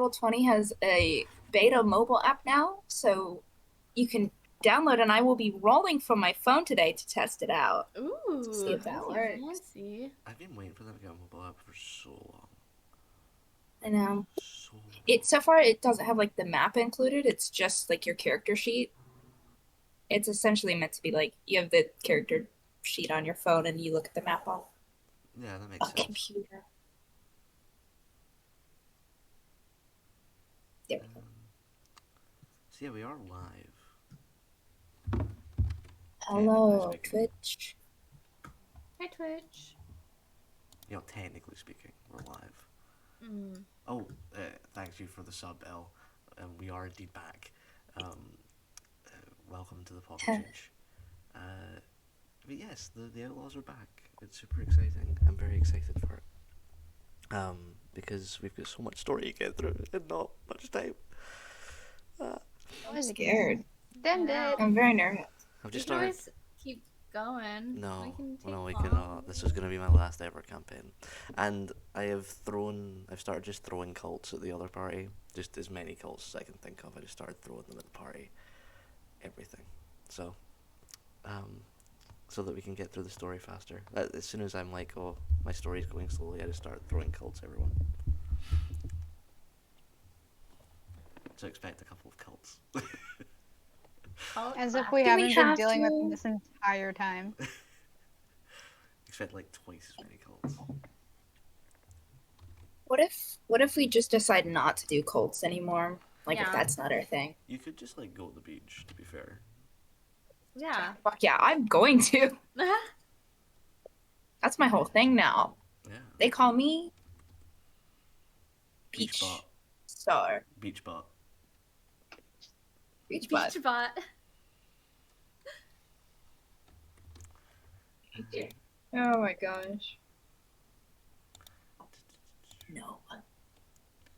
Roll20 has a beta mobile app now, so you can download, and I will be rolling from my phone today to test it out to see Ooh, if that fancy works. fancy. I've been waiting for them to get a mobile app for so long. I know. So It so far it doesn't have like the map included. It's just like your character sheet. It's essentially meant to be like you have the character sheet on your phone and you look at the map on yeah, that a makes sense. computer. There we go. Um, so yeah, we are live, technically Hello, speaking. Twitch. Hi, Twitch. Technically speaking, we're live. Mm. Oh, thanks you for the sub, L. We are indeed back. Um, Welcome to the Pocket Change. But yes, the Outlaws are back. It's super exciting. I'm very excited for it. Because we've got so much story to get through and not much time. Uh, I'm scared. I know. I'm very nervous. I've We just can started. always keep going. We No, can take no, we long. cannot. This is going to be my last ever campaign, and I've started just throwing cults at the other party, just as many cults as I can think of. I just started throwing them at the party, everything. So, um, so that we can get through the story faster. As soon as I'm like, oh, my story's going slowly, I just start throwing cults at everyone. So expect a couple of cults. Oh, As if we Do we haven't been have dealing with them to? this entire time. Expect like twice as many cults. What if we just decide not to do cults anymore? Like if yeah. that's not our thing. You could just like go to the beach. To be fair. Yeah. Fuck yeah, I'm going to. That's my whole thing now. Yeah. They call me Beach butt. Peach Star. Beach butt. Peach Butt. Beach bot. Oh my gosh. No.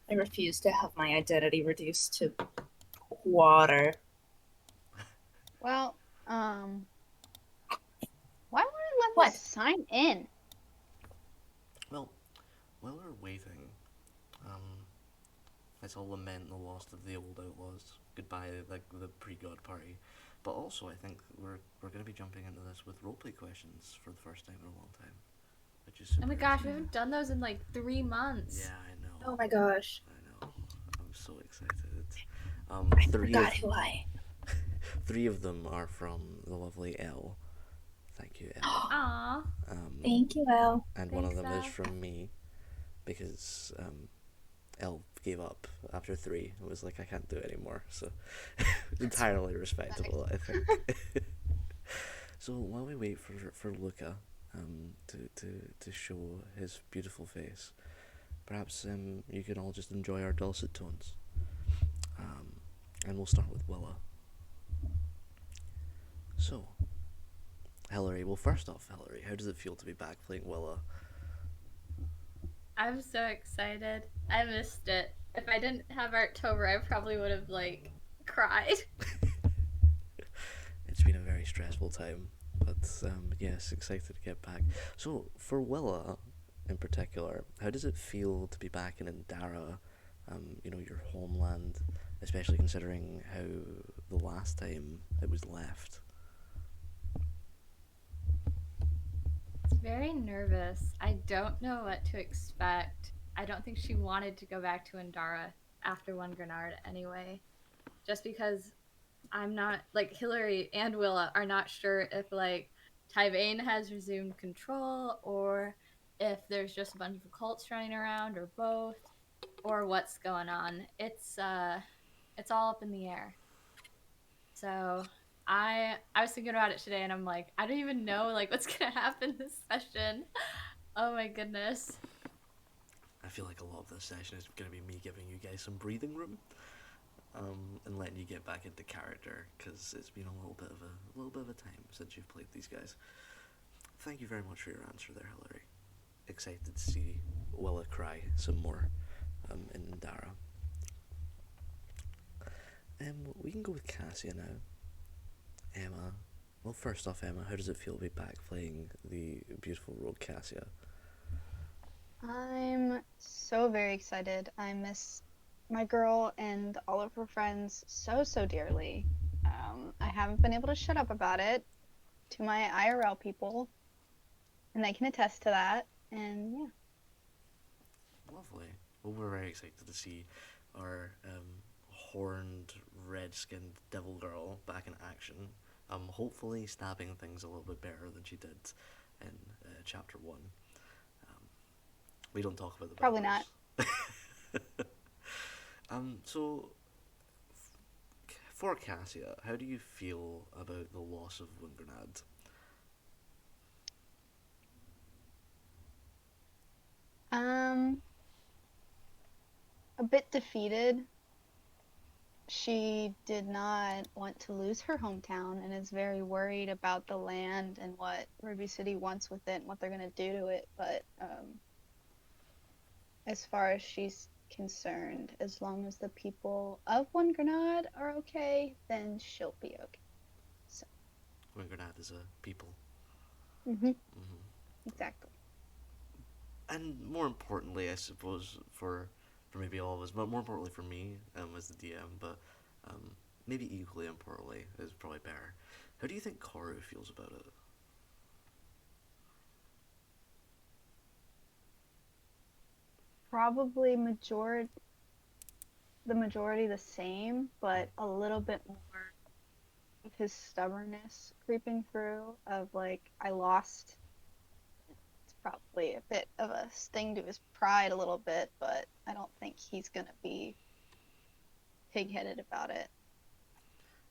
I refuse to have my identity reduced to water. Well, why won't it let me What? sign in? Well, while we're waiting, let's all lament the loss of the old outlaws. Goodbye, like the pre-god party. But also, I think we're going to be jumping into this with roleplay questions for the first time in a long time, which is Oh super my gosh, we exciting. haven't done those in like 3 months. Yeah, I know. Oh my gosh. I know. I'm so excited. I Three of forgot who I. three of them are from the lovely L. Thank you, L. Aw. Thank you, Elle. And one of Thanks, them is Al. from me because Elle gave up after three. It was like I can't do it anymore. So entirely respectable, I think. So while we wait for Luca to show his beautiful face, perhaps you can all just enjoy our dulcet tones. And we'll start with Willa. So, Hillary. Well, first off, Hillary, how does it feel to be back playing Willa? I'm so excited. I missed it. If I didn't have October, I probably would have like cried. It's been a very stressful time, but yes, excited to get back. So, for Willa in particular, how does it feel to be back in Indara, your homeland, especially considering how the last time it was left? It's very nervous. I don't know what to expect. I don't think she wanted to go back to Andara after Wunngrenad anyway. Just because I'm not like Hillary and Willa are not sure if like Tyvane has resumed control or if there's just a bunch of cults running around or both or what's going on. It's all up in the air. So I was thinking about it today and I'm like, I don't even know like what's gonna happen this session. Oh my goodness. I feel like a lot of this session is going to be me giving you guys some breathing room, and letting you get back into character because it's been a little bit of a time since you've played these guys. Thank you very much for your answer there, Hillary. Excited to see Willa cry some more in Dara. We can go with Cassia now. Emma. Well, first off, Emma, how does it feel to be back playing the beautiful rogue Cassia? I'm so very excited. I miss my girl and all of her friends so dearly. I haven't been able to shut up about it to my IRL people, and they can attest to that. And yeah, Lovely. Well, we're very excited to see our horned, red-skinned devil girl back in action. Hopefully stabbing things a little bit better than she did in chapter 1. We don't talk about the bad probably not. parts. So for Cassia, how do you feel about the loss of Wunngrenad? Um, a bit defeated. She did not want to lose her hometown and is very worried about the land and what Ruby City wants with it and what they're going to do to it. But as far as she's concerned, as long as the people of Wunngrenad are okay, then she'll be okay. So. Wunngrenad is a people. Exactly. And more importantly, I suppose, for maybe all of us, but more importantly for me as the DM, but maybe equally importantly is probably better. How do you think Koru feels about it? Probably the majority the same, but a little bit more of his stubbornness creeping through of like, I lost. It's probably a bit of a sting to his pride a little bit, but I don't think he's gonna be pig-headed about it.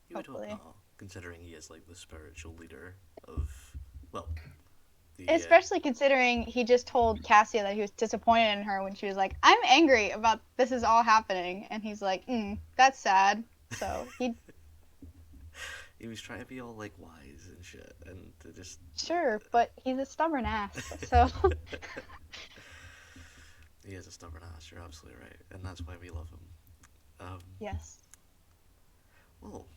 You would hope Hopefully. not, considering he is like the spiritual leader of, well, the Especially considering he just told Cassia that he was disappointed in her when she was like, I'm angry about this is all happening. And he's like, that's sad. So he was trying to be all like wise and shit, and to just sure, but he's a stubborn ass. So he is a stubborn ass. You're absolutely right, and that's why we love him. yes. Well,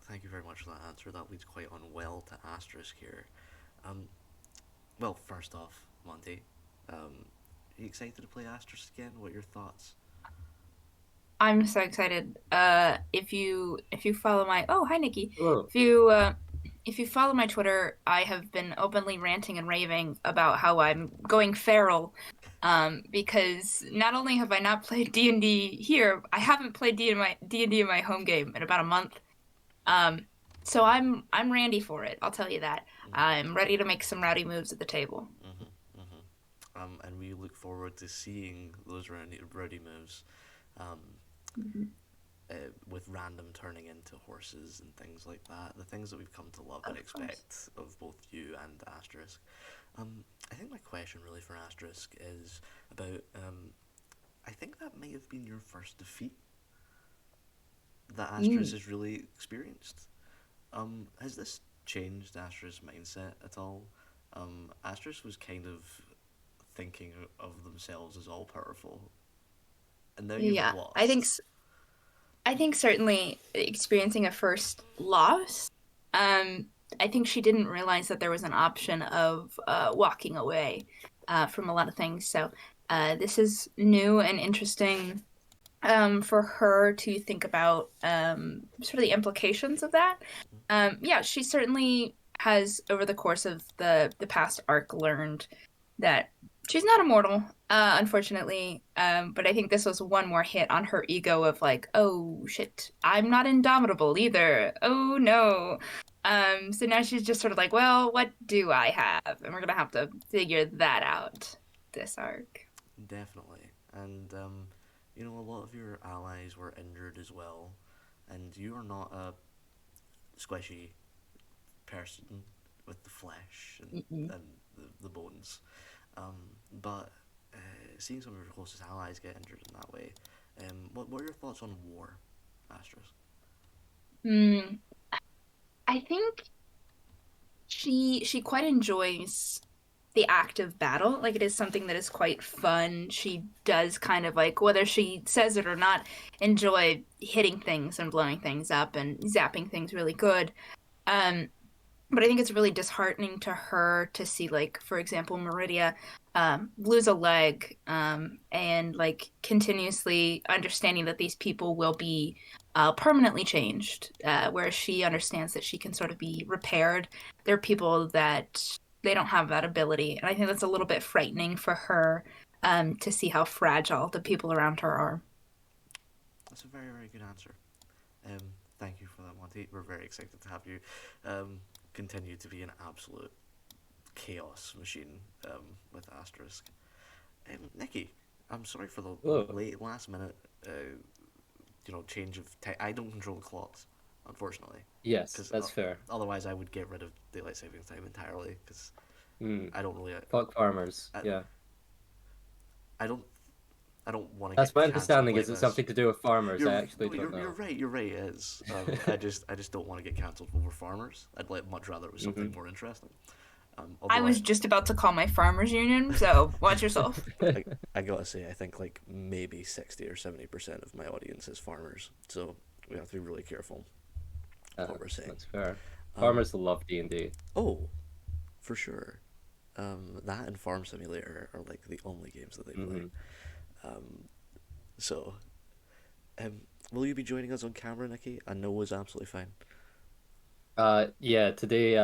thank you very much for that answer. That leads quite on well to Asterisk here. Well, first off, Monty, are you excited to play Asterisk again? What are your thoughts? I'm so excited. If you follow my hi Nikki. Hello. If you follow my Twitter, I have been openly ranting and raving about how I'm going feral. Because not only have I not played D&D here, I haven't played D&D in my home game in about a month. So I'm randy for it. I'll tell you that. I'm ready to make some rowdy moves at the table. And we look forward to seeing those rowdy moves. With random turning into horses and things like that. The things that we've come to love and expect of both you and Asterisk. I think my question really for Asterisk is about, I think that may have been your first defeat that Asterisk has really experienced. Has this changed Asterisk's mindset at all? Asterisk was kind of thinking of themselves as all powerful, and now you've lost. I think certainly experiencing a first loss. I think she didn't realize that there was an option of walking away from a lot of things. So this is new and interesting for her to think about sort of the implications of that. Yeah, she certainly has, over the course of the past arc, learned that she's not immortal, unfortunately. But I think this was one more hit on her ego of like, oh shit, I'm not indomitable either. Oh no. So now she's just sort of like, well, what do I have? And we're gonna have to figure that out this arc. Definitely. And a lot of your allies were injured as well, and you are not a squishy person with the flesh and the bones. But seeing some of your closest allies get injured in that way, what are your thoughts on war, Asterisk? I think she quite enjoys the act of battle. Like, it is something that is quite fun. She does kind of, like, whether she says it or not, enjoy hitting things and blowing things up and zapping things really good. But I think it's really disheartening to her to see, like, for example, Meridia lose a leg, and like continuously understanding that these people will be permanently changed, whereas she understands that she can sort of be repaired. There are people that they don't have that ability, and I think that's a little bit frightening for her, to see how fragile the people around her are. That's a very, very good answer. Um, Thank you for that, Monty. We're very excited to have you um, continue to be an absolute chaos machine with Asterisk. Nikki, I'm sorry for the Oh, late last minute, change of tech. I don't control the clocks, unfortunately, yes, because that's fair. otherwise I would get rid of daylight savings time entirely. Because Hmm. I don't really, Fuck farmers. I, Yeah. I don't, I don't want to That's get my cancelled understanding. like Is it this. something to do with farmers? I actually No, don't you're know. right. You're right. It is. I just don't want to get cancelled over farmers. I'd like much rather it was something Hmm. more interesting. I Although was just about to call my farmers union, so watch yourself. I, I gotta say, I think like maybe 60 or 70% of my audience is farmers, so we have to be really careful what we're saying. That's fair. Um, Farmers love D&D. oh, for sure. That and Farm Simulator are like the only games that they play. Hmm. Um, so, um, will you be joining us on camera, Nikki? I know is absolutely fine. Yeah, today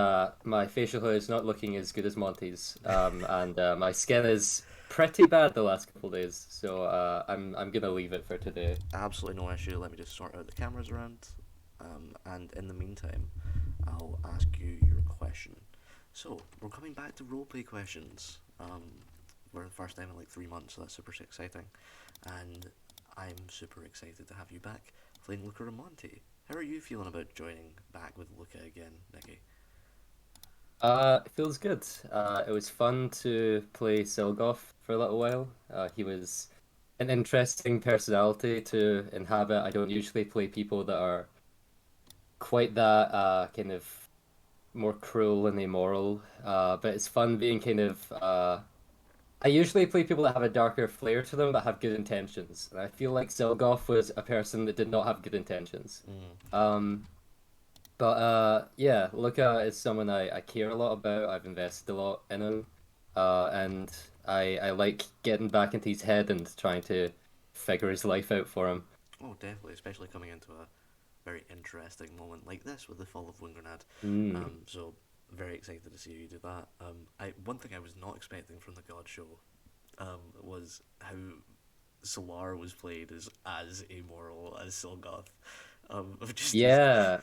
my facial hair is not looking as good as Monty's, and my skin is pretty bad the last couple days, so I'm gonna leave it for today. Absolutely no issue. Let me just sort out the cameras around. And in the meantime, I'll ask you your question. So, we're coming back to roleplay questions. For the first time in like 3 months, so that's super exciting. And I'm super excited to have you back playing Luca and Monty. How are you feeling about joining back with Luca again, Nikki? It feels good. It was fun to play Silgoth for a little while. He was an interesting personality to inhabit. I don't usually play people that are quite that kind of more cruel and immoral. But it's fun being kind of I usually play people that have a darker flair to them but have good intentions. And I feel like Silgoth was a person that did not have good intentions. Mm. Um, but yeah, Luca is someone I care a lot about. I've invested a lot in him. And I like getting back into his head and trying to figure his life out for him. Oh, definitely, especially coming into a very interesting moment like this with the fall of Wunngrenad. Mm. So very excited to see you do that. One thing I was not expecting from the God Show was how Solar was played as immoral as Silgoth. Just as Yeah.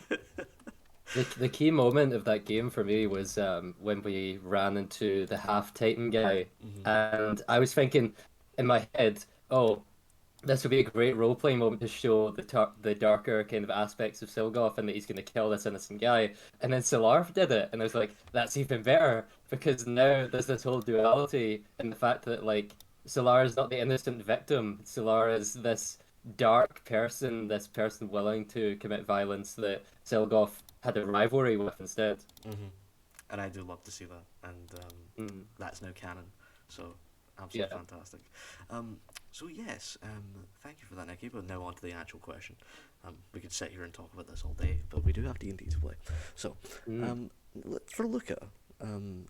The key moment of that game for me was when we ran into the half Titan guy, Mhm. and I was thinking in my head, oh, this would be a great role playing moment to show the darker kind of aspects of Silgoth and that he's going to kill this innocent guy. And then Solar did it, and I was like, that's even better because now there's this whole duality in the fact that like Solar is not the innocent victim. Solar is this dark person, this person willing to commit violence that Silgoth had a rivalry with instead. Mhm. And I do love to see that, and Mm, that's now canon. So absolutely yeah. fantastic. Um, so yes, thank you for that, Nikki. But now on to the actual question. We could sit here and talk about this all day, but we do have D&D to play. So, Mm. for Luca,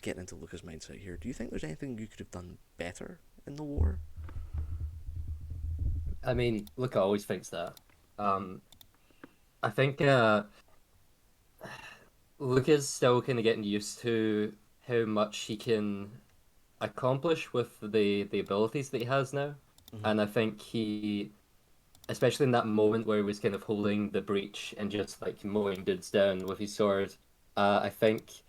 getting into Luca's mindset here, do you think there's anything you could have done better in the war? I mean, Luca always thinks that. Um, I think Luca's still kind of getting used to how much he can accomplish with the abilities that he has now, Mm-hmm. and I think he, especially in that moment where he was kind of holding the breach and just like mowing dudes down with his sword, I think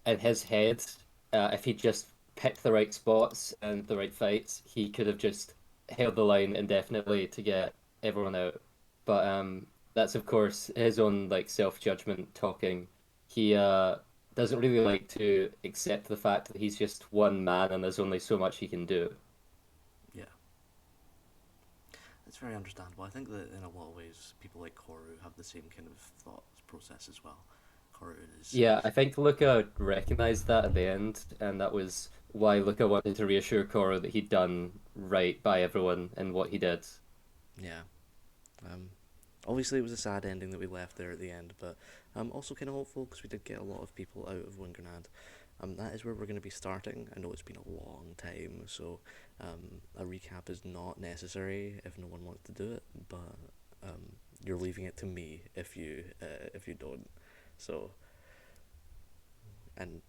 in his head, if he just picked the right spots and the right fights, he could have just held the line indefinitely to get everyone out. But that's of course his own like self-judgment talking. He doesn't really like to accept the fact that he's just one man and there's only so much he can do. Yeah, it's very understandable. I think that in a lot of ways, people like Koru have the same kind of thought process as well. Koru Yeah, is I think Luca recognized that at the end, and that was why Luca wanted to reassure Koro that he'd done right by everyone and what he did. yeah. Um, Obviously, it was a sad ending that we left there at the end, but I'm also kind of hopeful because we did get a lot of people out of Wunngrenad. That is where we're going to be starting. I know it's been a long time, so a recap is not necessary if no one wants to do it, but you're leaving it to me if you don't. So, and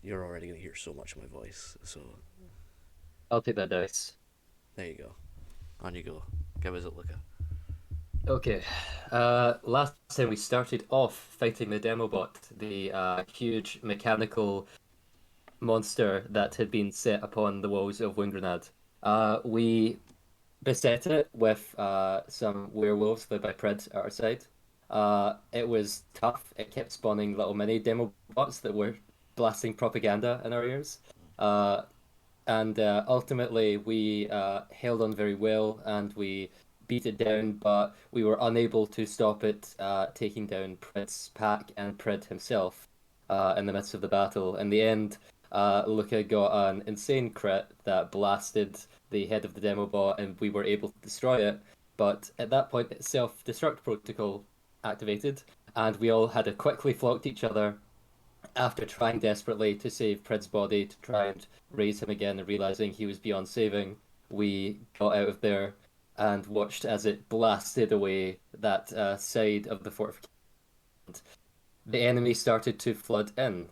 you're already going to hear so much of my voice, so I'll take that dice. there you go. On you go. Give us a look. Okay. Last time we started off fighting the Demobot, the huge mechanical monster that had been set upon the walls of Wunngrenad. We beset it with some werewolves led by Prid at our side. It was tough. It kept spawning little mini demo bots that were blasting propaganda in our ears. And ultimately, we held on very well and we beat it down, but we were unable to stop it taking down Prid's pack and Prid himself in the midst of the battle. In the end, Luca got an insane crit that blasted the head of the demo bot, and we were able to destroy it. But at that point, the self-destruct protocol activated, and we all had to quickly flock to each other after trying desperately to save Prid's body to try and raise him again and realizing he was beyond saving. We got out of there and watched as it blasted away that side of the fortification. The enemy started to flood in.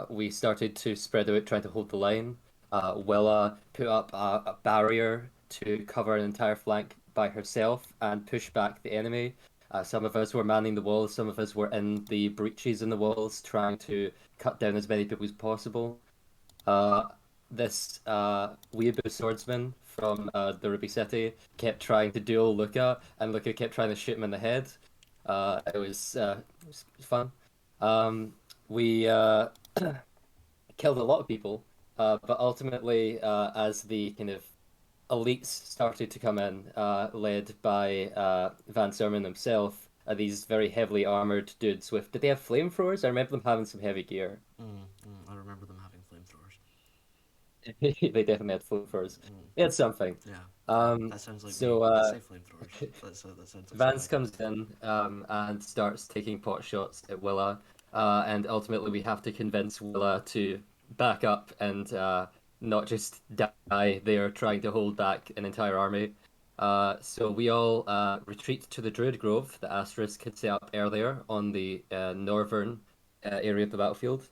We started to spread out, trying to hold the line. Willa put up a barrier to cover an entire flank by herself and push back the enemy. Some of us were manning the walls, some of us were in the breaches in the walls, trying to cut down as many people as possible. Uh, this weeaboo swordsman from the Ruby City kept trying to duel Luca, and Luca kept trying to shoot him in the head. It was fun. We killed a lot of people, but ultimately, as the kind of elites started to come in, led by Van Sermon himself, these very heavily armored dudes with. Did they have flamethrowers? I remember them having some heavy gear. I remember them having flamethrowers. They definitely had flamethrowers. They had something. Yeah, Um, that sounds like me. so Let's uh, say flamethrowers. That sounds like something Vance I could comes have. in and starts taking pot shots at Willa, and ultimately we have to convince Willa to back up and not just die. They are trying to hold back an entire army. So we all retreat to the Druid Grove that Asterisk had set up earlier on the northern area of the battlefield.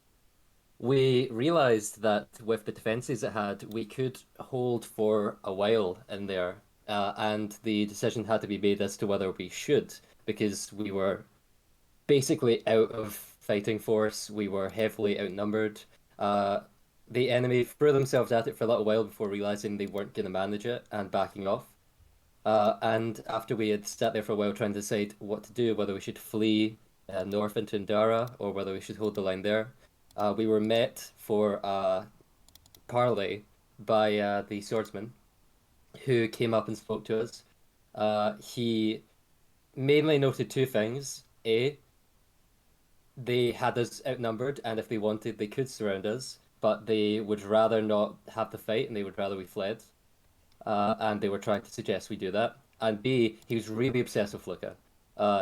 We realized that with the defenses it had, we could hold for a while in there, and the decision had to be made as to whether we should, because we were basically out of fighting force. We were heavily outnumbered. Uh, the enemy threw themselves at it for a little while before realizing they weren't going to manage it and backing off. And after we had sat there for a while trying to decide what to do, whether we should flee north into Ndara or whether we should hold the line there, we were met for parley by the swordsman who came up and spoke to us. He mainly noted two things. A, they had us outnumbered, and if they wanted, they could surround us, but they would rather not have the fight and they would rather we fled. And they were trying to suggest we do that. And B, he was really obsessed with Luca.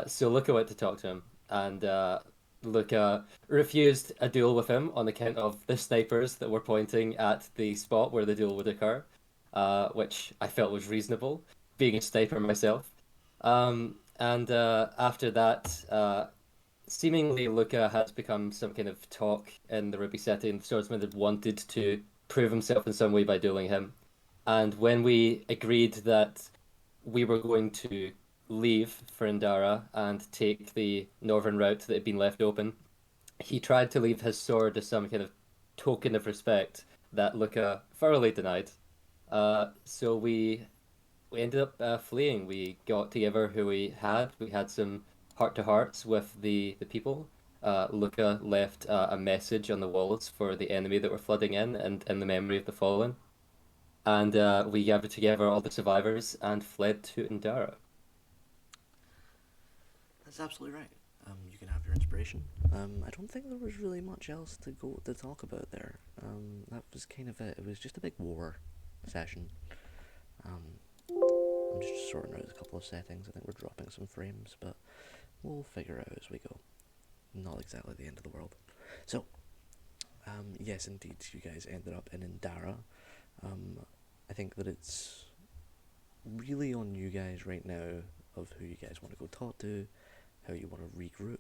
So Luca went to talk to him, and Luca refused a duel with him on account of the snipers that were pointing at the spot where the duel would occur, which I felt was reasonable, being a sniper myself. And after that, seemingly Luca has become some kind of talk in the Ruby City, and the swordsman had wanted to prove himself in some way by dueling him. And when we agreed that we were going to leave for Indara and take the northern route that had been left open, he tried to leave his sword as some kind of token of respect that Luca thoroughly denied. So we ended up fleeing. We got together who we had. We had some heart to hearts with the people. Luca left a message on the walls for the enemy that were flooding in and in the memory of the fallen. And we gathered together all the survivors and fled to Indara. That's absolutely right. You can have your inspiration. I don't think there was really much else to talk about there. That was kind of it. It was just a big war session. I'm just sorting out a couple of settings. I think we're dropping some frames, but we'll figure it out as we go. Not exactly the end of the world. So, Yes, indeed, you guys ended up in Indara. Um, I think that it's really on you guys right now of who you guys want to go talk to, how you want to regroup,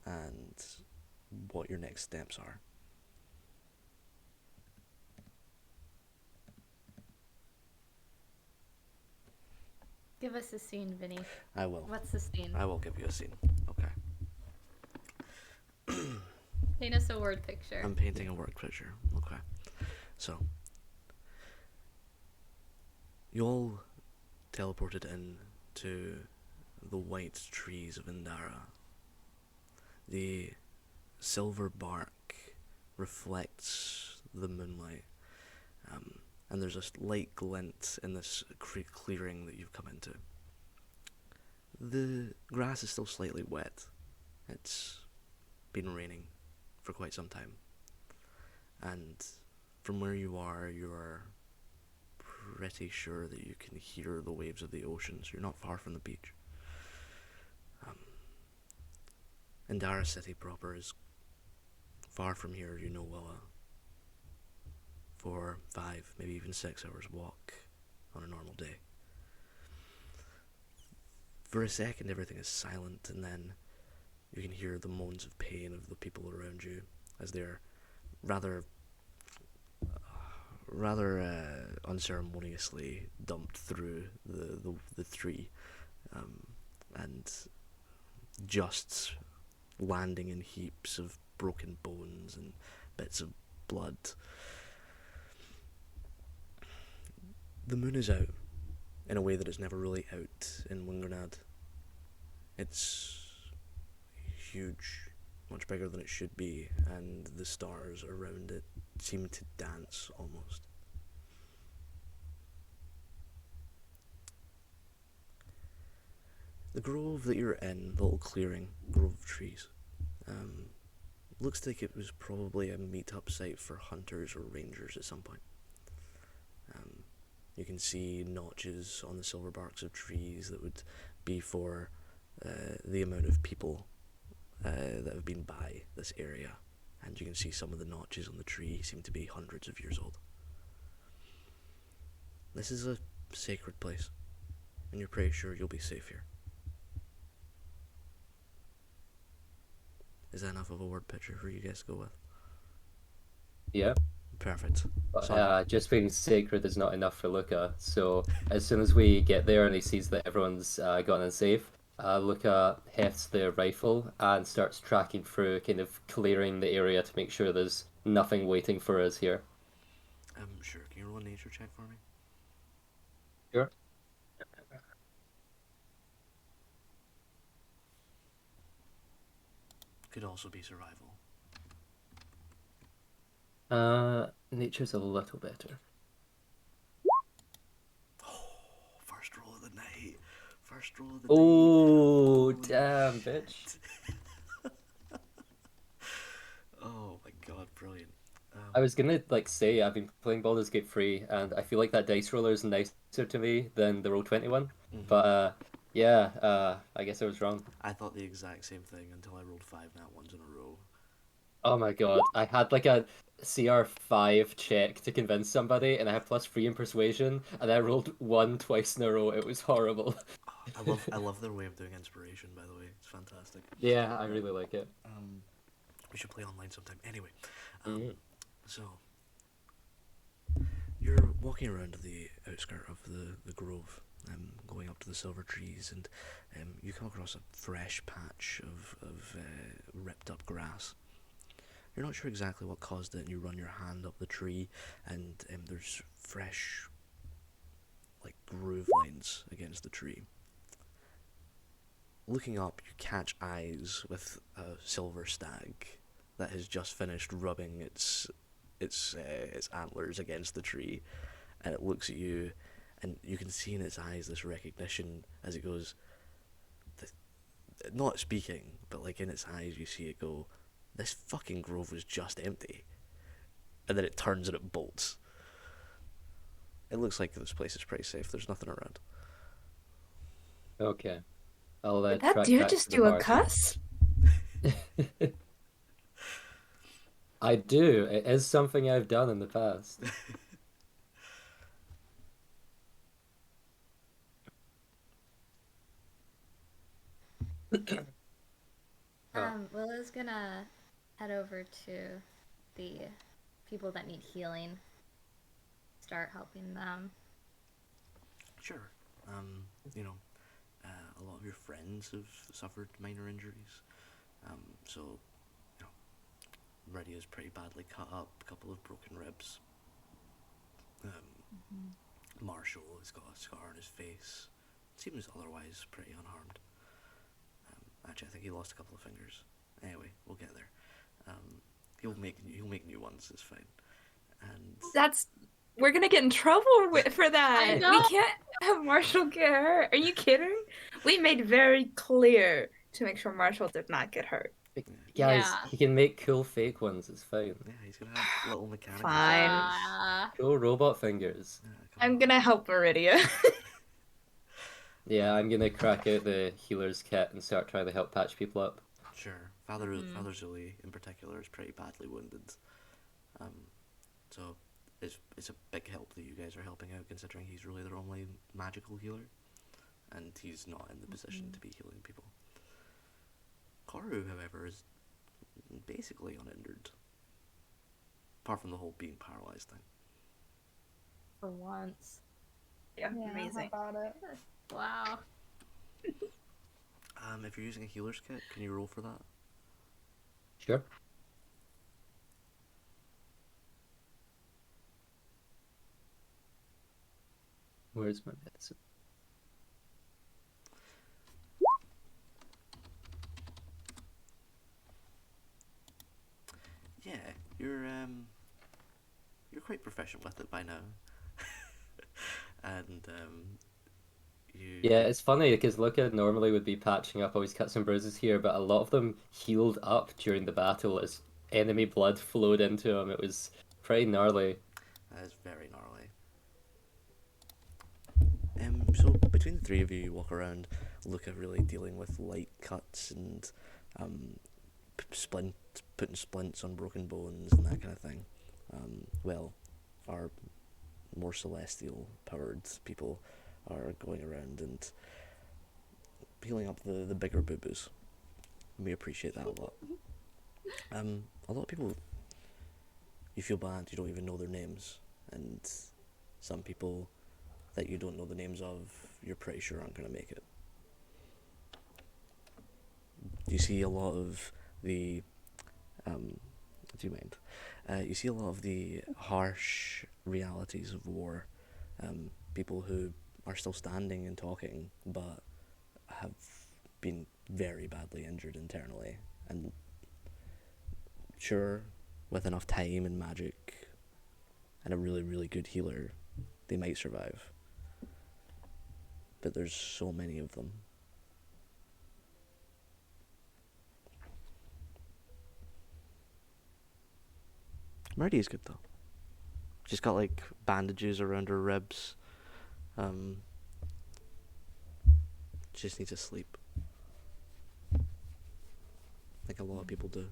and what your next steps are. Give us a scene, Vinny. I will. What's the scene? I will give you a scene. Okay. Paint us a word picture. I'm painting a word picture. Okay. So, you all teleported in to the white trees of Indara. The silver bark reflects the moonlight, and there's a light glint in this clearing that you've come into. The grass is still slightly wet. It's been raining for quite some time. And from where you are pretty sure that you can hear the waves of the ocean, so you're not far from the beach. Indara City proper is far from here, you know well. 4, 5, maybe even 6 hours walk on a normal day. For a second, everything is silent, and then you can hear the moans of pain of the people around you as they're rather unceremoniously dumped through the tree, and just landing in heaps of broken bones and bits of blood. The moon is out in a way that it's never really out in Wunngrenad. It's huge, much bigger than it should be, and the stars around it seem to dance almost. The grove that you're in, the little clearing, grove of trees, looks like it was probably a meet-up site for hunters or rangers at some point. You can see notches on the silver barks of trees that would be for the amount of people that have been by this area, and you can see some of the notches on the tree seem to be hundreds of years old. This is a sacred place, and you're pretty sure you'll be safe here. Is that enough of a word picture for you guys to go with? Yeah. Perfect. But just being sacred is not enough for Luca. So as soon as we get there and he sees that everyone's gone in safe, Luca hefts their rifle and starts tracking through, kind of clearing the area to make sure there's nothing waiting for us here. Sure. Can you roll a nature check for me? Sure. Could also be survival. Nature's a little better. Oh, first roll of the night. First roll of the Oh, night. damn, bitch. Oh my god, brilliant. I was gonna say I've been playing Baldur's Gate 3 and I feel like that dice roller is nicer to me than the Roll20 one. But yeah, I guess I was wrong. I thought the exact same thing until I rolled 5 nat ones in a row. Oh my god, I had like a CR5 check to convince somebody, and I have +3 in persuasion, and I rolled 1 twice in a row. It was horrible. I love their way of doing inspiration, by the way. It's fantastic. Yeah, I really like it. We should play online sometime. Anyway, so you're walking around the outskirt of the grove, going up to the silver trees, and you come across a fresh patch of ripped up grass. You're not sure exactly what caused it, and you run your hand up the tree, and there's fresh, like, groove lines against the tree. Looking up, you catch eyes with a silver stag that has just finished rubbing its antlers against the tree, and it looks at you, and you can see in its eyes this recognition as it goes, not speaking, but like in its eyes you see it go, this fucking grove was just empty. And then it turns and it bolts. It looks like this place is pretty safe. There's nothing around. Okay. I'll Did that track dude back just to the do a party. cuss? I do. It is something I've done in the past. Oh, Willow's gonna head over to the people that need healing, start helping them. Sure. You know, a lot of your friends have suffered minor injuries. So, you know, Radia's pretty badly cut up, a couple of broken ribs. Marshall has got a scar on his face. Seems otherwise pretty unharmed. Actually, I think he lost a couple of fingers. Anyway, we'll get there. He'll make new ones. It's fine. And We're gonna get in trouble for that. I know. We can't have Marshall get hurt. Are you kidding? We made very clear to make sure Marshall did not get hurt. guys, Yeah. he can make cool fake ones. It's fine. yeah, he's gonna have little mechanical Fine. fingers. Cool robot fingers. Yeah, I'm on. gonna help Meridia. Yeah, I'm gonna crack out the healer's kit and start trying to help patch people up. Sure. Father Zuli in particular is pretty badly wounded. So it's a big help that you guys are helping out, considering he's really their only magical healer, and he's not in the position to be healing people. Koru, however, is basically uninjured, apart from the whole being paralyzed thing. For once. Yeah, Yeah, amazing. how about it? Wow. If you're using a healer's kit, can you roll for that? Sure. Where's my medicine? Yeah, you're quite proficient with it by now. And you Yeah, it's funny because Luca normally would be patching up all his cuts and bruises here, but a lot of them healed up during the battle as enemy blood flowed into him. It was pretty gnarly. that is very gnarly. So between the three of you, you walk around, Luca really dealing with light cuts and putting splints on broken bones and that kind of thing. Well, our more celestial powered people are going around and healing up the bigger boo-boos. We appreciate that a lot. A lot of people, you feel bad, you don't even know their names, and some people that you don't know the names of, you're pretty sure aren't going to make it. You see a lot of the do you mind? You see a lot of the harsh realities of war. People who are still standing and talking, but have been very badly injured internally. And sure, with enough time and magic and a really, really good healer, they might survive. But there's so many of them. Meridia's good though. She's got like bandages around her ribs. She just needs to sleep. Like a lot of people do.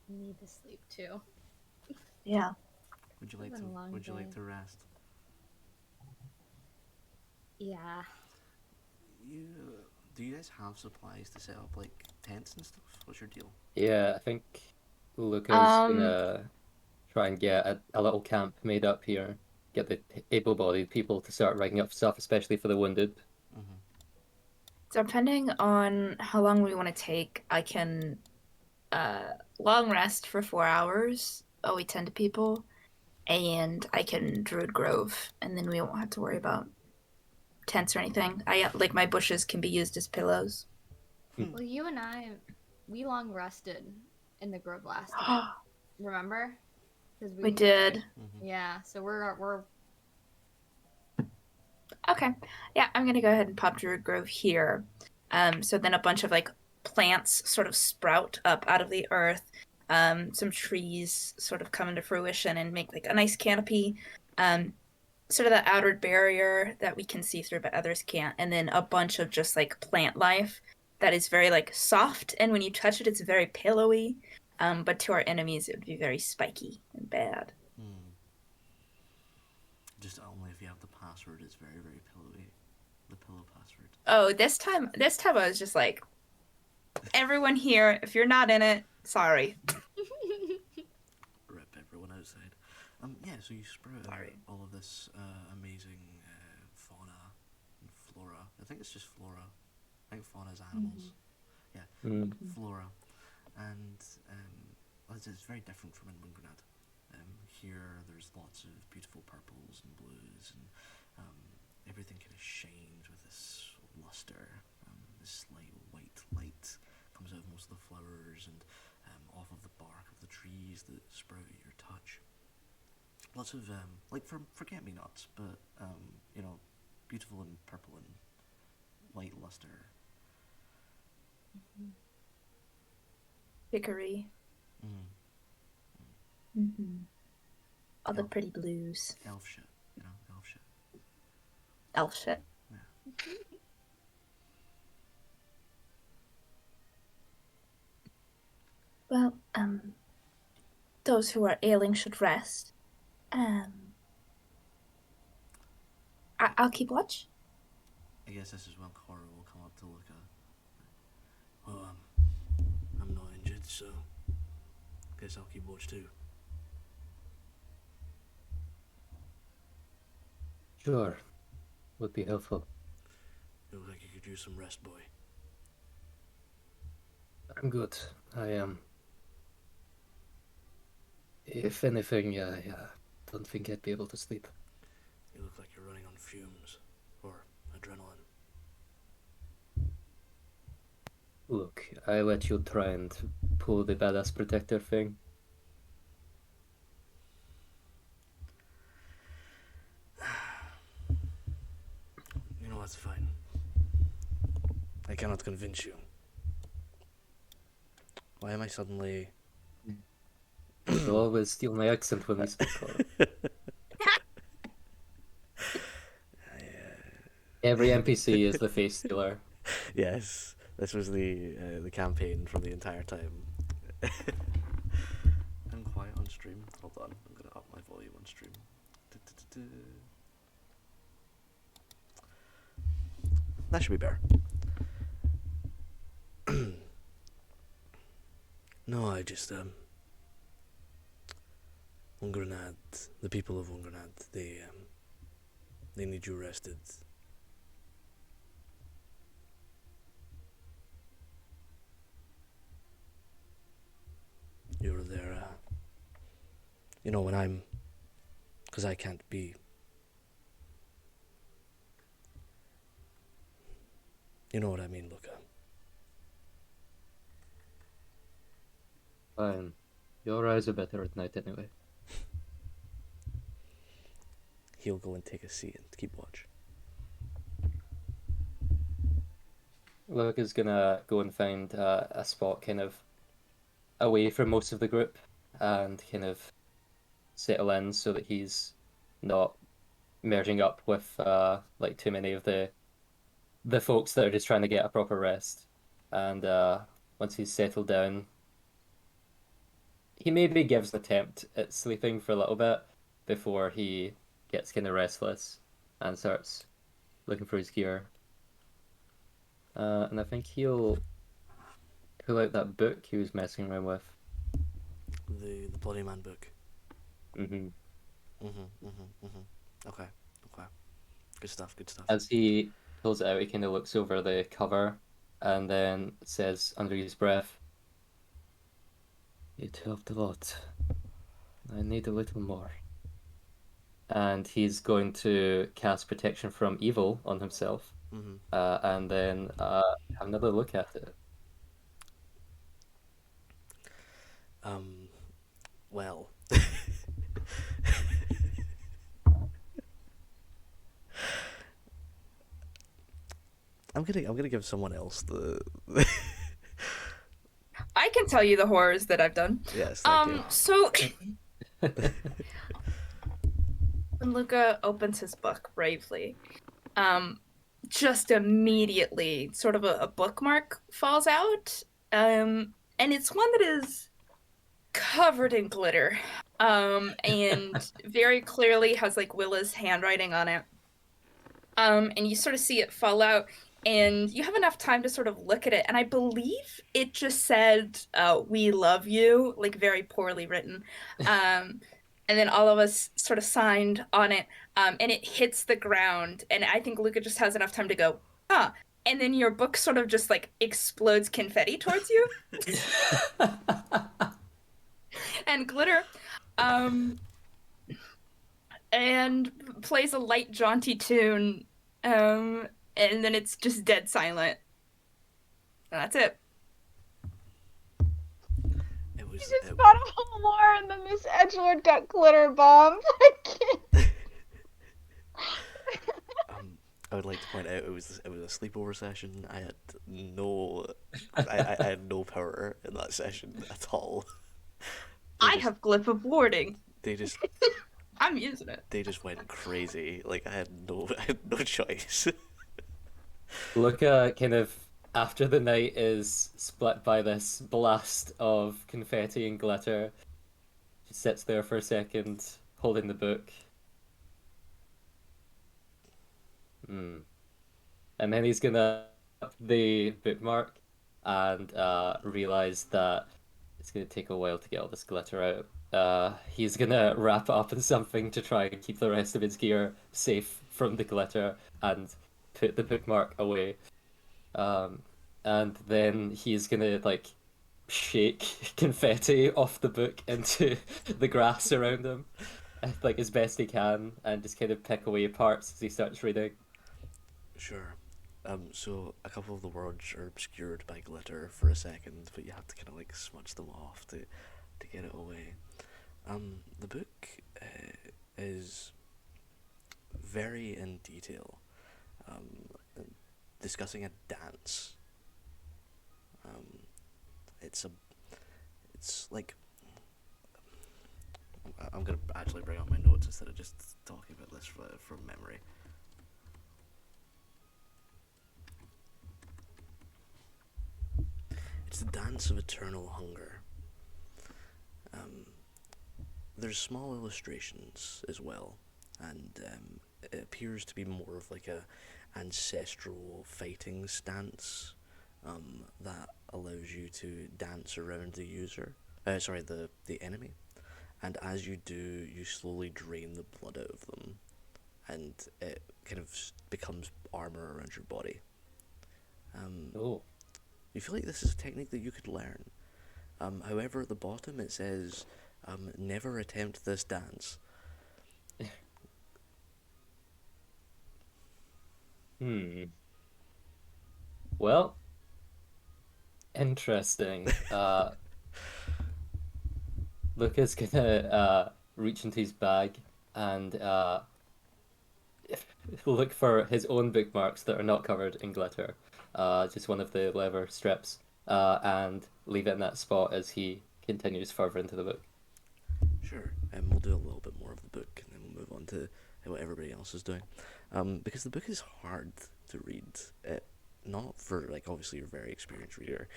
You need to sleep too. Yeah. Would you like It's been a long Would you like day. to rest? Yeah. Do you guys have supplies to set up like tents and stuff? What's your deal? Yeah, I think Luca's Um, gonna try and get a little camp made up here. Get the able-bodied people to start rigging up stuff, especially for the wounded. Mm-hmm. Depending on how long we want to take, I can long rest for 4 hours while we tend to people, and I can Druid Grove, and then we won't have to worry about tents or anything. Like my bushes can be used as pillows. Well, you and I, we long rested in the grove last night. Remember? Because We did. Mm-hmm. Yeah. So we're. Okay. Yeah, I'm gonna go ahead and pop Druid Grove here. So then a bunch of like plants sort of sprout up out of the earth. Some trees sort of come into fruition and make like a nice canopy. sort of the outer barrier that we can see through but others can't, and then a bunch of just like plant life that is very like soft, and when you touch it it's very pillowy, but to our enemies it would be very spiky and bad. Just only if you have the password, it's very, very pillowy. The pillow password. Oh, this time I was just like, everyone here, if you're not in it, sorry. Rip everyone outside. Yeah, so you sprout out all of this amazing fauna and flora. I think it's just flora. I think fauna is animals. Yeah, flora. And it's very different from in Wunngrenad. Here there's lots of beautiful purples and blues, and everything kind of shines with this luster. This slight white light comes out of most of the flowers and off of the bark of the trees that sprout at your touch. Lots of like forget-me-nots, but beautiful and purple and white luster. Hickory. All the pretty blues. Elf shit, elf shit. Elf shit. Yeah. Well, those who are ailing should rest. I'll keep watch. I guess this is when Cora will come up to look at. Well, I'm not injured, so guess I'll keep watch too. Sure. Would be helpful. Looks like you could use some rest, boy. I'm good. I am. If anything, I don't think I'd be able to sleep. You look like you're running on fumes. Or adrenaline. Look, I let you try and pull the badass protector thing. You know, that's fine. I cannot convince you. Why am I suddenly... You always steal my accent when we speak. Every NPC is the face stealer. Yes, this was the campaign from the entire time. I'm quiet on stream. Hold on, I'm gonna up my volume on stream. That should be better. No, I just Wunngrenad, the people of Wunngrenad, they need you rested. You're there, when I'm, because I can't be. You know what I mean, Luca. Fine. Your eyes are better at night anyway. He'll go and take a seat and keep watch. Luca's gonna go and find a spot kind of away from most of the group and kind of settle in so that he's not merging up with like too many of the folks that are just trying to get a proper rest. And once he's settled down, he maybe gives an attempt at sleeping for a little bit before he gets kind of restless and starts looking for his gear. And I think he'll pull out that book he was messing around with. The Bloody Man book. Mm-hmm. Okay. Good stuff. As he pulls it out, he kind of looks over the cover and then says under his breath, "It helped a lot. I need a little more." And he's going to cast Protection from Evil on himself, and then have another look at it. Well, I'm gonna give someone else the. I can tell you the horrors that I've done. Yes, thank you. So When Luca opens his book bravely, um, just immediately, sort of a bookmark falls out, and it's one that is covered in glitter, and very clearly has like Willa's handwriting on it. And you sort of see it fall out, and you have enough time to sort of look at it. And I believe it just said, "We love you," like very poorly written. And then all of us sort of signed on it, and it hits the ground. And I think Luca just has enough time to go, "Huh." And then your book sort of just like explodes confetti towards you and glitter. Um, and plays a light, jaunty tune. And then it's just dead silent. And that's it. It You was. just thought of a lore and then this edgelord got glitter bombed. I can't. I would like to point out it was a sleepover session. I had I had no power in that session at all. They I just have glyph of warding. they just I'm using it. they just went crazy. Like I had no choice. Luca kind of, after the night is split by this blast of confetti and glitter, he sits there for a second, holding the book. Hmm. And then he's gonna up the bookmark and realize that it's gonna take a while to get all this glitter out. He's gonna wrap it up in something to try and keep the rest of his gear safe from the glitter and put the bookmark away. Um, and then he's gonna like shake confetti off the book into the grass around him, like as best he can, and just kind of pick away parts as he starts reading. Sure. So a couple of the words are obscured by glitter for a second, but you have to kind of like smudge them off to get it away. The book is very in detail, um, discussing a dance. Um, it's a, it's like I'm gonna actually bring up my notes instead of just talking about this from memory. It's the dance of eternal hunger. Um, there's small illustrations as well, and it appears to be more of like a ancestral fighting stance that allows you to dance around the user. Sorry, the enemy, and as you do, you slowly drain the blood out of them, and it kind of becomes armor around your body. Um, Oh. you feel like this is a technique that you could learn. However, at the bottom it says, "Never attempt this dance." Hmm. Well, interesting. Luca's gonna reach into his bag and look for his own bookmarks that are not covered in glitter. Just one of the leather strips, and leave it in that spot as he continues further into the book. Sure, and we'll do a little bit more of the book, and then we'll move on to what everybody else is doing. Because the book is hard to read. Not for, like, obviously you're a very experienced reader,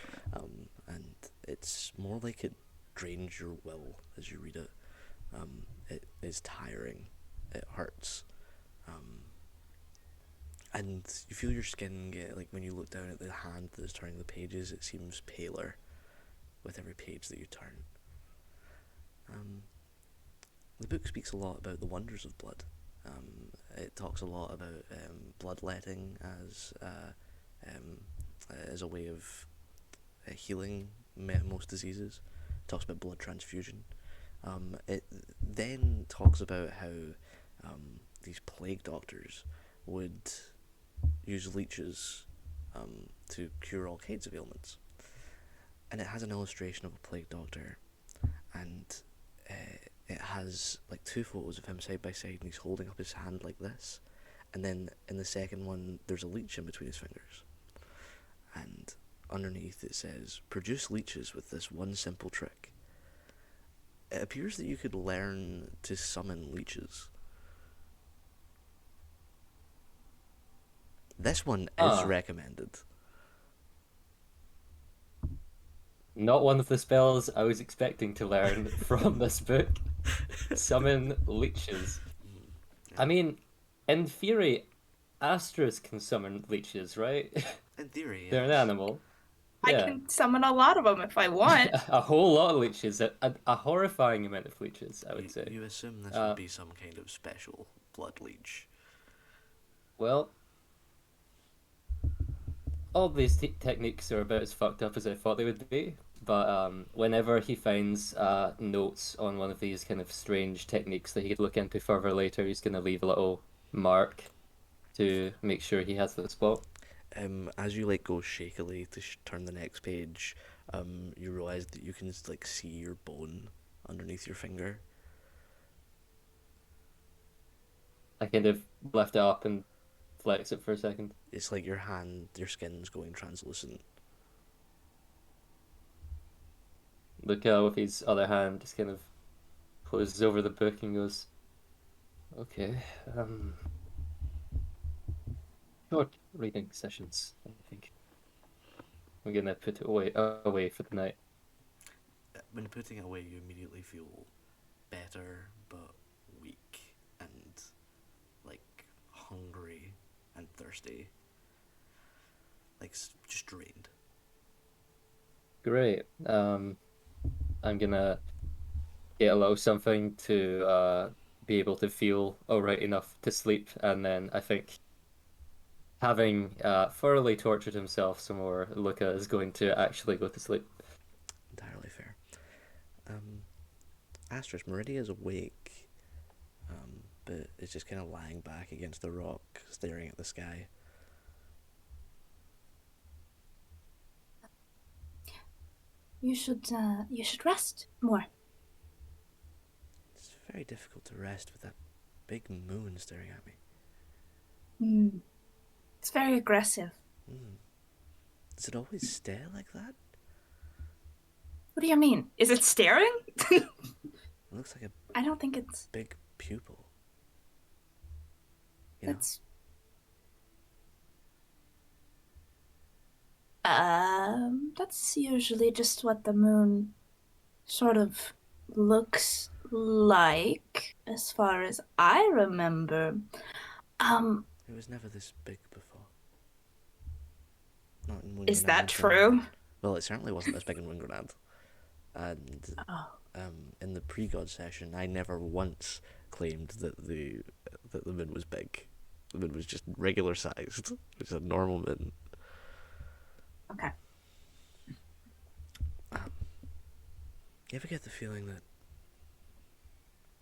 and it's more like it drains your will as you read it. It is tiring. It hurts. And you feel your skin get, like, when you look down at the hand that is turning the pages, it seems paler with every page that you turn. The book speaks a lot about the wonders of blood. It talks a lot about bloodletting as a way of healing most diseases. It talks about blood transfusion. It then talks about how these plague doctors would use leeches to cure all kinds of ailments. And it has an illustration of a plague doctor, and it has like two photos of him side by side, and he's holding up his hand like this, and then in the second one there's a leech in between his fingers, and underneath it says, "Produce leeches with this one simple trick." It appears that you could learn to summon leeches. This one is Ah, recommended. not one of the spells I was expecting to learn from this book. Summon leeches. I mean, in theory, Astras can summon leeches, right? In theory, They're an yes. animal. I Yeah. can summon a lot of them if I want. A whole lot of leeches, a horrifying amount of leeches, I would say. You assume this would Uh, be some kind of special blood leech. well, all these techniques are about as fucked up as I thought they would be. But whenever he finds notes on one of these kind of strange techniques that he could look into further later, he's going to leave a little mark to make sure he has the spot. As you like go shakily to turn the next page, you realize that you can like see your bone underneath your finger. I kind of lift it up and flex it for a second. It's like your hand, your skin's going translucent. Luca, with his other hand, just kind of closes over the book and goes, "Okay, short reading sessions. I think I'm gonna put it away for the night." When putting it away, you immediately feel better, but weak and like hungry and thirsty, like just drained. Great. I'm gonna get a little something to be able to feel alright enough to sleep, and then I think having thoroughly tortured himself some more, Luca is going to actually go to sleep. Entirely fair. Astris Meridia is awake, but is just kind of lying back against the rock, staring at the sky. You should rest more. It's very difficult to rest with that big moon staring at me. It's very aggressive. Does it always stare like that? What do you mean? Is it staring? It looks like a I don't think it's. big pupil. That's. That's usually just what the moon sort of looks like, as far as I remember. It was never this big before. Not in Is that Wunngrenad, true? Well, it certainly wasn't this big in Wunngrenad. And Oh. in the pre-God session, I never once claimed that the moon was big. The moon was just regular sized. It was a normal moon. Okay. You ever get the feeling that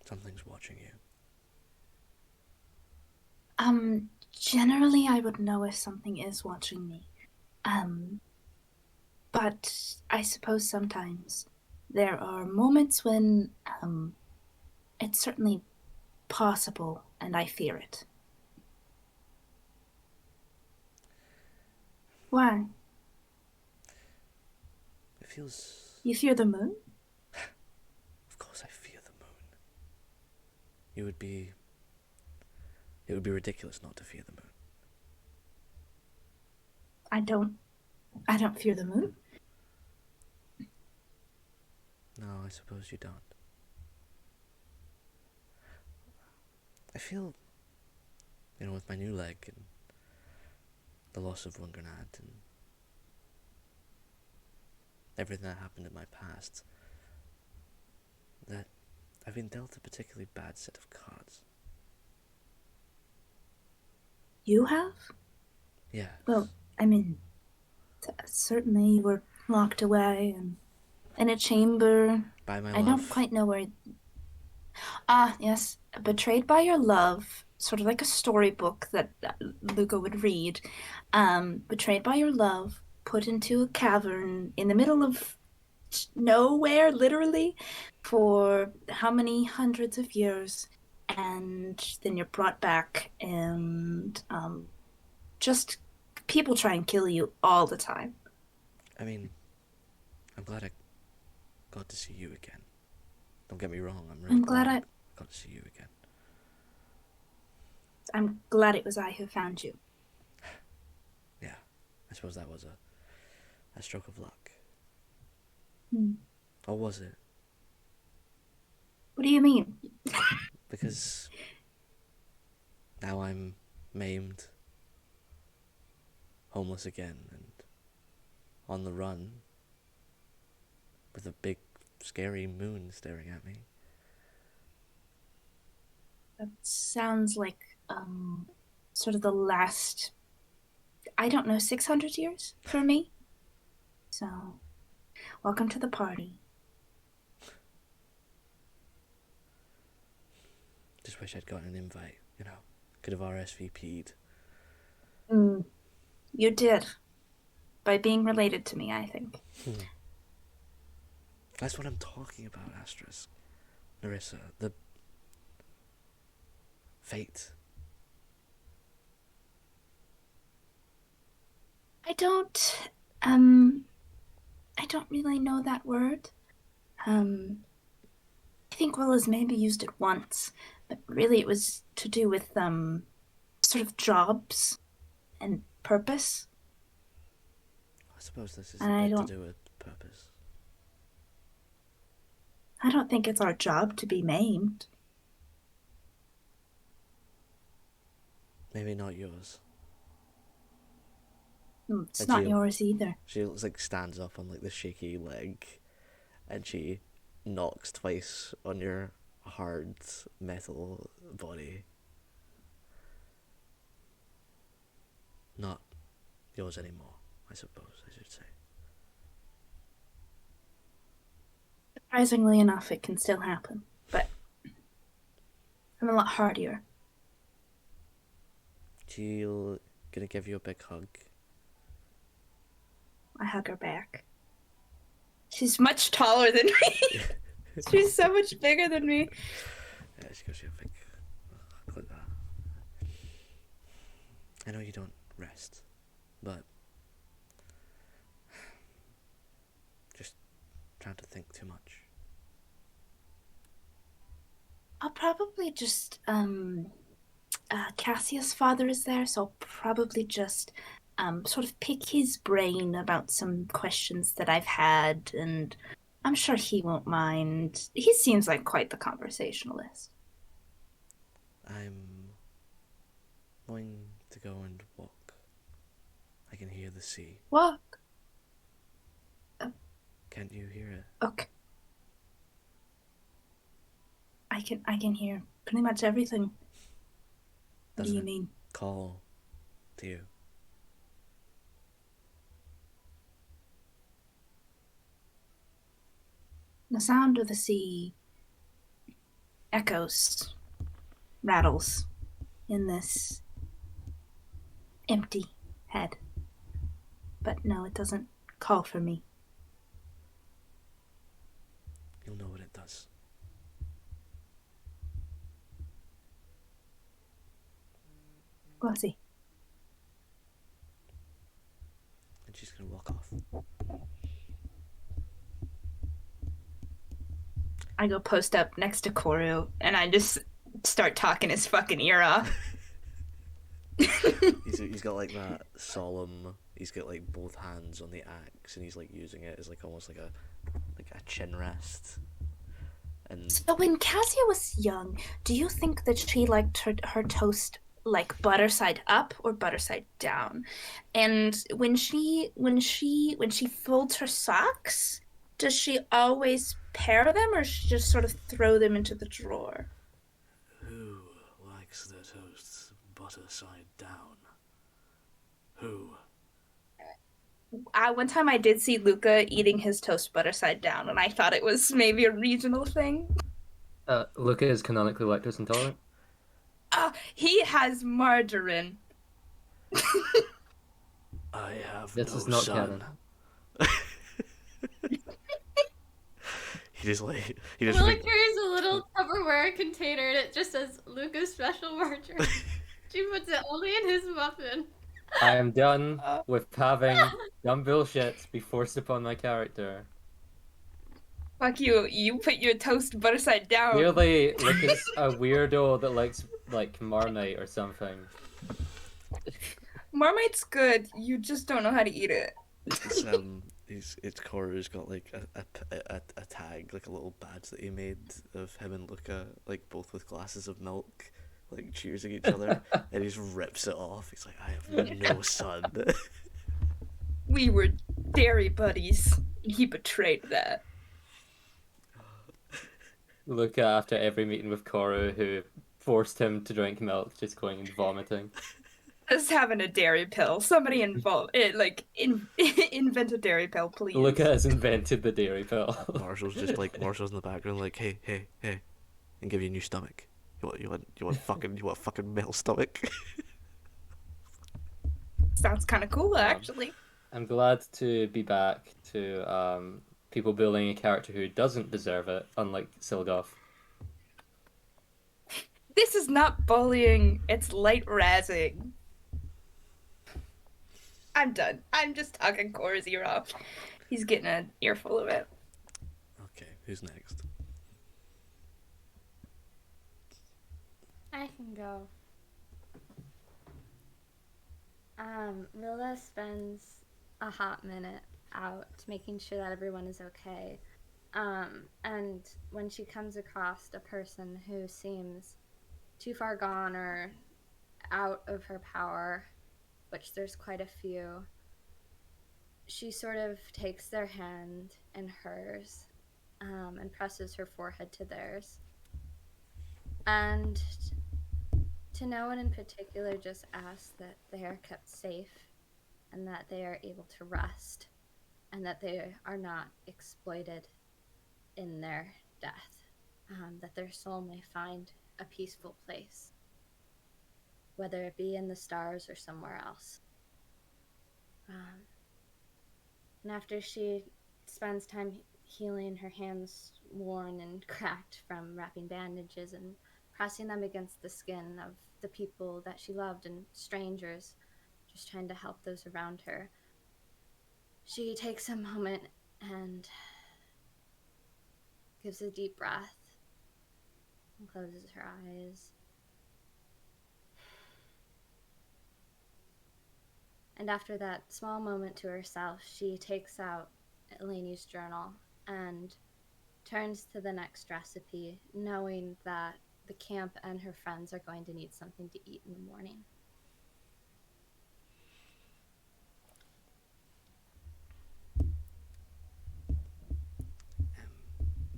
something's watching you? Generally I would know if something is watching me. But I suppose sometimes there are moments when, it's certainly possible and I fear it. Why? It feels... You fear the moon? Of course I fear the moon. It would be ridiculous not to fear the moon. I don't fear the moon. No, I suppose you don't. I feel, with my new leg and the loss of Wunngrenad and everything that happened in my past, that I've been dealt a particularly bad set of cards. You have? Yeah. Well, I mean, certainly you were locked away and in a chamber. By my I love. don't quite know where. Ah, yes, betrayed by your love, sort of like a storybook that Luca would read. Betrayed by your love, put into a cavern in the middle of nowhere, literally, for how many hundreds of years, and then you're brought back, and just people try and kill you all the time. I mean, I'm glad I got to see you again. Don't get me wrong, I'm glad I got to see you again. I'm glad it was I who found you. I suppose that was a stroke of luck. Hmm. Or was it? What do you mean? Because now I'm maimed, homeless again, and on the run with a big, scary moon staring at me. That sounds like sort of the last, I don't know, 600 years for me. So, welcome to the party. Just wish I'd gotten an invite, you know. Could have RSVP'd. You did. By being related to me, I think. That's what I'm talking about, Asterisk. Nerissa, the fate. I don't really know that word. I think Willa's maybe used it once, but really it was to do with sort of jobs and purpose. I suppose this is And a bit to do with purpose. I don't think it's our job to be maimed. Maybe not yours. It's And not yours either. She looks like stands up on like the shaky leg, and she knocks twice on your hard metal body. Not yours anymore, I suppose I should say. Surprisingly enough, it can still happen, but I'm a lot hardier. She's gonna give you a big hug. I hug her back. She's much taller than me. She's so much bigger than me. Yeah, she gives you a big hug like that. I know you don't rest, but just trying to think too much. I'll probably just Cassia's father is there, so I'll probably just sort of pick his brain about some questions that I've had, and I'm sure he won't mind. He seems like quite the conversationalist. I'm going to go and walk. I can hear the sea. Walk. Can't you hear it? Okay. I can hear pretty much everything. What do Doesn't you it mean? call to you? The sound of the sea echoes, rattles in this empty head. But no, it doesn't call for me. You'll know what it does. We'll see. And she's gonna walk off. I go post up next to Koru, and I just start talking his fucking ear off. He's got like that solemn. He's got like both hands on the axe, and he's like using it as like almost like a chin rest. And So when Cassia was young, do you think that she liked her toast like butter side up or butter side down? And when she folds her socks, does she always pair them, or she just sort of throw them into the drawer? who likes their toast butter side down? Who? One time I did see Luca eating his toast butter side down, and I thought it was maybe a regional thing. Luca is canonically lactose intolerant. He has margarine. I have This no is not son. canon. He just like he just. Willa carries a little Tupperware container and it just says Luca's special margarine. She puts it only in his muffin. I am done with having dumb bullshit be forced upon my character. Fuck you! You put your toast butter side down. Clearly, Luca's a weirdo that likes like Marmite or something. Marmite's good. You just don't know how to eat it. It's Cora's got like a tag, like a little badge that he made of him and Luca, like both with glasses of milk, like cheersing each other, and he just rips it off. He's like, I have no son. We were dairy buddies. He betrayed that. Look after every meeting with Koru, who forced him to drink milk, just going and vomiting. Just having a dairy pill. Somebody invent a dairy pill, please. Luca has invented the dairy pill. Marshall's in the background, like, hey, hey, hey, and give you a new stomach. You want fucking male stomach? Sounds kind of cool, actually. I'm glad to be back to people bullying a character who doesn't deserve it, unlike Silgoth. This is not bullying. It's light razzing. I'm done. I'm just talking Cora's ear off. He's getting an earful of it. Okay, who's next? I can go. Lila spends a hot minute out making sure that everyone is okay. And when she comes across a person who seems too far gone or out of her power, which there's quite a few, she sort of takes their hand in hers, and presses her forehead to theirs. And to no one in particular, just asks that they are kept safe and that they are able to rest and that they are not exploited in their death, that their soul may find a peaceful place, whether it be in the stars or somewhere else. And after she spends time healing her hands worn and cracked from wrapping bandages and pressing them against the skin of the people that she loved and strangers, just trying to help those around her, she takes a moment and gives a deep breath and closes her eyes. And after that small moment to herself, she takes out Eleni's journal and turns to the next recipe, knowing that the camp and her friends are going to need something to eat in the morning.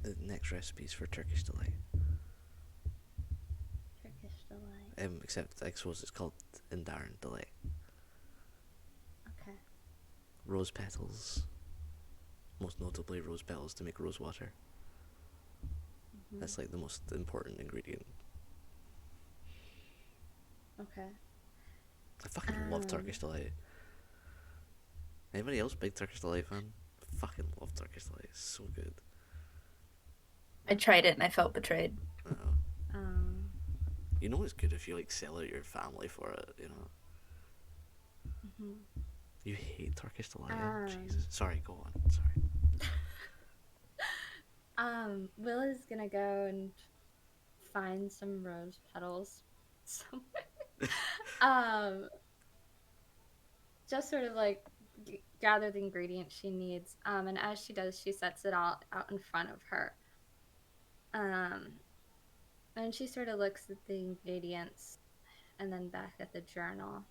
The next recipe is for Turkish delight. Turkish delight. Except I suppose it's called Indaran delight. Okay. Rose petals, most notably rose petals to make rose water. Mm-hmm. That's like the most important ingredient. Okay. I fucking love Turkish delight. Anybody else big Turkish delight fan? I fucking love Turkish delight. It's so good. I tried it and I felt betrayed. You know it's good if you like sell out your family for it, you know. Mm-hmm. You hate Turkish delight. Jesus. Sorry, go on. Sorry. Will is gonna go and find some rose petals somewhere. Just sort of like gather the ingredients she needs. And as she does, she sets it all out in front of her. And she sort of looks at the ingredients and then back at the journal.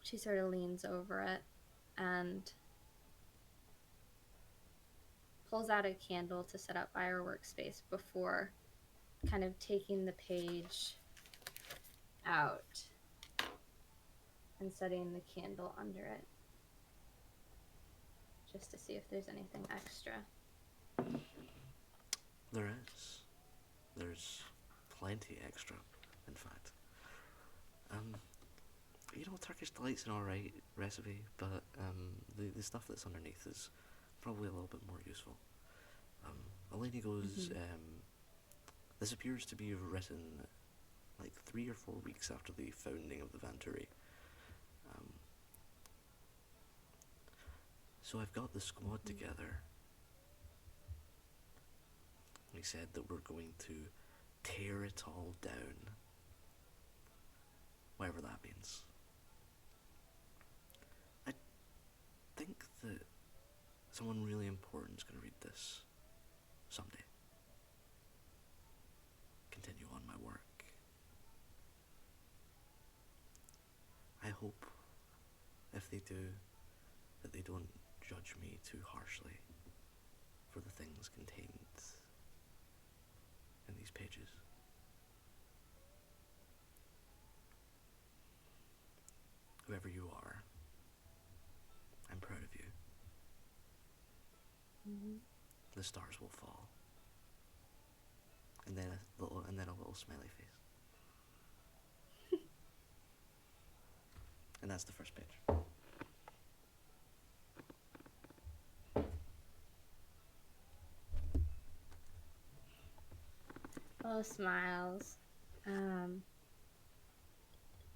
She sort of leans over it and pulls out a candle to set up by her workspace before kind of taking the page out and setting the candle under it, just to see if there's anything extra. There is. There's plenty extra, in fact. You know, Turkish delight's an alright recipe, but the stuff that's underneath is probably a little bit more useful. Eleni goes, this appears to be written like 3 or 4 weeks after the founding of the Venturi. So I've got the squad together. We said that we're going to tear it all down. whatever that means. I think that someone really important is going to read this someday. Continue on my work. I hope, if they do, that they don't judge me too harshly for the things contained in these pages. Whoever you are, I'm proud of you. Mm-hmm. The stars will fall. And then a little smiley face. And that's the first page. Oh, smiles.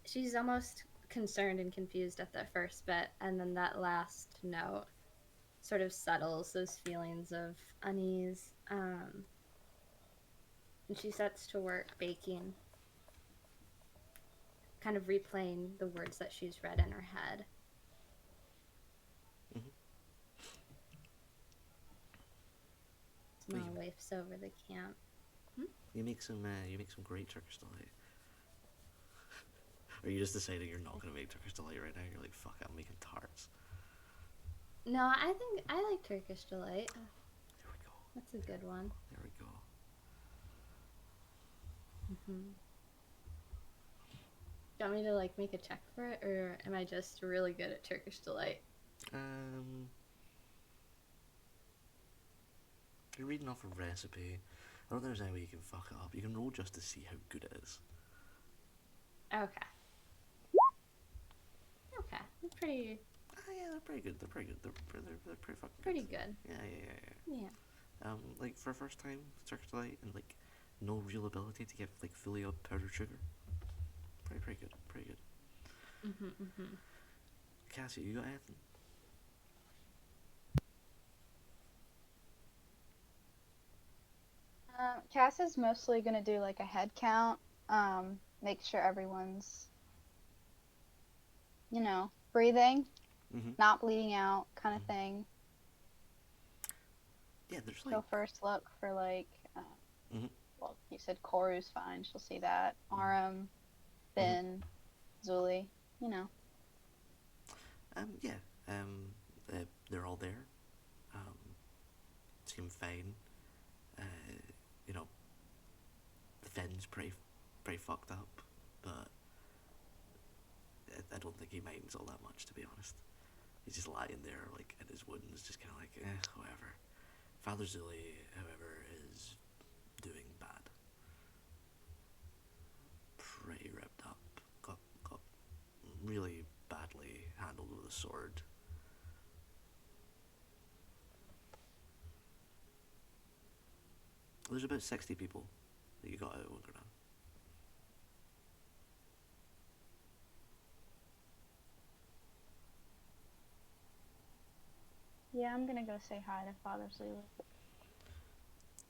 She's almost concerned and confused at the first bit, and then that last note sort of settles those feelings of unease. And she sets to work baking, kind of replaying the words that she's read in her head. Mm-hmm. Smell wafts over the camp. You make some great Turkish delight. Or are you just deciding you're not gonna make Turkish delight right now? You're like, fuck it, I'm making tarts. No, I think I like Turkish delight. There we go. That's a good one. There we go. Mm-hmm. Do you want me to like make a check for it, or am I just really good at Turkish delight? You're reading off a recipe. I don't think there's any way you can fuck it up. You can roll just to see how good it is. Okay. Okay, that's pretty. Yeah, they're pretty good. They're pretty good. They're pretty fucking good. Pretty good. Yeah. Yeah. Like for a first time Turkish delight and like no real ability to get like fully up powdered sugar. Pretty good. Pretty good. Mm-hmm. Cassie, you got anything? Cass is mostly gonna do like a head count, make sure everyone's, breathing, Mm-hmm. not bleeding out, kind of thing. Yeah, there's like. She'll first look for like, Mm-hmm. well, you said Koru's fine. She'll see that. Aram, Finn, Zuli, Yeah. They're all there. Seem fine. You know, Finn's pretty fucked up, but I don't think he minds all that much, to be honest. He's just lying there, like, in his wounds, just kind of like, whatever. Father Zuli, however, is doing bad. Pretty ripped up. Got really badly handled with a sword. There's about 60 people that you got out of Wunngrenad. Yeah, I'm gonna go say hi to Father Zuli.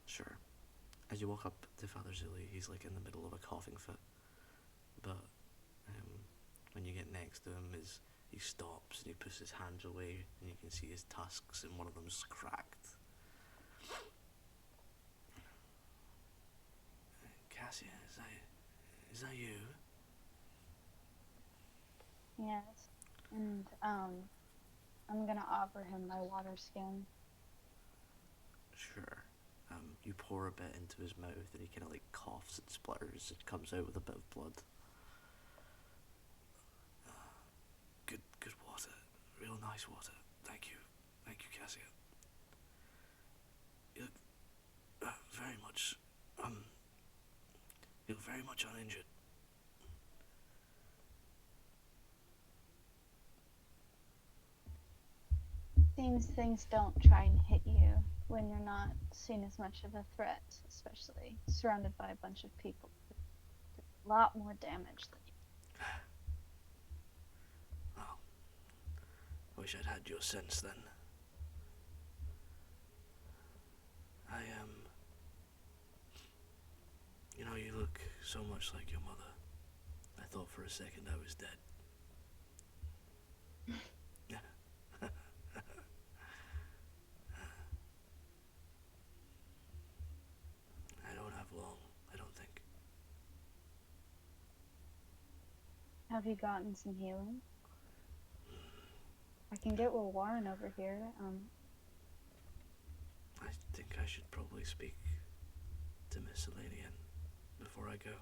Sure. As you walk up to Father Zuli, he's like in the middle of a coughing fit. But when you get next to him, he stops and he puts his hands away, and you can see his tusks, and one of them's cracked. Cassia, is that you? Yes, and I'm gonna offer him my water skin. Sure. You pour a bit into his mouth, and he kind of like coughs and splutters. It comes out with a bit of blood. Good water. Real nice water. Thank you, Cassia. You look very much. You look very much uninjured. Seems things don't try and hit you when you're not seen as much of a threat, especially surrounded by a bunch of people. A lot more damage than you. Well, I wish I'd had your sense then. You look so much like your mother. I thought for a second I was dead. I don't have long, I don't think. Have you gotten some healing? I can get Will Warren over here. I think I should probably speak to Miss Elenian before I go.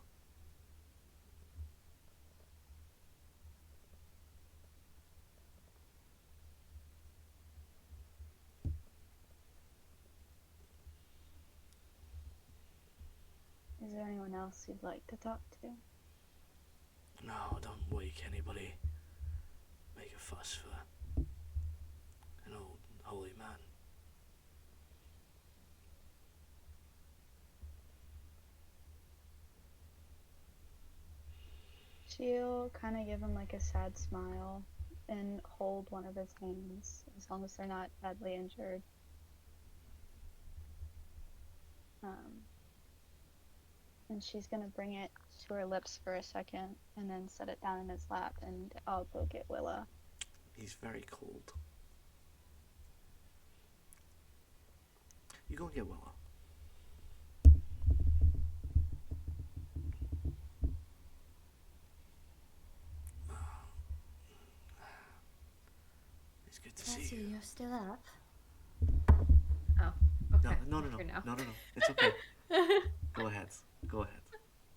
Is there anyone else you'd like to talk to? No, don't wake anybody. Make a fuss for an old holy man. She'll kind of give him like a sad smile and hold one of his hands, as long as they're not badly injured. And she's gonna bring it to her lips for a second and then set it down in his lap, and I'll go get Willa. He's very cold. You go and get Willa. It's good to see you. You're still up? Oh, okay. No. It's okay. Go ahead.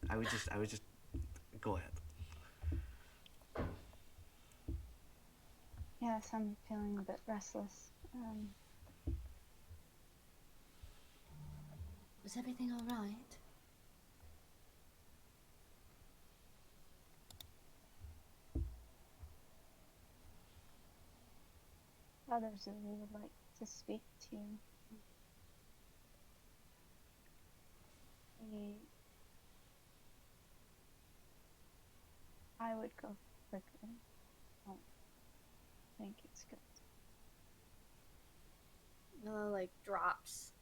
I would just go ahead. Yes, I'm feeling a bit restless. Was everything all right? Others of you would like to speak to you. I would go quickly. I think it's good. Willa like drops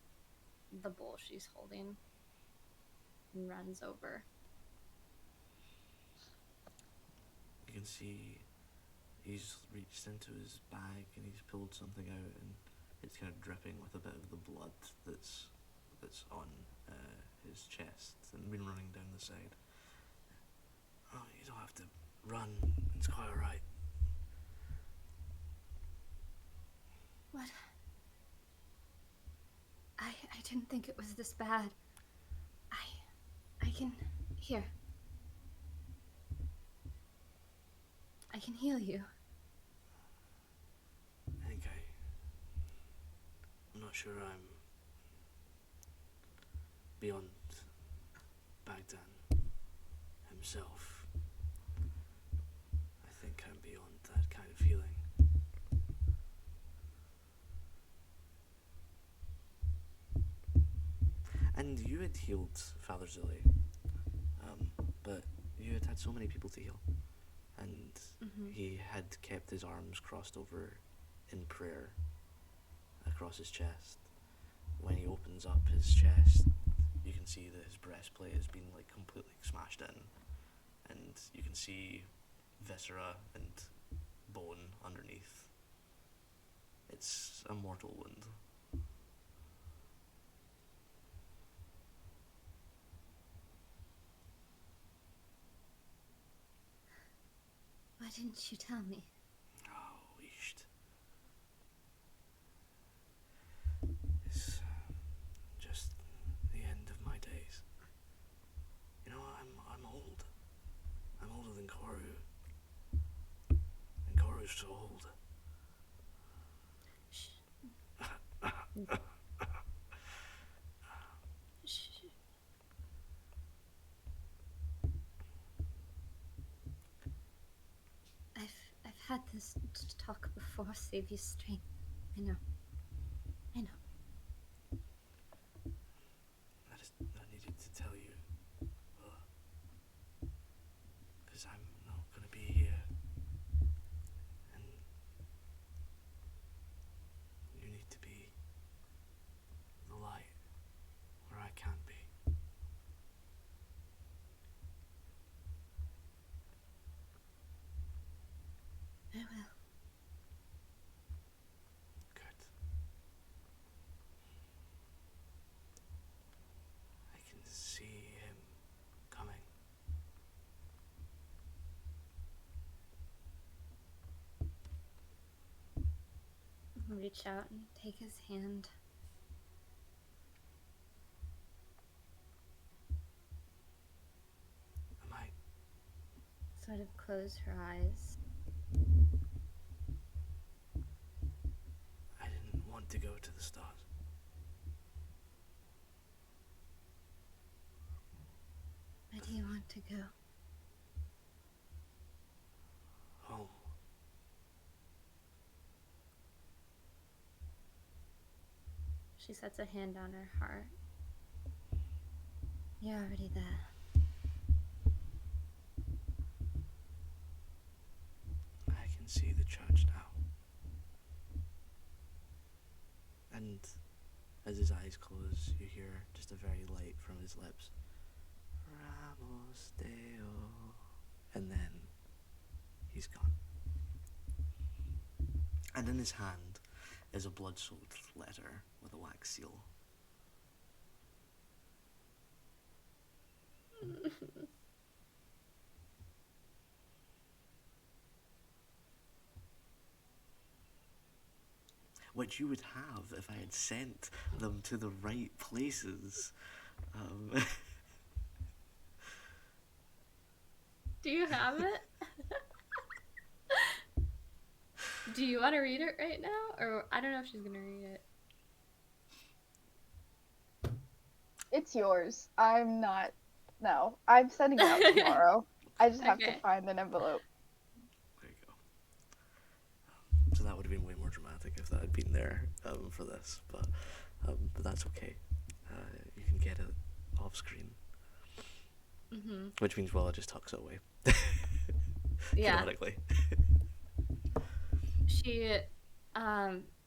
the bowl she's holding and runs over. You can see he's reached into his bag and he's pulled something out, and it's kind of dripping with a bit of the blood that's on his chest and been running down the side. Oh, you don't have to run. It's quite alright. What? I didn't think it was this bad. I can... Here. I can heal you. I think I'm not sure I'm beyond Bagdan himself. I think I'm beyond that kind of healing. And you had healed Father Zilli, but you had so many people to heal, and he had kept his arms crossed over in prayer across his chest. When he opens up his chest, you can see that his breastplate has been like completely smashed in, and you can see viscera and bone underneath. It's a mortal wound. Why didn't you tell me? Oh, Isht. It's just the end of my days. You know, I'm old. I'm older than Koru. And Koru's so old. Shh. Shh. I've had this talk before. Save your strength. I know. I needed to tell you, because I'm not going to be here, and you need to be the light where I can't be. reach out and take his hand. Am I? Sort of close her eyes. I didn't want to go to the stars. Where do you want to go? Home. She sets a hand on her heart. You're already there. I can see the church now. And as his eyes close, you hear just a very light from his lips. Ramos Deo. And then he's gone. And in his hand is a blood-soaked letter with a wax seal. Which you would have if I had sent them to the right places. Do you have it? Do you want to read it right now? Or I don't know if she's gonna read it. It's yours. I'm not. No, I'm sending it out tomorrow. I just have to Okay. find an envelope. There you go. So that would have been way more dramatic if that had been there for this, but that's okay. You can get it off screen. Mm-hmm. Which means Willa just tucks it away. Yeah. Canonically.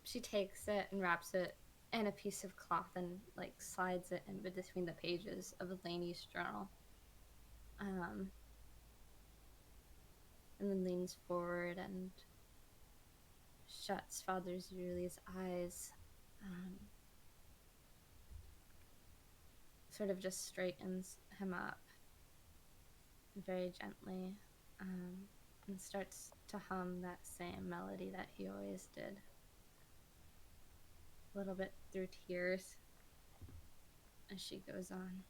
She takes it and wraps it in a piece of cloth and like slides it in between the pages of Elaine's journal. And then leans forward and shuts Father Zuli's eyes. Sort of just straightens him up very gently, and starts to hum that same melody that he always did. A little bit through tears as she goes on.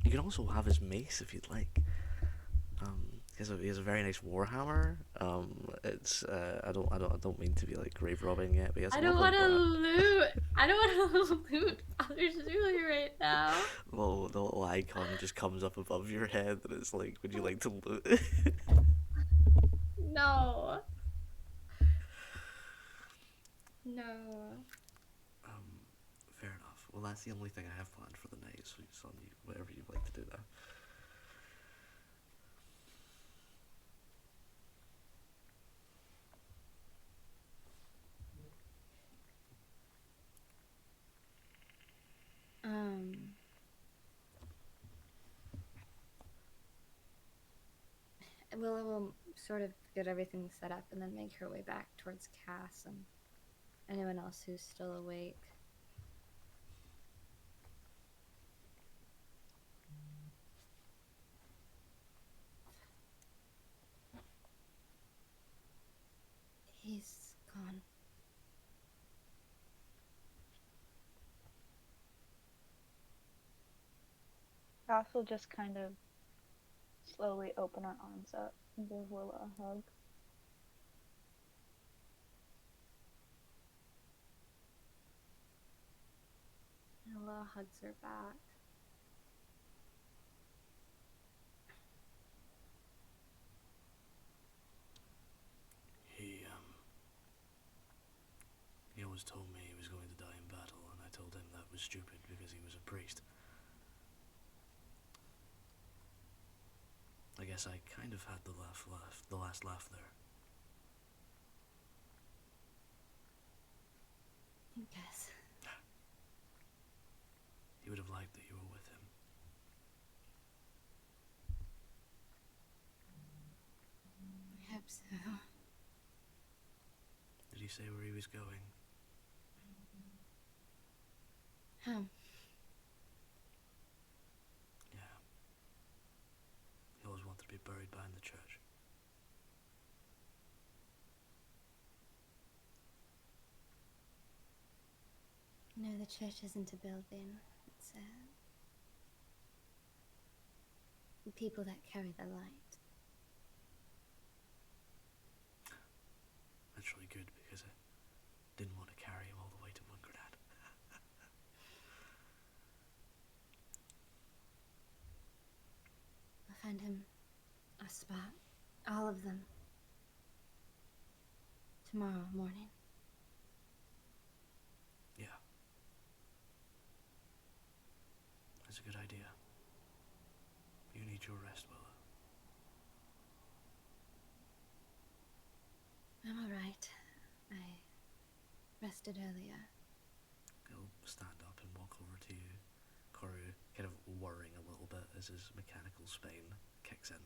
You can also have his mace if you'd like. He has a very nice warhammer. It's I don't mean to be like grave robbing it, but he has I a don't lovely want to loot. I don't want to loot Father Zuli right now. the little icon just comes up above your head, and it's like, would you like to loot? No. No. Fair enough. Well, that's the only thing I have planned for the night, so it's on you, whatever you'd like to do now. Willa will sort of get everything set up and then make her way back towards Cass and anyone else who's still awake. He's gone. Cass will just kind of slowly open her arms up and give Willa a hug. And Willa hugs her back. He always told me he was going to die in battle, and I told him that was stupid because he was a priest. I guess I kind of had the last laugh there. I guess. He would have liked that you were with him. I hope so. Did he say where he was going? Home. Yeah. He always wanted to be buried behind the church? No, the church isn't a building. It's the people that carry the light. That's really good, because I didn't want to carry him all the way to Wunngrenad. I'll find him a spot. All of them. Tomorrow morning. Yeah. That's a good idea. You need your rest, Willow. I'm alright. I rested earlier. He'll stand up and walk over to you, Koru, kind of whirring a little bit as his mechanical spine kicks in.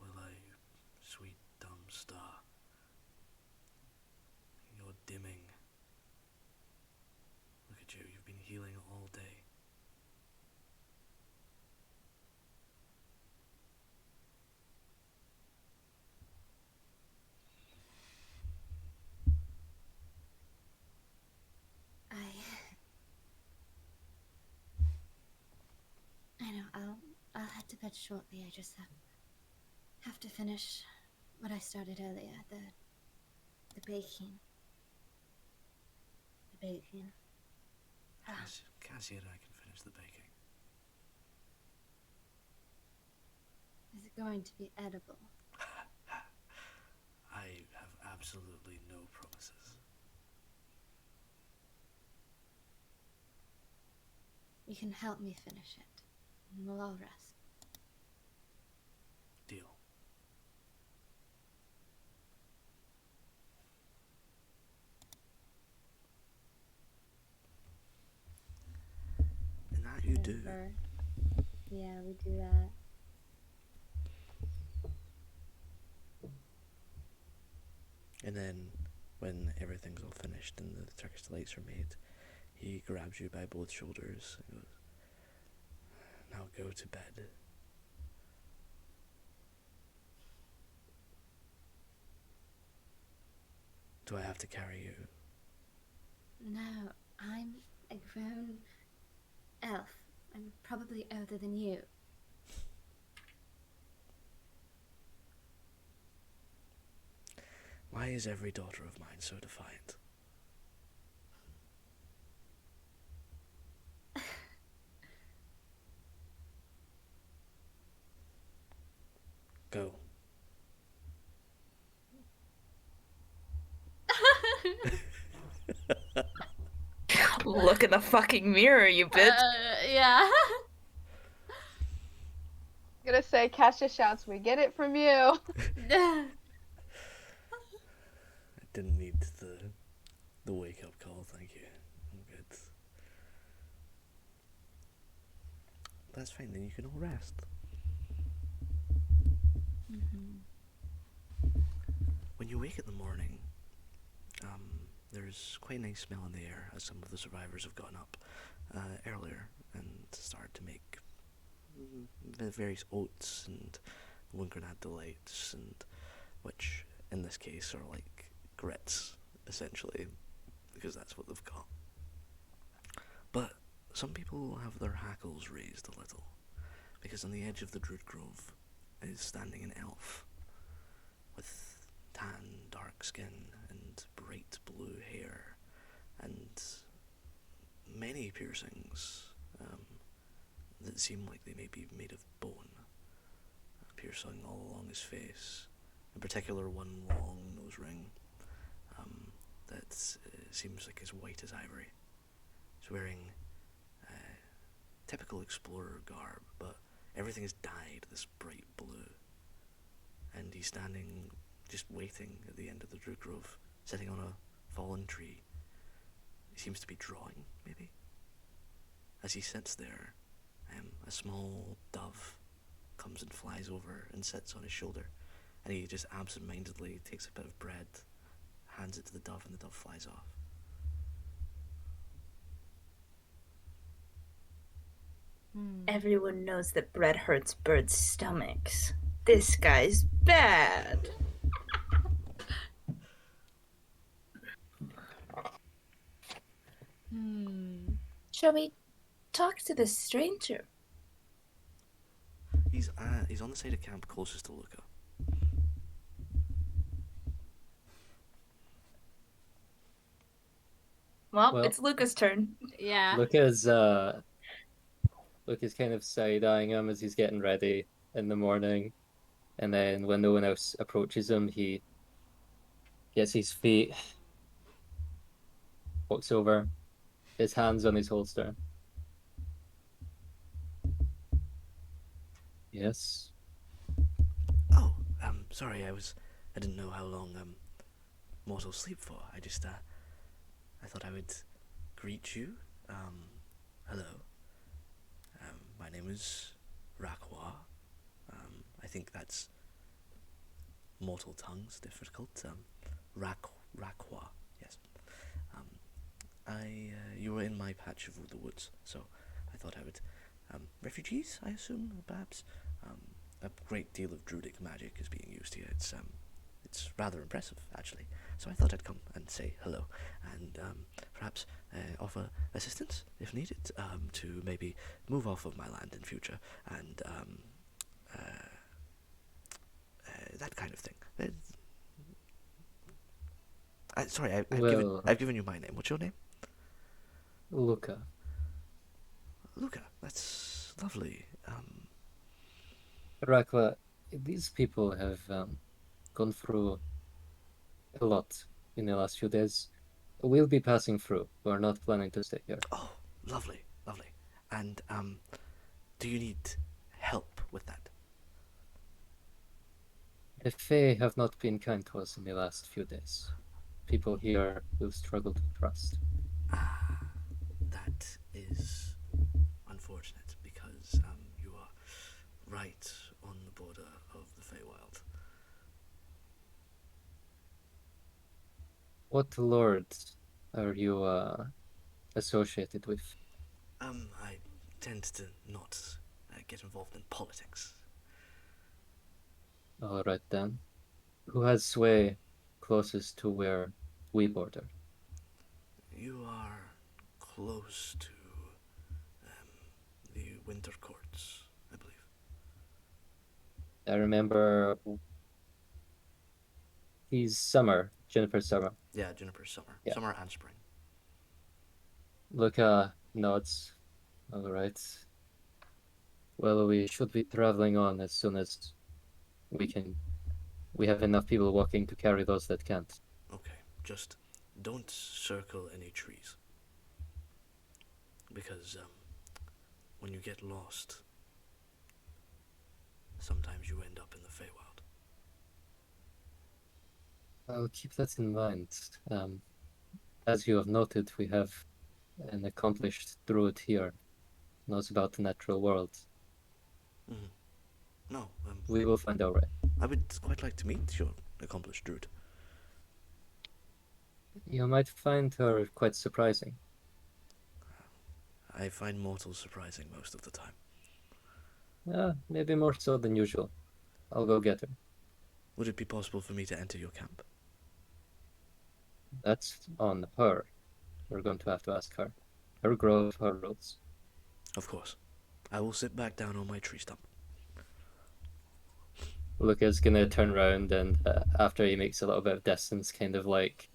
Willow, sweet dumb star. You're dimming. Look at you, you've been healing all day. I know, I'll head to bed shortly. I just have to finish what I started earlier, the baking. The baking. Cassie and I can finish the baking. Is it going to be edible? I have absolutely no promises. You can help me finish it, and we'll all rest. Deal. And that you do. Whatever. Yeah, we do that. And then, when everything's all finished and the Turkish delights are made, he grabs you by both shoulders and goes, "Now go to bed." Do I have to carry you? No, I'm a grown elf. I'm probably older than you. Why is every daughter of mine so defiant? Go. Look in the fucking mirror, you bitch. Yeah. I'm gonna say, Kasha shouts, "We get it from you." I didn't need the wake up call, thank you. I'm good. That's fine, then you can all rest. When you wake in the morning, there's quite a nice smell in the air as some of the survivors have gotten up earlier and started to make the various oats and Wunngrenad delights, and which in this case are like grits essentially, because that's what they've got. But some people have their hackles raised a little, because on the edge of the Druid Grove is standing an elf with tan, dark skin and bright blue hair and many piercings that seem like they may be made of bone, piercing all along his face. In particular, one long nose ring that seems like as white as ivory. He's wearing typical explorer garb, but everything is dyed this bright blue. And he's standing, just waiting at the end of the Druid Grove, sitting on a fallen tree. He seems to be drawing, maybe. As he sits there, a small dove comes and flies over and sits on his shoulder, and he just absent-mindedly takes a bit of bread, hands it to the dove, and the dove flies off. Everyone knows that bread hurts birds' stomachs. This guy's bad. Shall we talk to this stranger? He's on the side of camp closest to Luca. Well, it's Luca's turn. Yeah. Luca's kind of side-eyeing him as he's getting ready in the morning, and then when no one else approaches him, he gets his feet, walks over, his hands on his holster. Yes. Oh, sorry, I didn't know how long mortals sleep for. I thought I would greet you. Hello. My name is Rakwa. I think that's mortal tongues difficult. Rakwa. Yes. You were in my patch of the woods, so I thought I would. Refugees, I assume, perhaps. A great deal of druidic magic is being used here. It's rather impressive, actually. So I thought I'd come and say hello, and perhaps offer assistance if needed, to maybe move off of my land in future, and that kind of thing. Sorry, I've given you my name. What's your name? Luca. Luca. That's lovely. Rakla, these people have gone through a lot in the last few days. We'll be passing through. We're not planning to stay here. Oh, lovely. And do you need help with that? The Fae have not been kind to us in the last few days. People here will struggle to trust. That is unfortunate because you are right on the border of the Feywild. What lords are you associated with? I tend to not get involved in politics. All right then. Who has sway closest to where we border? You are close to the Winter Courts, I believe. I remember he's Summer, Jennifer Summer. Yeah, Juniper Summer. Yeah. Summer and Spring. Luca nods. All right. Well, we should be traveling on as soon as we can. We have enough people walking to carry those that can't. Okay, just don't circle any trees. Because when you get lost, sometimes you end up in the Feywild. I'll keep that in mind. As you have noted, we have an accomplished druid here, knows about the natural world. Mm-hmm. No, we will find our way. I would quite like to meet your accomplished druid. You might find her quite surprising. I find mortals surprising most of the time. Maybe more so than usual. I'll go get her. Would it be possible for me to enter your camp? That's on her. We're going to have to ask her. Her grove, her rules. Of course. I will sit back down on my tree stump. Luca's gonna turn around and after he makes a little bit of distance, kind of like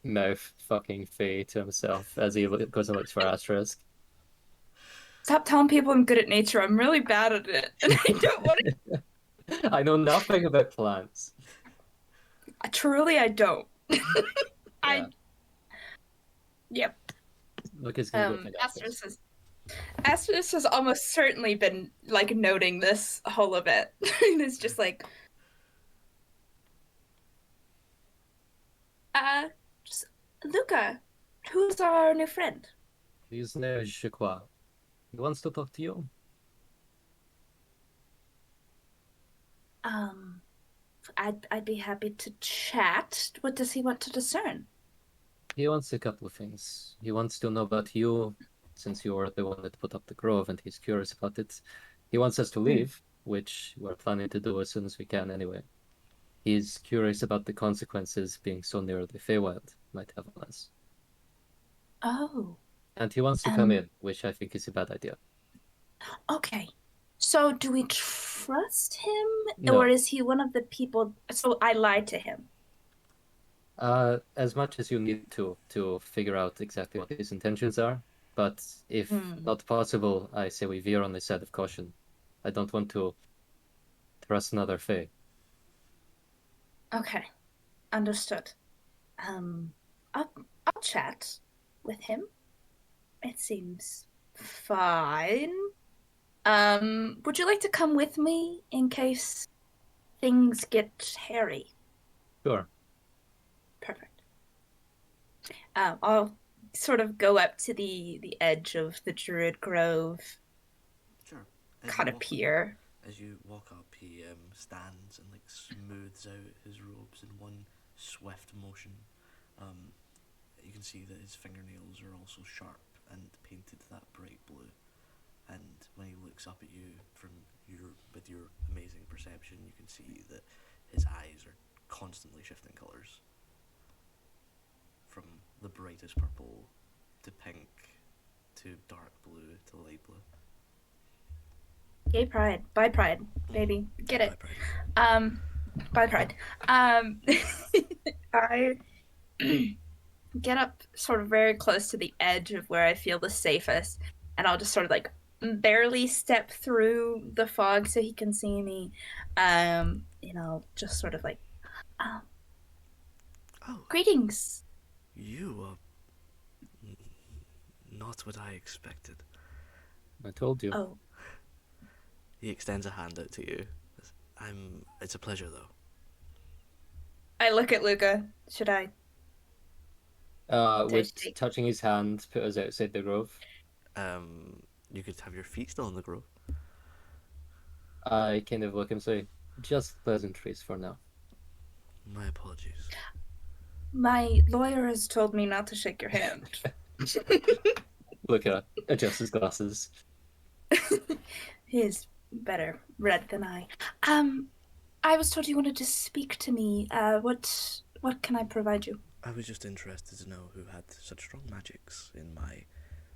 mouth fucking Faye to himself as he goes and looks for Asterisk. Stop telling people I'm good at nature. I'm really bad at it, and I don't want to. I know nothing about plants. Truly, I don't. Yep. Luca's gonna go find Asterisk has almost certainly been like noting this whole event. And it's just like, just Luca, who's our new friend? His name is Shikwa. He wants to talk to you. I'd be happy to chat. What does he want to discern? He wants a couple of things. He wants to know about you, since you're the one that put up the grove and he's curious about it. He wants us to leave, which we're planning to do as soon as we can anyway. He's curious about the consequences being so near the Feywild might have on us. Oh, And he wants to come in, which I think is a bad idea. okay. So do we trust him? No. Or is he one of the people? So I lied to him. As much as you need to figure out exactly what his intentions are, but if not possible, I say we veer on the side of caution. I don't want to trust another Fey. Okay, understood. I'll chat with him. It seems fine. Would you like to come with me in case things get hairy? Sure. Perfect. I'll sort of go up to the edge of the Druid Grove, Sure. kind of peer. As you walk up, he stands and like smooths out his robes in one swift motion. You can see that his fingernails are also sharp and painted that bright blue. And when he looks up at you with your amazing perception, you can see that his eyes are constantly shifting colours, from the brightest purple to pink to dark blue to light blue. Gay pride, bi pride, baby, get it. Bi pride. I get up sort of very close to the edge of where I feel the safest, and I'll just sort of like barely step through the fog so he can see me. Just sort of like, greetings. You are not what I expected. I told you. Oh. He extends a hand out to you. It's a pleasure, though. I look at Luca. Should I? With touching his hand, put us outside the grove. You could have your feet still in the grove. I kind of look and say, just pleasantries for now. My apologies. My lawyer has told me not to shake your hand. Luca adjusts his glasses. He is better read than I. I was told you wanted to speak to me. What can I provide you? I was just interested to know who had such strong magics in my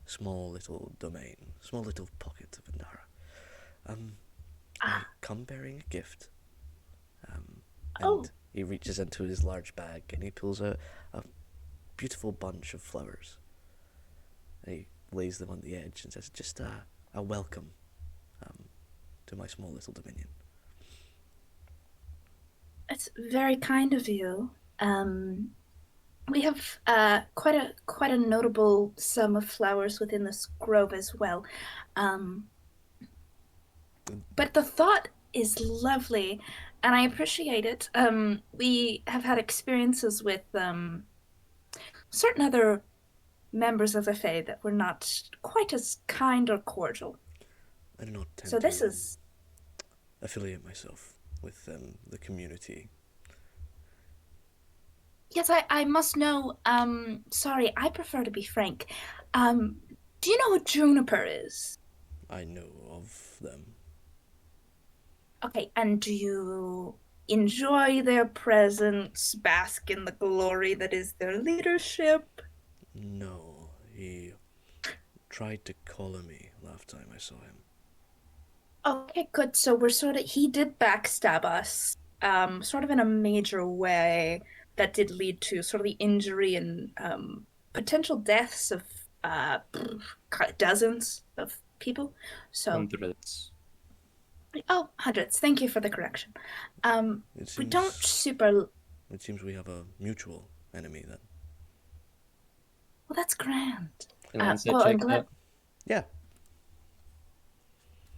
small little domain, small little pocket of Indara. I come bearing a gift. And he reaches into his large bag and he pulls out a beautiful bunch of flowers. And he lays them on the edge and says, just a welcome to my small little dominion. It's very kind of you. We have quite a notable sum of flowers within this grove as well. But the thought is lovely, and I appreciate it. We have had experiences with certain other members of the Fae that were not quite as kind or cordial. I do not tend so this to is affiliate myself with the community. Yes, I must know. Sorry, I prefer to be frank. Do you know who Juniper is? I know of them. Okay, and do you enjoy their presence, bask in the glory that is their leadership? No, he tried to collar me last time I saw him. Okay, good. So he did backstab us, sort of in a major way that did lead to sort of the injury and potential deaths of dozens of people. So Hundreds. Oh, hundreds. Thank you for the correction. We don't super... It seems we have a mutual enemy then. Well, that's grand. I'm glad... Yeah.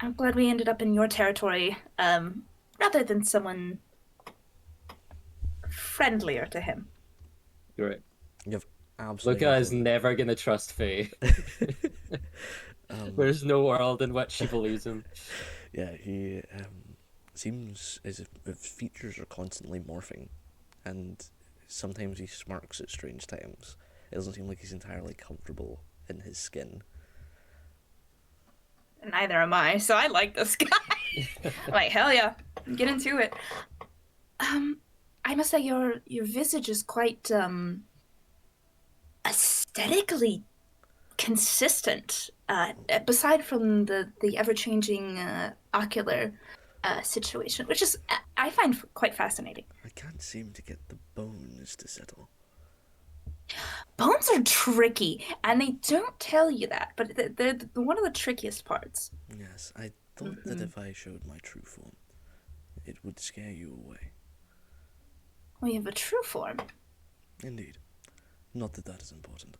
I'm glad we ended up in your territory, rather than someone friendlier to him. You're right. You have absolutely... Luca is never going to trust Faye. There's no world in which she believes him. Yeah, he seems as if his features are constantly morphing, and sometimes he smirks at strange times. It doesn't seem like he's entirely comfortable in his skin. Neither am I, so I like this guy. I'm like, hell yeah, get into it. I must say your visage is quite aesthetically consistent. Beside from the ever changing ocular situation, which is I find quite fascinating. I can't seem to get the bones to settle. Bones are tricky, and they don't tell you that, but they're one of the trickiest parts. Yes, I thought that if I showed my true form, it would scare you away. We have a true form. Indeed. Not that that is important.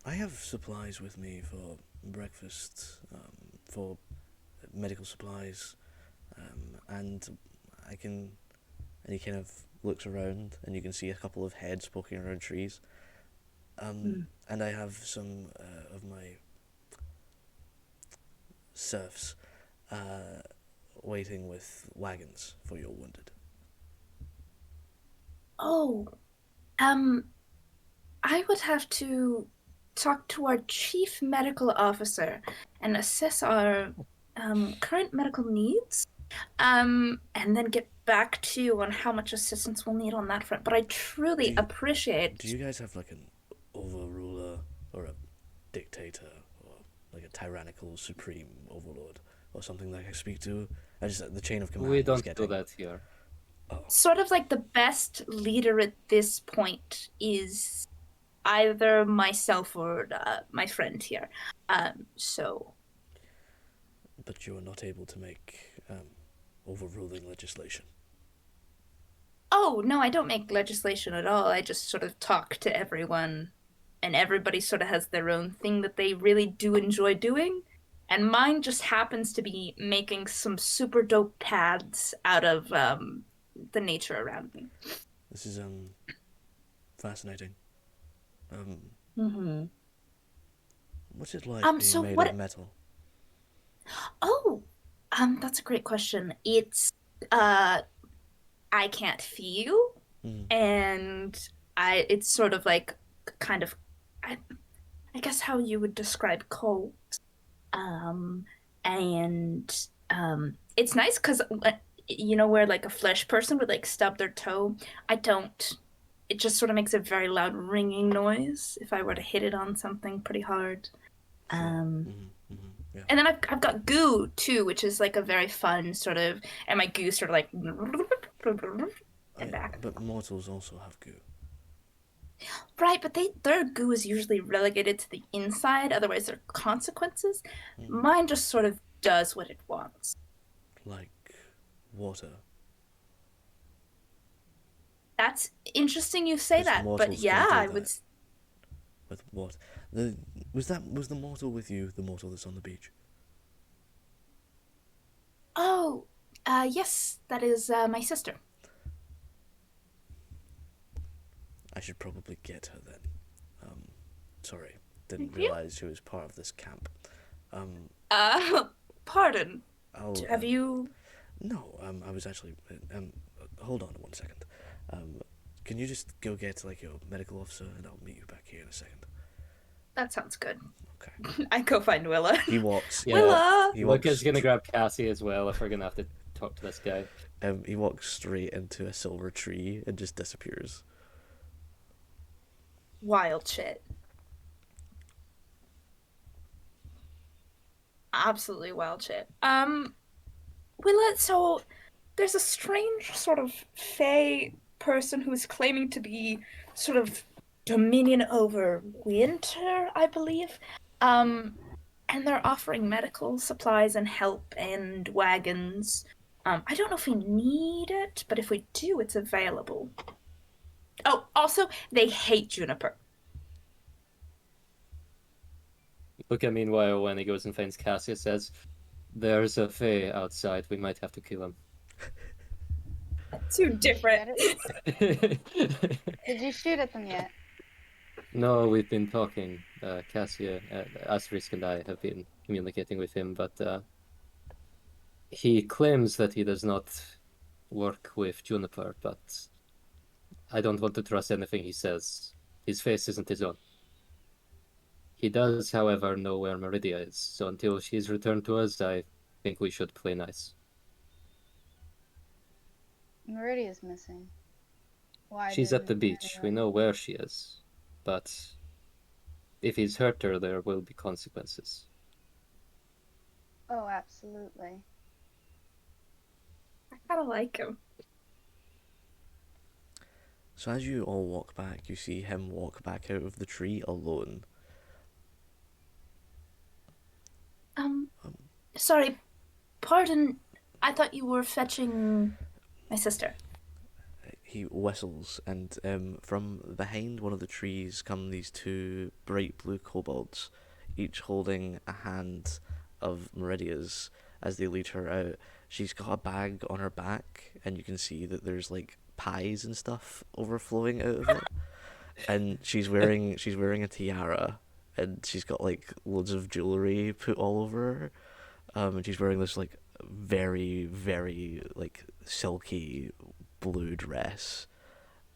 I have supplies with me for breakfast, for medical supplies, and I can... And he kind of looks around, and you can see a couple of heads poking around trees. And I have some of my serfs waiting with wagons for your wounded. Oh, I would have to talk to our chief medical officer and assess our current medical needs, and then get back to you on how much assistance we'll need on that front. But I truly appreciate. Do you guys have like an overruler or a dictator or like a tyrannical supreme overlord or something that I can speak to? I just the chain of command. We don't getting... do that here. Oh. Sort of like the best leader at this point is either myself or my friend here. So. But you are not able to make overruling legislation. Oh, no, I don't make legislation at all. I just sort of talk to everyone, and everybody sort of has their own thing that they really do enjoy doing. And mine just happens to be making some super dope pads out of the nature around me. This is fascinating. What's it like being made of metal? Oh, that's a great question. It's I can't feel, and it's sort of like kind of I guess how you would describe cold. And it's nice because you know where like a flesh person would like stub their toe. I don't. It just sort of makes a very loud ringing noise if I were to hit it on something pretty hard. Yeah. And then I've got goo too, which is like a very fun sort of, and my goo sort of like and back. But mortals also have goo. Right, but their goo is usually relegated to the inside, otherwise there are consequences. Mine just sort of does what it wants. Like water. That's interesting you say that, but yeah, I would. With what? Was the mortal with you? The mortal that's on the beach. Oh, yes, that is my sister. I should probably get her then. Sorry, didn't realize she was part of this camp. Pardon. Have you? No, I was actually. Hold on 1 second. Can you just go get like your medical officer, and I'll meet you back here in a second. That sounds good. Okay. I go find Willa. He walks. Yeah. Willa. Luca's gonna grab Cassie as well if we're gonna have to talk to this guy. He walks straight into a silver tree and just disappears. Wild shit. Absolutely wild shit. Willa, so there's a strange sort of fae person who's claiming to be sort of dominion over winter, I believe. And they're offering medical supplies and help and wagons. I don't know if we need it, but if we do, it's available. Oh, also, they hate Juniper. Luca, meanwhile, when he goes and finds Cassie, says, "There's a fae outside. We might have to kill him." Too different. Did you shoot at them yet? No, we've been talking. Cassia, Asterisk, and I have been communicating with him, but he claims that he does not work with Juniper, but I don't want to trust anything he says. His face isn't his own. He does, however, know where Meridia is, so until she's returned to us, I think we should play nice. Meridia's missing. Why She's at didn't the beach. We Meridia? know where she is, but if he's hurt her, there will be consequences. Oh, absolutely. I kind of like him. So as you all walk back, you see him walk back out of the tree alone. Sorry, pardon. I thought you were fetching my sister. He whistles, and from behind one of the trees come these two bright blue kobolds, each holding a hand of Meridia's as they lead her out. She's got a bag on her back, and you can see that there's like pies and stuff overflowing out of it. And she's wearing a tiara, and she's got like loads of jewelry put all over her. And she's wearing this like very very like silky blue dress,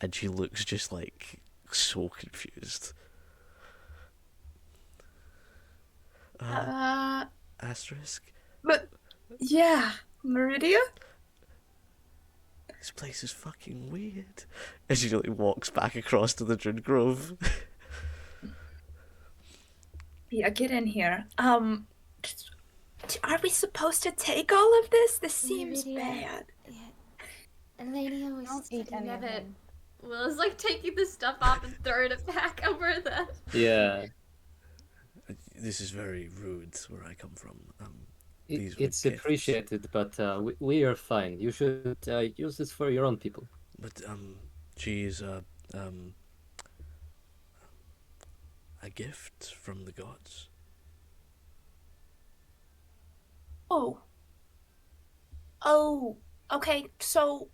and she looks just like so confused. Asterisk. But yeah, Meridia. This place is fucking weird. And she like walks back across to the Druid Grove. Yeah, get in here. Are we supposed to take all of this? This seems Meridia, bad. Yeah. A lady always Don't eat said any of Nev it. them. Will is like taking the stuff off and throwing it back over the. Yeah, This is very rude where I come from. These were it's gifts. appreciated, but we are fine. You should use this for your own people. But she is a gift from the gods. Oh. Oh. Okay. So,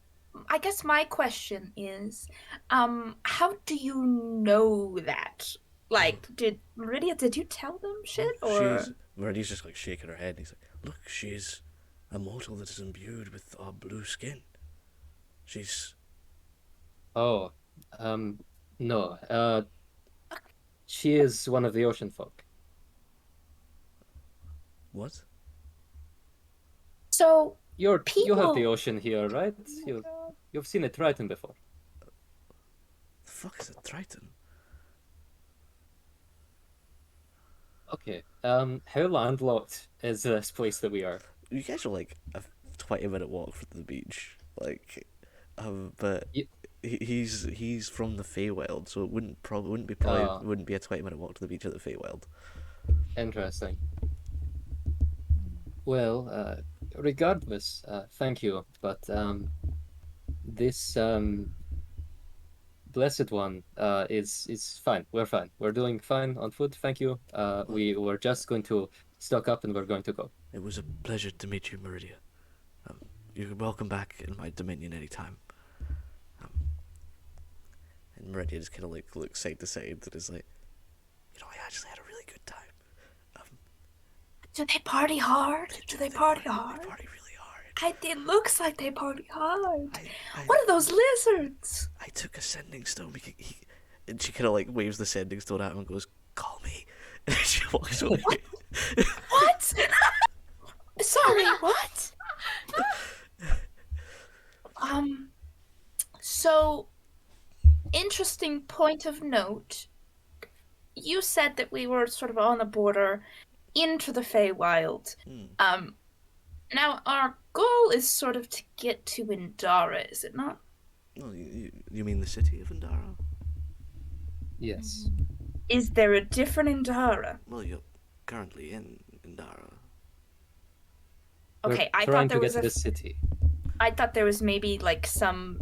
I guess my question is, how do you know that? Like, did you tell them shit or? Meridia's just like shaking her head, and he's like, "Look, she's a mortal that is imbued with our blue skin. She's Oh, no. She is one of the ocean folk. what? So You have the people. ocean here, right? You've seen a Triton before. The fuck is a Triton? Okay. How landlocked is this place that we are? You guys are like a 20-minute walk from the beach, like, but You, he's from the Feywild, so it wouldn't be a 20-minute walk to the beach at the Feywild. Interesting. Well, regardless, thank you, but this blessed one is fine. We're fine. We're doing fine on food. Thank you. We were just going to stock up and we're going to go. It was a pleasure to meet you, Meridia. You're welcome back in my dominion anytime. And Meridia just kind of like looks side to side and is like, I actually had a really good time. Do they party hard? Do they party They hard? party really hard. It looks like they party hard. I What are those lizards? I took a sending stone. And she kind of like waves the sending stone at him and goes, "Call me." And she walks away. What? Sorry, what? So, interesting point of note. You said that we were sort of on the border into the Feywild. Now our goal is sort of to get to Indara, is it not? No, you mean the city of Indara? Yes. Is there a different Indara? Well, you're currently in Indara. Okay, We're I trying thought there to was get to the city. I thought there was maybe like some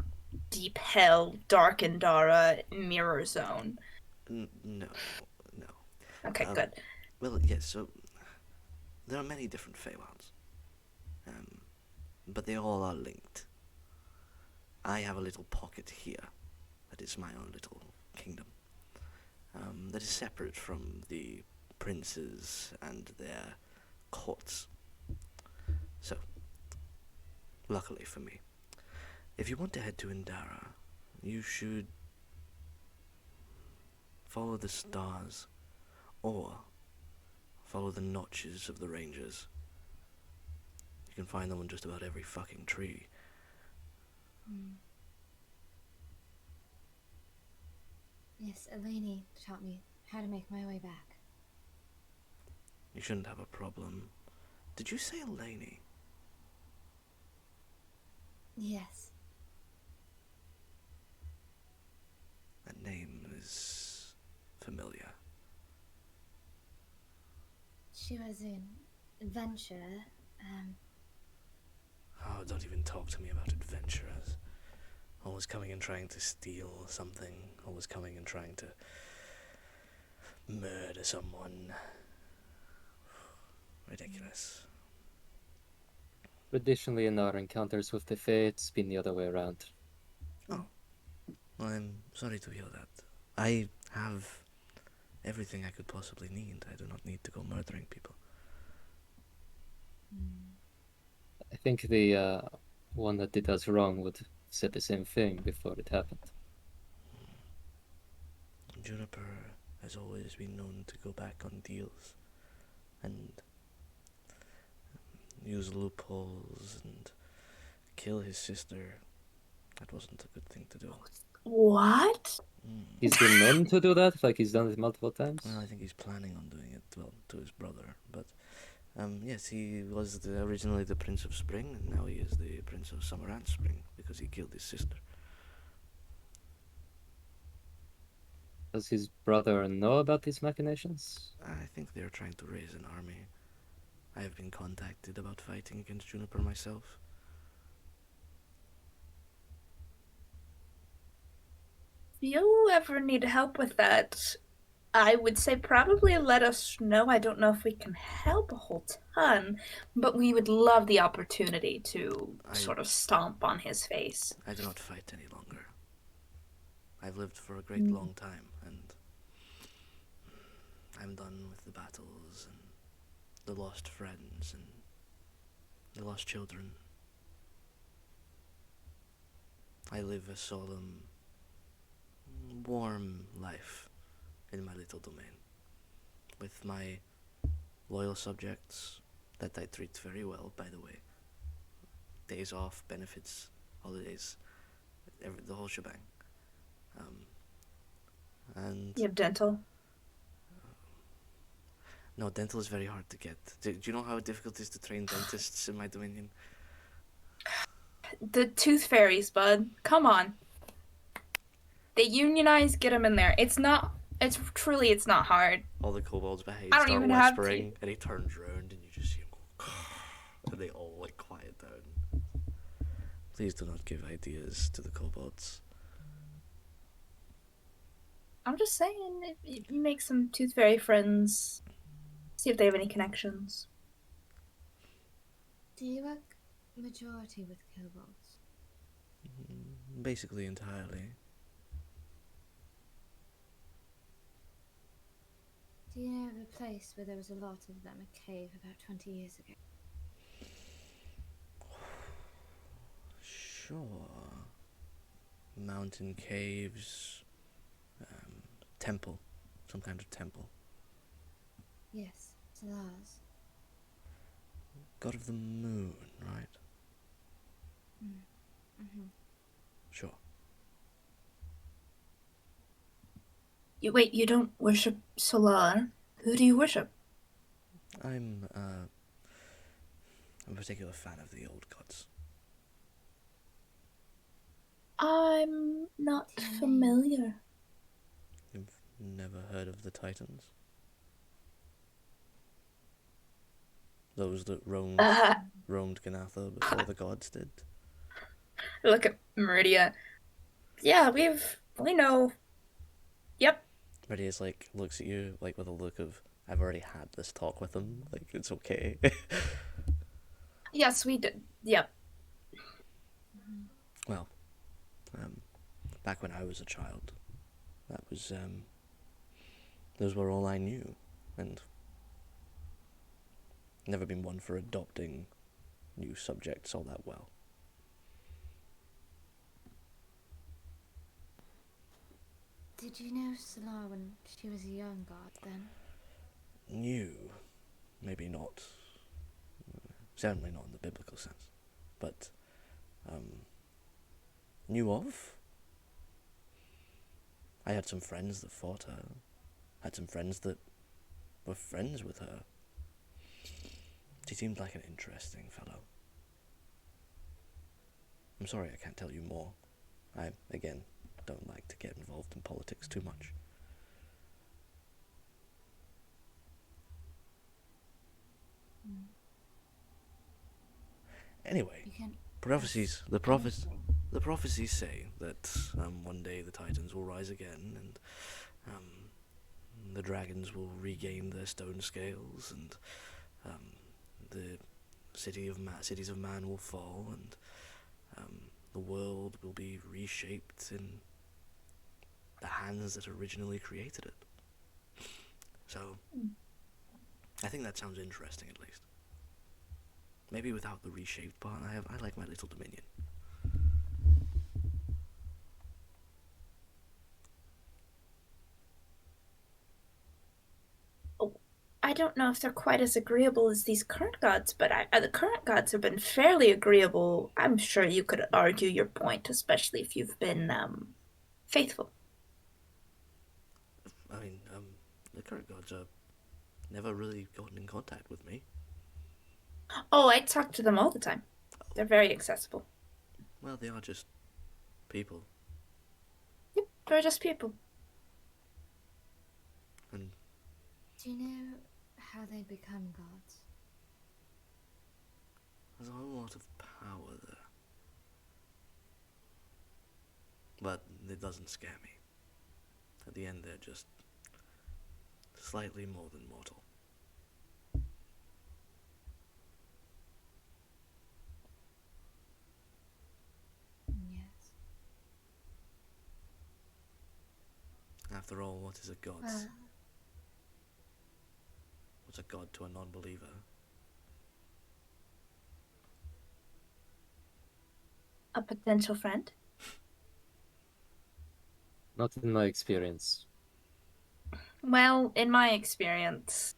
deep hell, dark Indara mirror zone. No. Okay, good. Well, yes. So there are many different Feywilds, but they all are linked. I have a little pocket here that is my own little kingdom, that is separate from the princes and their courts. So, luckily for me, if you want to head to Indara, you should follow the stars Or follow the notches of the rangers. You can find them on just about every fucking tree. Yes, Eleni taught me how to make my way back. You shouldn't have a problem. Did you say Eleni? Yes. That name is familiar. She was an adventurer. Oh, don't even talk to me about adventurers. Always coming and trying to steal something. Always coming and trying to murder someone. Ridiculous. Traditionally, in our encounters with the Fae, it's been the other way around. Oh. Well, I'm sorry to hear that. I have everything I could possibly need. I do not need to go murdering people. I think the one that did us wrong would said the same thing before it happened. Juniper has always been known to go back on deals and use loopholes and kill his sister. That wasn't a good thing to do. What? He's been known to do that, like he's done it multiple times. Well, I think he's planning on doing it, well, to his brother. But, yes, he was originally the Prince of Spring, and now he is the Prince of Summer and Spring, because he killed his sister. Does his brother know about these machinations? I think they're trying to raise an army. I have been contacted about fighting against Juniper myself. If you ever need help with that, I would say probably let us know. I don't know if we can help a whole ton, but we would love the opportunity to sort of stomp on his face. I do not fight any longer. I've lived for a great long time, and I'm done with the battles and the lost friends and the lost children. I live a solemn, warm life in my little domain, with my loyal subjects that I treat very well, by the way. Days off, benefits, holidays, the whole shebang. And You have dental? no, dental is very hard to get. Do you know how difficult it is to train dentists in my dominion? The tooth fairies, bud. Come on. They unionize, get them in there. It's not hard. All the kobolds behind I don't start even have whispering, teeth. and he turns around, and you just see him go, and they all like quiet down. Please do not give ideas to the kobolds. I'm just saying, if you make some tooth fairy friends, see if they have any connections. Do you work majority with kobolds? Basically entirely. Do you know of a place where there was a lot of them, a cave about 20 years ago? Sure. Mountain caves, temple, some kind of temple. Yes, Salaz. God of the moon, right? Sure. You don't worship Solar? Who do you worship? I'm a particular fan of the old gods. I'm not familiar. You've never heard of the Titans? Those that roamed Genathan before the gods did? Look at Meridia. Yeah, we know. Yep. Meridia's like, looks at you, like, with a look of, I've already had this talk with them, like, it's okay. Yes, we did. Yep. Well, back when I was a child, that was, those were all I knew, and never been one for adopting new subjects all that well. Did you know Salar when she was a young god then? knew, maybe not, certainly not in the biblical sense, but knew of. I had some friends that fought her, had some friends that were friends with her. She seemed like an interesting fellow. I'm sorry I can't tell you more. I, again, don't like to get involved in politics too much. Anyway, You can prophecies. ask anything. The prophecies say that one day the Titans will rise again, and the dragons will regain their stone scales, and the cities of man will fall, and the world will be reshaped in the hands that originally created it. So, I think that sounds interesting, at least. Maybe without the reshaped part. I like my little dominion. I don't know if they're quite as agreeable as these current gods, but the current gods have been fairly agreeable. I'm sure you could argue your point, especially if you've been faithful. I mean, the current gods are never really gotten in contact with me. Oh, I talk to them all the time. They're very accessible. Well, they are just people. Yep, they're just people. And Do you know how they become gods? there's a whole lot of power there. But it doesn't scare me. At the end, they're just slightly more than mortal. Yes. After all, what is a god? Well, What's a god to a non-believer? A potential friend. Not in my experience. Well, in my experience,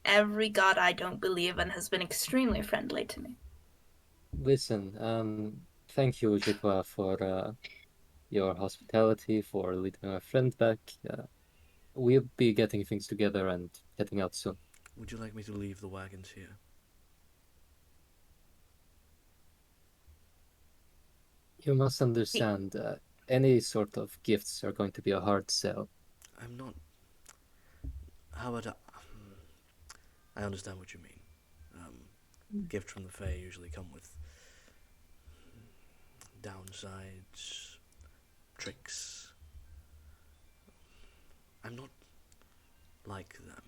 every god I don't believe in has been extremely friendly to me. Listen, thank you, Ujikwa, for your hospitality, for leading our friend back. We'll be getting things together and heading out soon. Would you like me to leave the wagons here? You must understand, any sort of gifts are going to be a hard sell. I'm not... How about I understand what you mean. Gifts from the fair usually come with downsides, tricks. I'm not like them.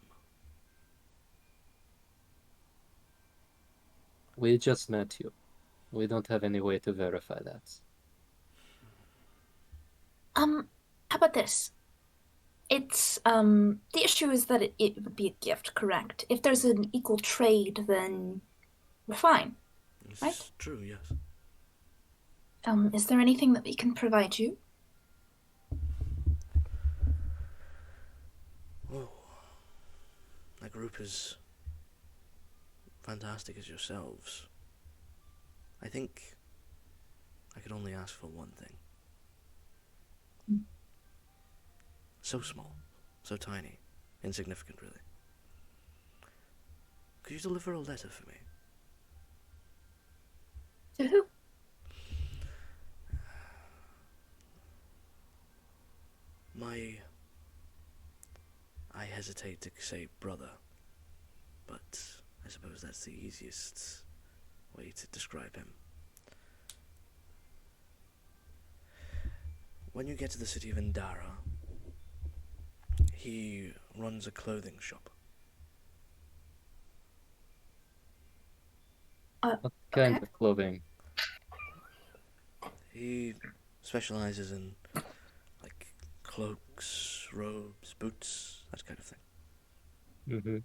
We just met you. We don't have any way to verify that. How about this? It's the issue is that it would be a gift, correct? If there's an equal trade, then we're fine. It's Right? true, yes. Is there anything that we can provide you? Oh, a group as fantastic as yourselves. I think I could only ask for one thing. So small, so tiny, insignificant, really. Could you deliver a letter for me? To who? I hesitate to say brother, but I suppose that's the easiest way to describe him. When you get to the city of Indara, he runs a clothing shop. What kind Okay. of clothing? He specializes in, like, cloaks, robes, boots, that kind of thing. Mm-hmm.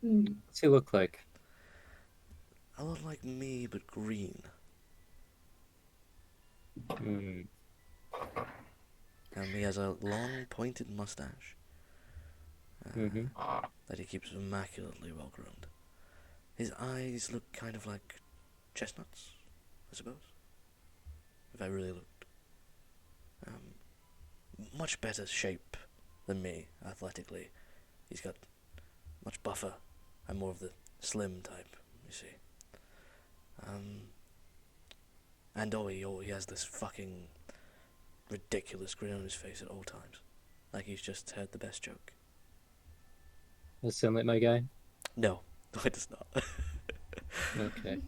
Hmm. What's he look like? A lot like me, but green. Mm. And he has a long, pointed mustache. that he keeps immaculately well groomed. His eyes look kind of like chestnuts, I suppose. If I really looked. Much better shape than me, athletically. He's got much buffer. I'm more of the slim type, you see. And he has this fucking ridiculous grin on his face at all times. Like he's just heard the best joke. Does sound like my guy? No, it does not. Okay.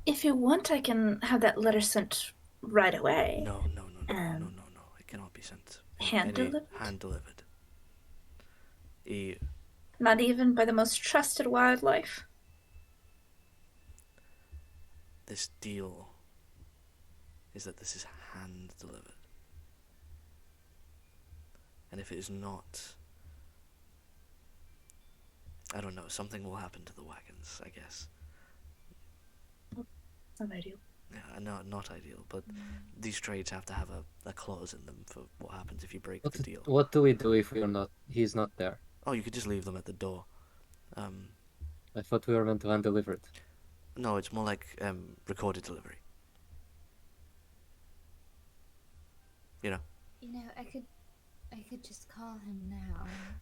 If you want, I can have that letter sent right away. No. It cannot be sent. Hand-delivered? Hand-delivered. Not even by the most trusted wildlife? This deal is that this is hand-delivered. And if it is not, I don't know, something will happen to the wagons, I guess. Not ideal. Yeah, no, not ideal, but these trades have to have a clause in them for what happens if you break the deal. What do we do if he's not there? Oh, you could just leave them at the door. I thought we were meant to hand deliver it. No, it's more like recorded delivery. You know? I could just call him now and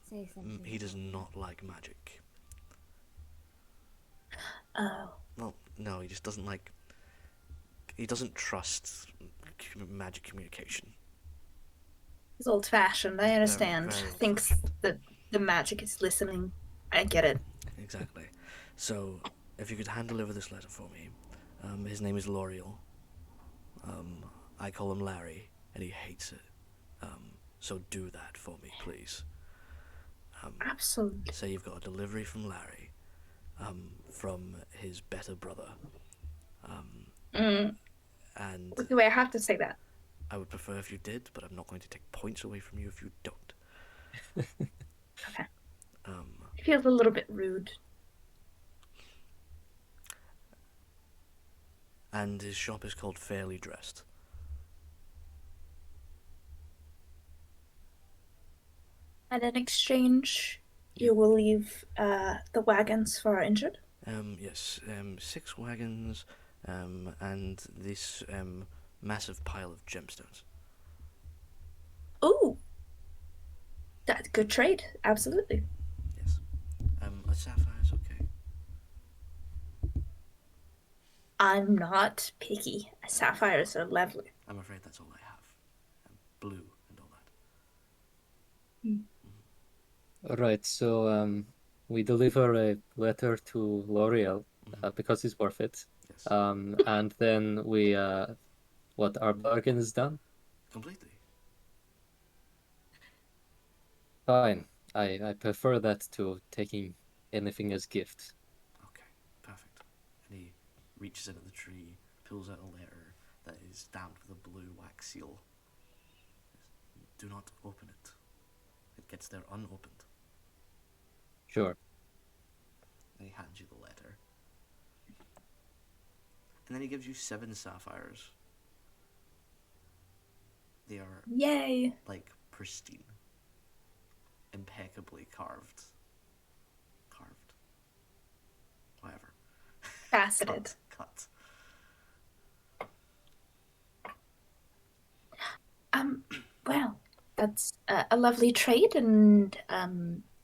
say something. He does not like magic. Oh. Well, no, he just doesn't like... He doesn't trust magic communication. He's old-fashioned, I understand. Very Thinks that the magic is listening. I get it. Exactly. So, if you could hand-deliver this letter for me. His name is L'Oreal. I call him Larry, and he hates it. So do that for me, please. Absolutely. Say you've got a delivery from Larry, from his better brother. And Do I have to say that? I would prefer if you did, but I'm not going to take points away from you if you don't. Okay. It feels a little bit rude. And his shop is called Fairly Dressed. And in exchange, you will leave the wagons for our injured? Yes, 6 wagons, and this massive pile of gemstones. Ooh! That's good trade, absolutely. Yes. A sapphire's okay. I'm not picky. Sapphires are lovely. I'm afraid that's all I have. Blue and all that. Right, so we deliver a letter to L'Oreal because it's worth it. Yes. And then we, our bargain is done? Completely. Fine. I prefer that to taking anything as gift. Okay, perfect. And he reaches into the tree, pulls out a letter that is stamped with a blue wax seal. Do not open it. It gets there unopened. Sure. And he hands you the letter. And then he gives you 7 sapphires. They are, Yay! like, pristine. Impeccably carved. Whatever. Faceted. Cut. Well, that's a lovely trade, and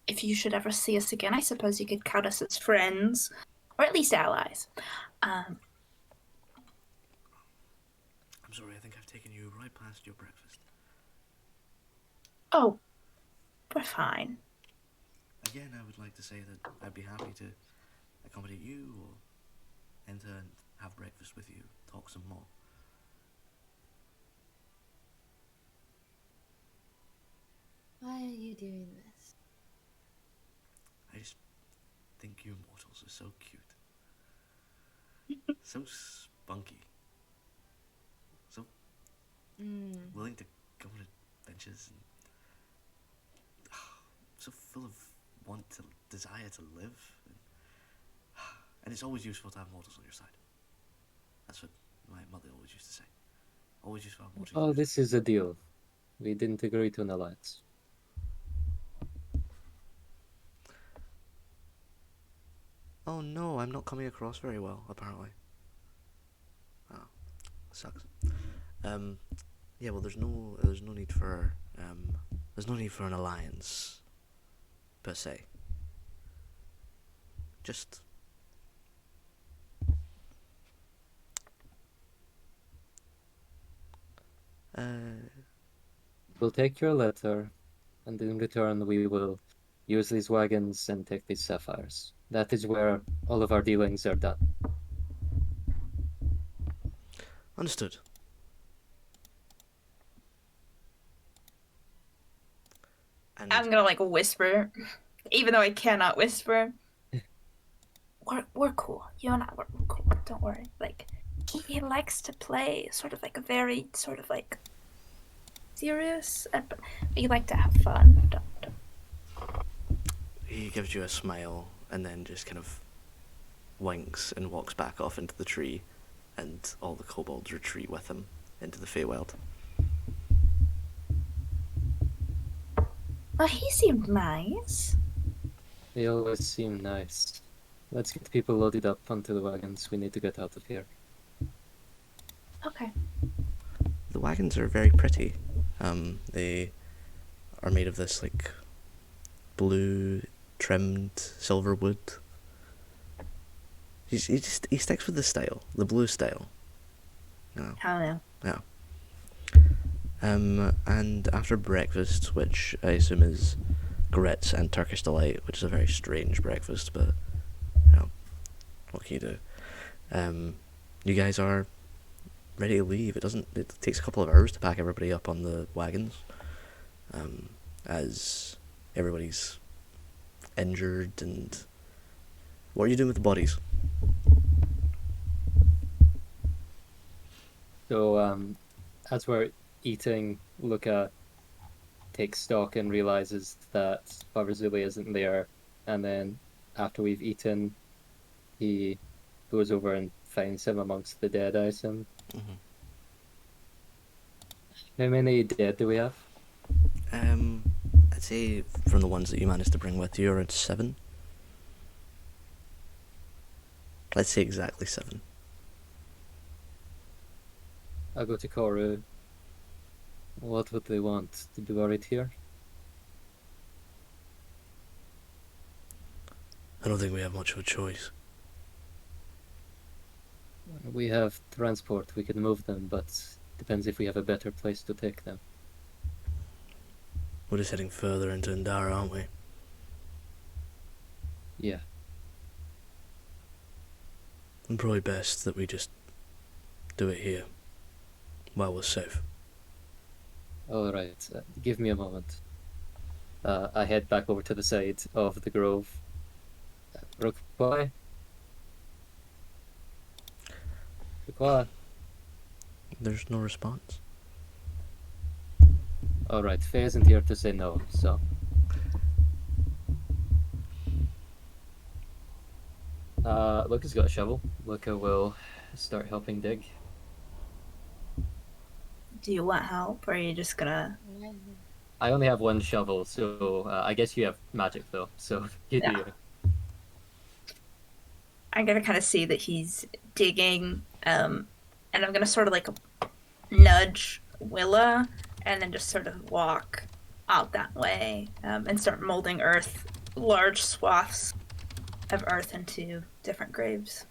if you should ever see us again, I suppose you could count us as friends, or at least allies. I'm sorry, I think I've taken you right past your breakfast. Oh, we're fine. Again, I would like to say that I'd be happy to accommodate you, or enter and have breakfast with you, talk some more. Why are you doing this? I just think you mortals are so cute. So spunky. So willing to go on adventures and so full of desire to live. And it's always useful to have mortals on your side. That's what my mother always used to say. Always useful to have mortals on Oh, your this is a deal. We didn't agree to an alliance. Oh no, I'm not coming across very well, apparently. Oh, sucks. Yeah, well, there's no need for an alliance, per se. Just We'll take your letter, and in return we will use these wagons and take these sapphires. That is where all of our dealings are done. understood. And I'm gonna like whisper, even though I cannot whisper. We're cool. You and I, we're cool. Don't worry. Like, he likes to play sort of like a very sort of like serious, but you like to have fun. Don't. he gives you a smile and then just kind of winks and walks back off into the tree, and all the kobolds retreat with him into the Feywild. Well, he seemed nice. They always seem nice. Let's get people loaded up onto the wagons. We need to get out of here. Okay. The wagons are very pretty. They are made of this like blue trimmed silver wood. He sticks with the style, the blue style. No. I don't know. Yeah. And after breakfast, which I assume is grits and Turkish delight, which is a very strange breakfast, but what can you do? You guys are ready to leave. It takes a couple of hours to pack everybody up on the wagons, as everybody's injured. And what are you doing with the bodies? So, as we're eating, Luca takes stock and realizes that Favarzuli isn't there, and then after we've eaten, he goes over and finds him amongst the dead, I assume. Mm-hmm. How many dead do we have? I'd say from the ones that you managed to bring with you, around 7. Let's say exactly 7. I'll go to Koru. What would they want? To be buried here? I don't think we have much of a choice. We have transport, we could move them, but depends if we have a better place to take them. We're just heading further into Indara, aren't we? Yeah. And probably best that we just do it here, while we're safe. Alright, give me a moment. I head back over to the side of the grove. Rukboi? Rukboi? There's no response. Alright, Faye isn't here to say no, so. Luca's got a shovel. Luca will start helping dig. Do you want help, or are you just gonna? I only have one shovel, so I guess you have magic though, so you do. Yeah. I'm gonna kind of see that he's digging, and I'm gonna sort of like nudge Willa, and then just sort of walk out that way, and start molding large swaths of earth into different graves.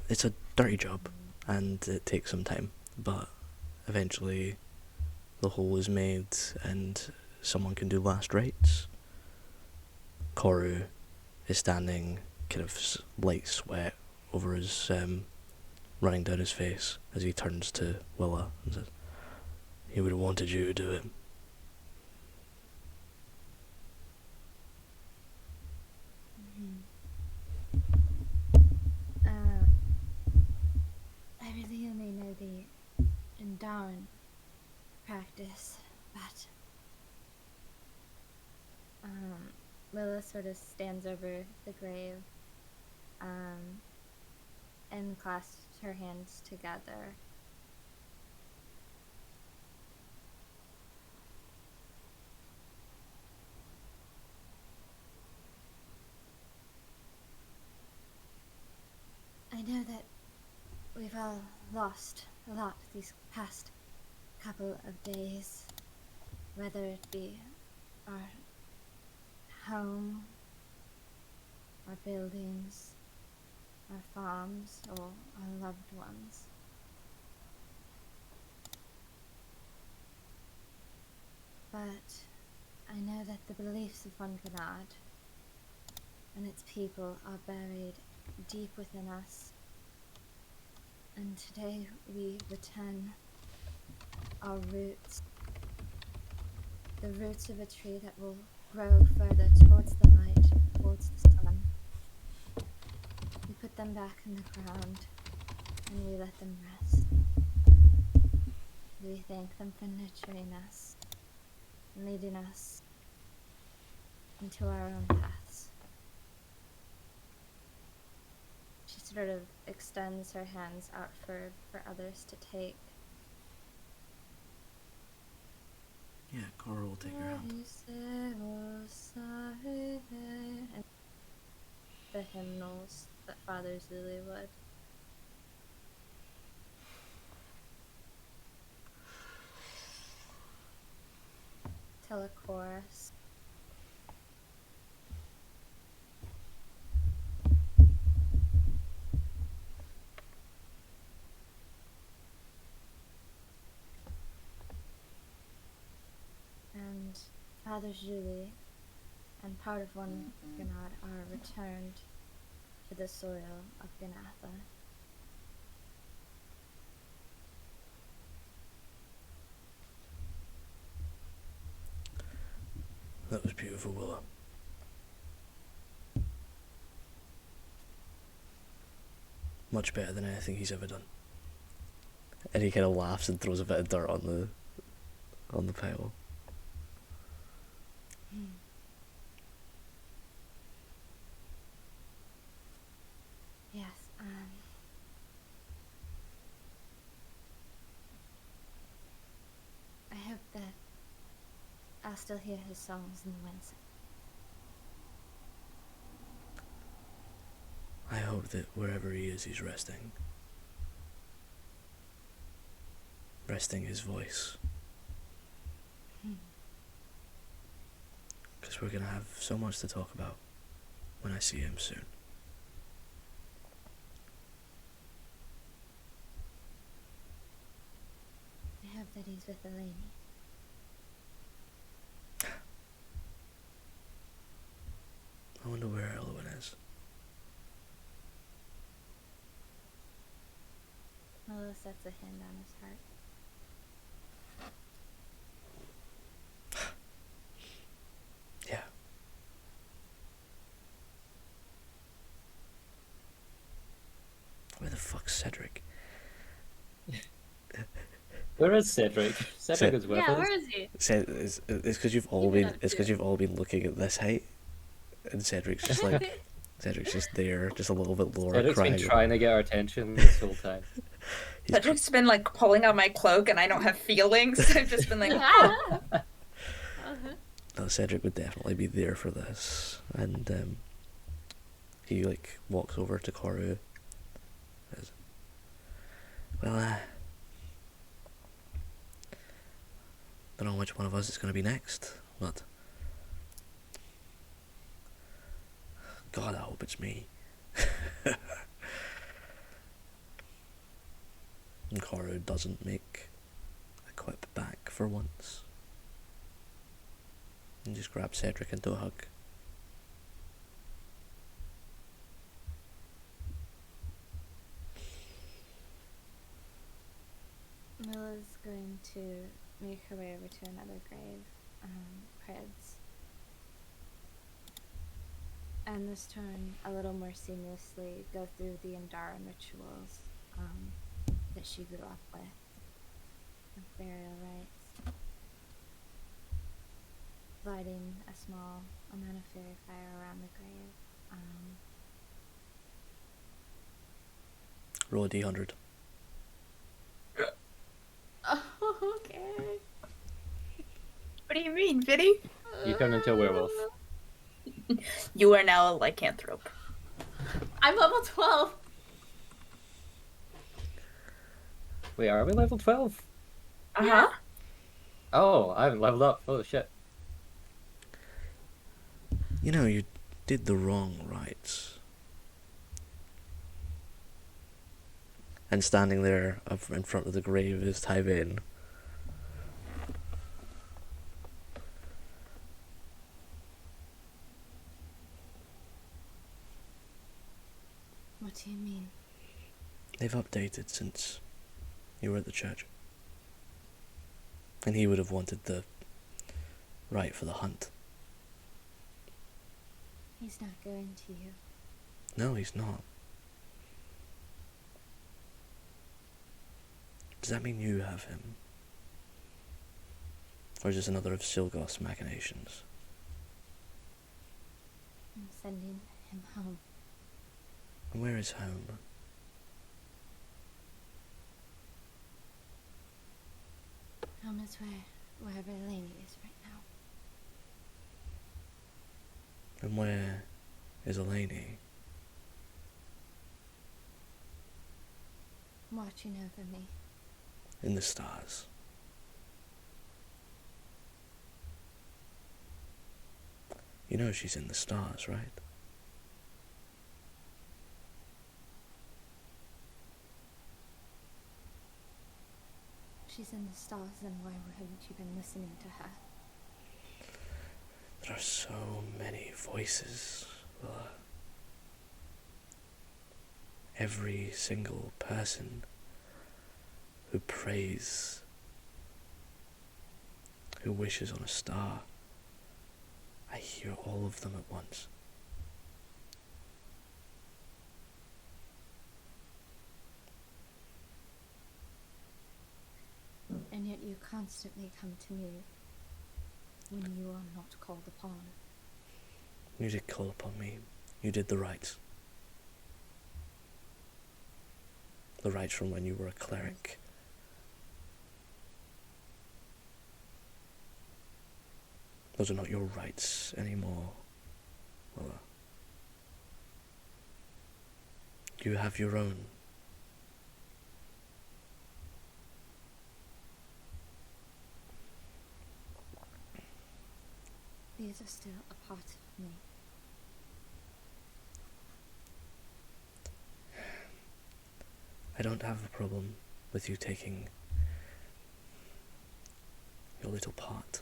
It's a dirty job, and it takes some time, but eventually the hole is made and someone can do last rites. Koru is standing, kind of light sweat over his, running down his face as he turns to Willa and says, "He would have wanted you to do it." I really only know the Indaran practice, but Lila sort of stands over the grave and clasps her hands together we've all lost a lot these past couple of days, whether it be our home, our buildings, our farms, or our loved ones. But I know that the beliefs of Wunngrenad and its people are buried deep within us. And today we return our roots, the roots of a tree that will grow further towards the light, towards the sun. We put them back in the ground and we let them rest. We thank them for nurturing us, leading us into our own paths. She sort of extends her hands out for others to take. Yeah, Cora will take her hand. And the hymnals that Father Zulu would. Tell a chorus. And Father Julie and part of Wunngrenad are returned to the soil of Genathan. That was beautiful, Willow. Much better than anything he's ever done. And he kind of laughs and throws a bit of dirt on the pile. Yes, I hope that I'll still hear his songs in the winds. I hope that wherever he is, he's resting. Resting his voice. Because we're going to have so much to talk about when I see him soon. I hope that he's with Eleni. I wonder where Elwyn is. Milo sets a hand on his heart. Yeah. Where the fuck's Cedric? Where is Cedric? Cedric is with Yeah, us. where is he? It's because you've all Keep it been. up, It's because too. you've all been looking at this height, and Cedric's just like, Cedric's just there, just a little bit lower, Cedric's crying. been trying to get our attention this whole time. He's Cedric's been like pulling out my cloak and I don't have feelings. I've just been like, oh. No, Cedric would definitely be there for this, and he like walks over to Koru. Says, well, don't know which one of us is going to be next, but God, I hope it's me. And Koru doesn't make a quip back for once. And just grabs Cedric into a hug. Milla's going to make her way over to another grave, Preds. And this time, a little more seamlessly, go through the Indara rituals that she grew up with. Of burial rites. Lighting a small amount of fairy fire around the grave. Roll a d100. Oh, okay. What do you mean, Vinny? You turn into a werewolf. You are now a lycanthrope. I'm level 12. Wait, are we level 12? Uh-huh. Oh, I haven't leveled up. Oh shit. You know, you did the wrong rites. And standing there up in front of the grave is Tyvain. What do you mean? They've updated since you were at the church. And he would have wanted the right for the hunt. He's not going to you. No, he's not. Does that mean you have him? Or is this another of Silgoth's machinations? I'm sending him home. And where is home? Home is wherever Eleni is right now. And where is Eleni? Watching over me. In the stars. You know she's in the stars, right? She's in the stars, and why haven't you been listening to her? There are so many voices. Every single person who prays, who wishes on a star, I hear all of them at once. And yet you constantly come to me when you are not called upon. You did call upon me. You did the rites. The rites from when you were a cleric. Those are not your rights anymore, Willa. You have your own. These are still a part of me. I don't have a problem with you taking your little part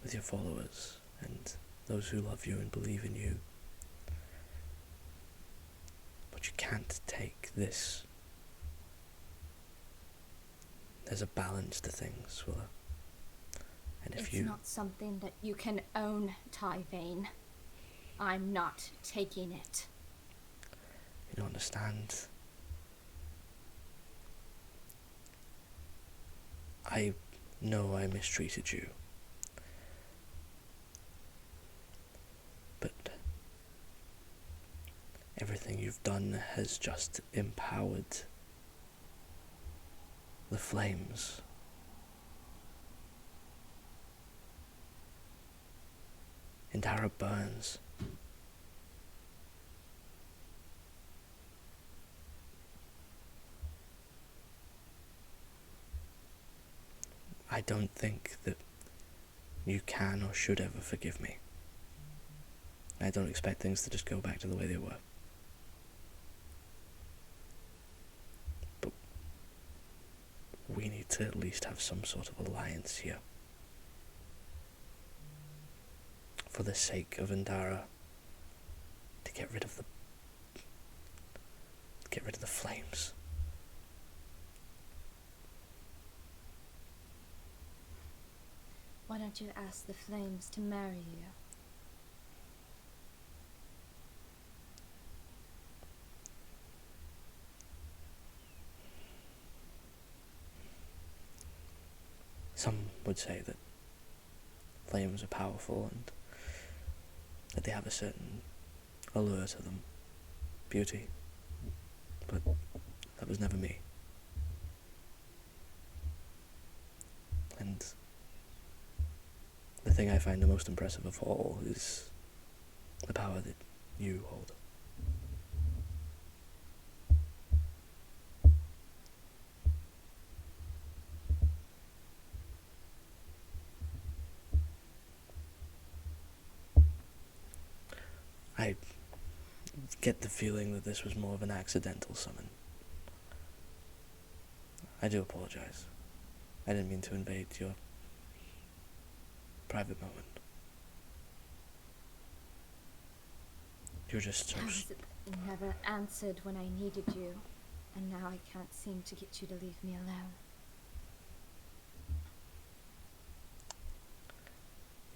with your followers and those who love you and believe in you. But you can't take this. There's a balance to things, Willa. And if It's not something that you can own, Tyvain. I'm not taking it. You don't understand. I know I mistreated you. But everything you've done has just empowered the flames. Indara burns. I don't think that you can or should ever forgive me. I don't expect things to just go back to the way they were. But we need to at least have some sort of alliance here. For the sake of Indara, to get rid of the flames. Why don't you ask the flames to marry you? Some would say that flames are powerful and that they have a certain allure to them, beauty, but that was never me. And the thing I find the most impressive of all is the power that you hold. I get the feeling that this was more of an accidental summon. I do apologize. I didn't mean to invade your private moment. You're just so... How is it that you never answered when I needed you, and now I can't seem to get you to leave me alone?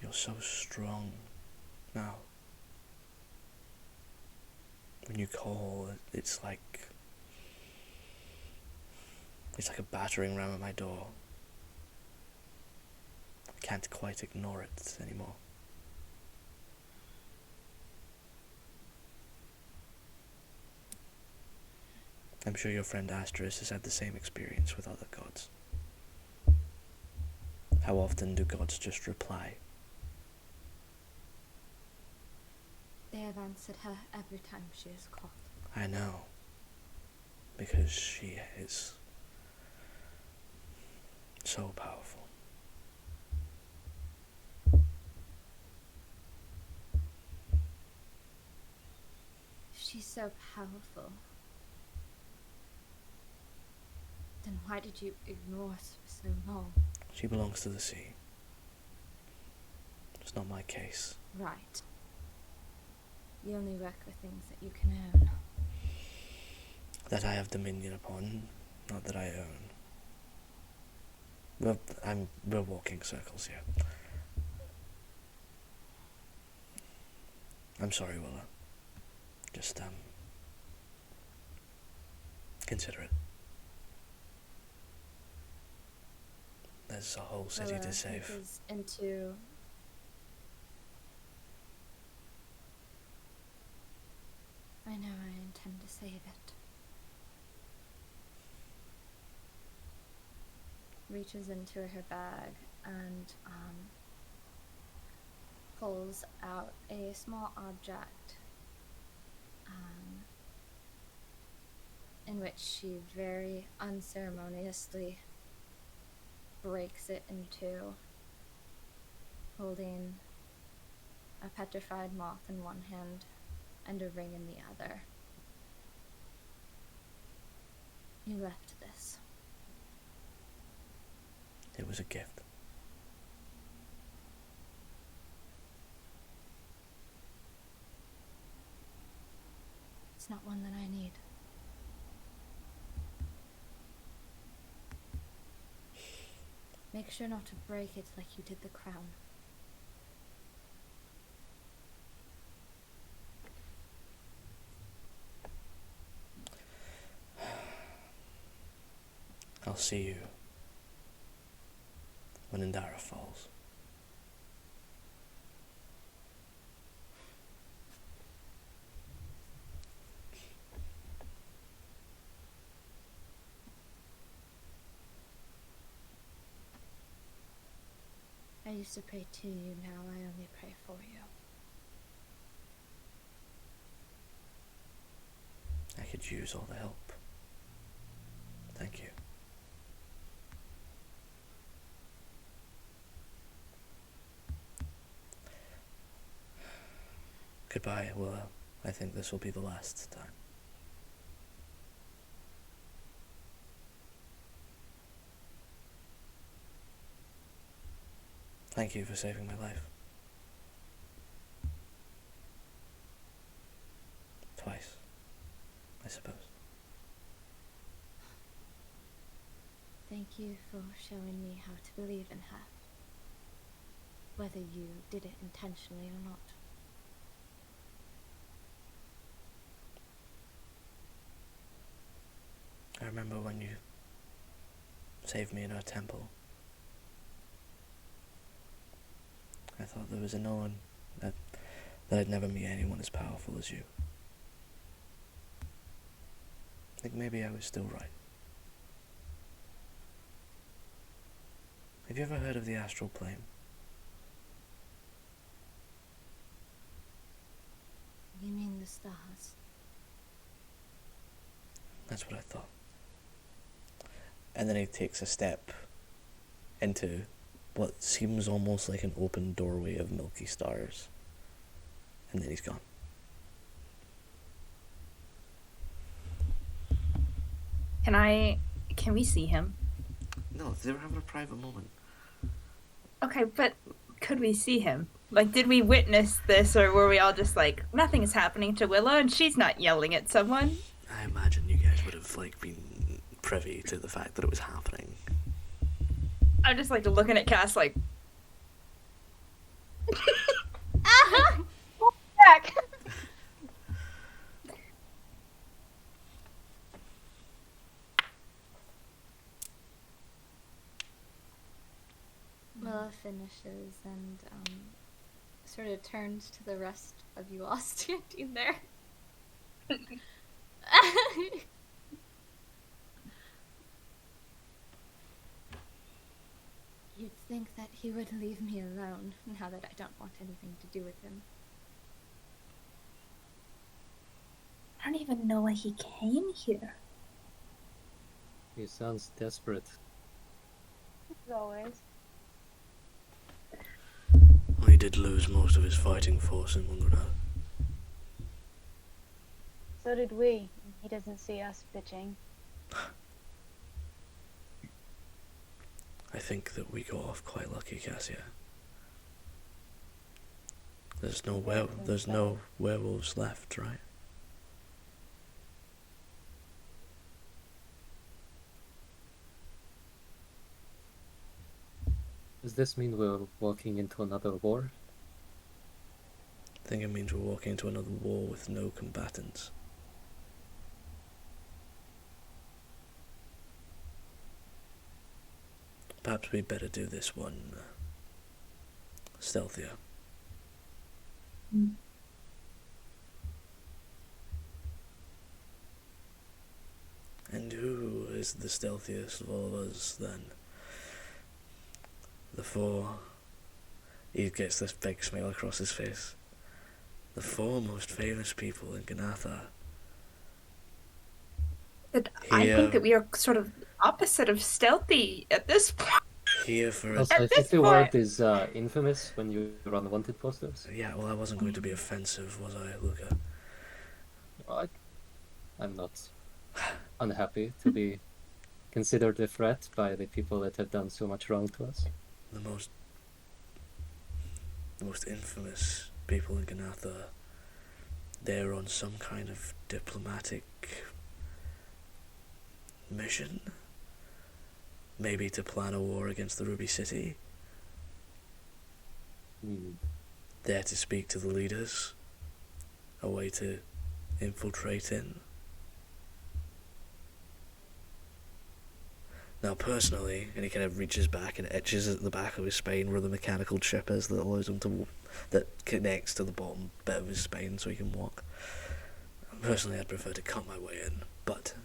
You're so strong now. When you call, it's like a battering ram at my door. I can't quite ignore it anymore. I'm sure your friend Astris has had the same experience with other gods. How often do gods just reply? They have answered her every time she is called. I know. Because she is so powerful. She's so powerful. Then why did you ignore us for so long? She belongs to the sea. It's not my case. Right. You only work with things that you can own. That I have dominion upon, not that I own. Well, we're walking circles here. I'm sorry, Willa. Just, consider it. There's a whole city to save. Is into... I know I intend to save it. Reaches into her bag and pulls out a small object in which she very unceremoniously breaks it in two, holding a petrified moth in one hand and a ring in the other. You left this. It was a gift. It's not one that I need. Make sure not to break it like you did the crown. I'll see you when Indara falls. I used to pray to you, now I only pray for you. I could use all the help. Thank you. Goodbye, Willa. I think this will be the last time. Thank you for saving my life. Twice, I suppose. Thank you for showing me how to believe in her. Whether you did it intentionally or not. I remember when you saved me in our temple. I thought there was no one that I'd never meet anyone as powerful as you. I think maybe I was still right. Have you ever heard of the astral plane? You mean the stars? That's what I thought. And then he takes a step into what seems almost like an open doorway of milky stars. And then he's gone. Can we see him? No, they were having a private moment. Okay, but could we see him? Like, did we witness this, or were we all just like, nothing is happening to Willow, and she's not yelling at someone? I imagine you guys would have like been privy to the fact that it was happening. I'm just like looking at Cass like, Back. Milla finishes and sort of turns to the rest of you all standing there. You'd think that he would leave me alone, now that I don't want anything to do with him. I don't even know why he came here. He sounds desperate. As always. Well, he did lose most of his fighting force in Wunngrenad. So did we. He doesn't see us bitching. I think that we got off quite lucky, Cassia. There's no werewolves left, right? Does this mean we're walking into another war? I think it means we're walking into another war with no combatants. Perhaps we'd better do this one stealthier. And who is the stealthiest of all of us then? The four... He gets this big smile across his face. The four most famous people in Genathan. I think that we are sort of opposite of stealthy at this point. Here for Also, I think the word is infamous when you were on the wanted posters. Yeah, well, I wasn't going to be offensive, was I, Luca? I'm not unhappy to be considered a threat by the people that have done so much wrong to us. The most infamous people in Genathan, they're on some kind of diplomatic mission? Maybe to plan a war against the Ruby City? There to speak to the leaders? A way to infiltrate in? Now personally, and he kind of reaches back and etches at the back of his spine where the mechanical chip is that allows him to that connects to the bottom bit of his spine so he can walk. Personally, I'd prefer to cut my way in, but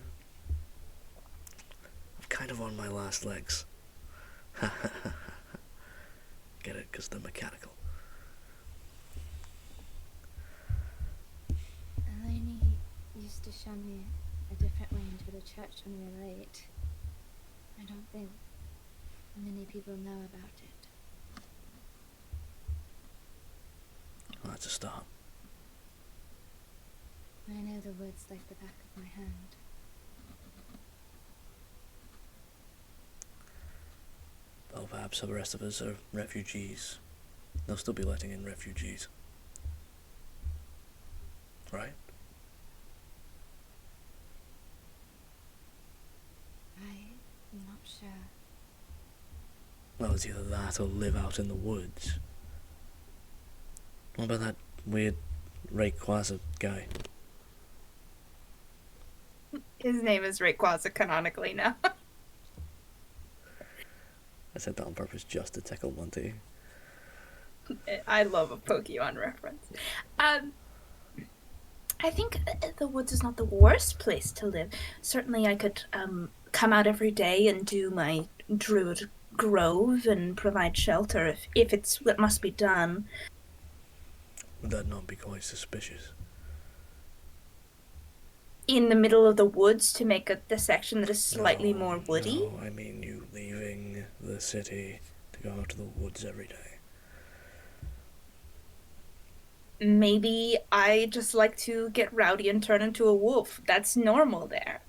I'm kind of on my last legs. Get it? Because they're mechanical. Eleni used to show me a different way into the church when we were late. I don't think many people know about it. Well, that's a start. I know the woods like the back of my hand. Well, perhaps the rest of us are refugees. They'll still be letting in refugees. Right? I'm not sure. Well, it's either that or live out in the woods. What about that weird Rayquaza guy? His name is Rayquaza canonically now. I said that on purpose just to tickle Monty. I love a Pokemon reference. I think the woods is not the worst place to live. Certainly I could come out every day and do my druid grove and provide shelter if it's what must be done. Would that not be quite suspicious? In the middle of the woods to make the section that is slightly more woody? No, I mean you leaving the city to go out to the woods every day. Maybe I just like to get rowdy and turn into a wolf. That's normal there.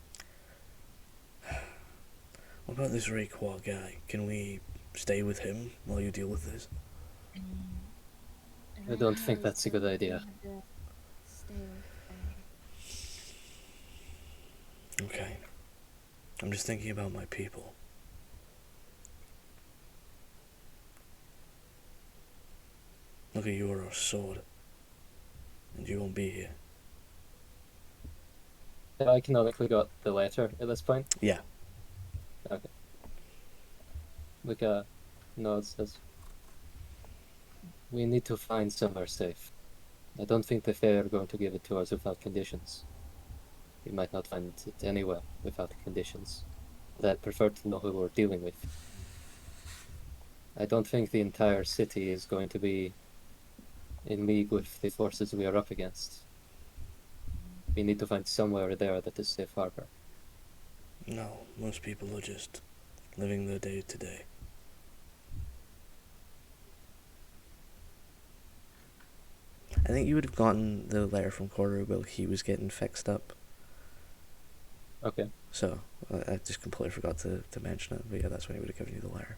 about this Rayquaza guy? Can we stay with him while you deal with this? I don't think that's a good idea. Stay with Barry. Okay. I'm just thinking about my people. Look at you are our sword. And you won't be here. Have I canonically got the letter at this point? Yeah. Okay. Look, no, it says we need to find somewhere safe. I don't think that they are going to give it to us without conditions. We might not find it anywhere without conditions. But I'd prefer to know who we're dealing with. I don't think the entire city is going to be in league with the forces we are up against. We need to find somewhere there that is safe harbor. No, most people are just living their day to day. I think you would have gotten the letter from Koru while he was getting fixed up. Okay. So, I just completely forgot to mention it, but yeah, that's when he would have given you the letter.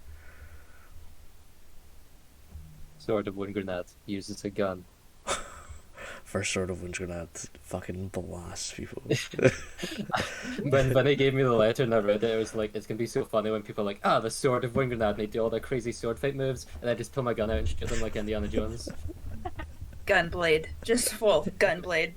Sword of Wunngrenad uses a gun. First Sword of Wunngrenad fucking blasts people. when he gave me the letter and I read it, I was like, it's gonna be so funny when people are like, the Sword of Wunngrenad, and they do all their crazy sword fight moves, and I just pull my gun out and shoot them like Indiana Jones. Gunblade. Just full gunblade.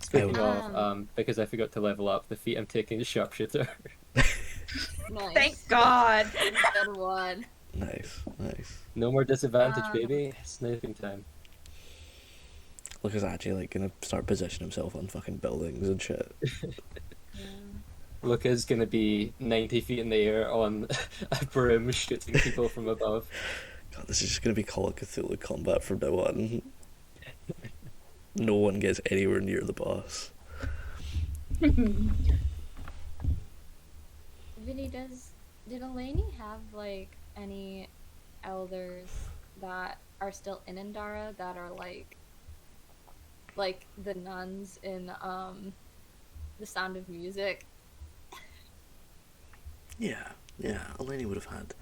Speaking of, because I forgot to level up, the feat I'm taking is Sharpshooter. Nice. Thank God. Good one. Nice. No more disadvantage, baby. Sniping time. Lucas actually like gonna start positioning himself on fucking buildings and shit. Yeah. Luca's gonna be 90 feet in the air on a broom shooting people from above. God, this is just gonna be Call of Cthulhu combat from now on. No one gets anywhere near the boss. Vinny, did Eleni have like any elders that are still in Indara that are like the nuns in The Sound of Music? Yeah. Eleni would have had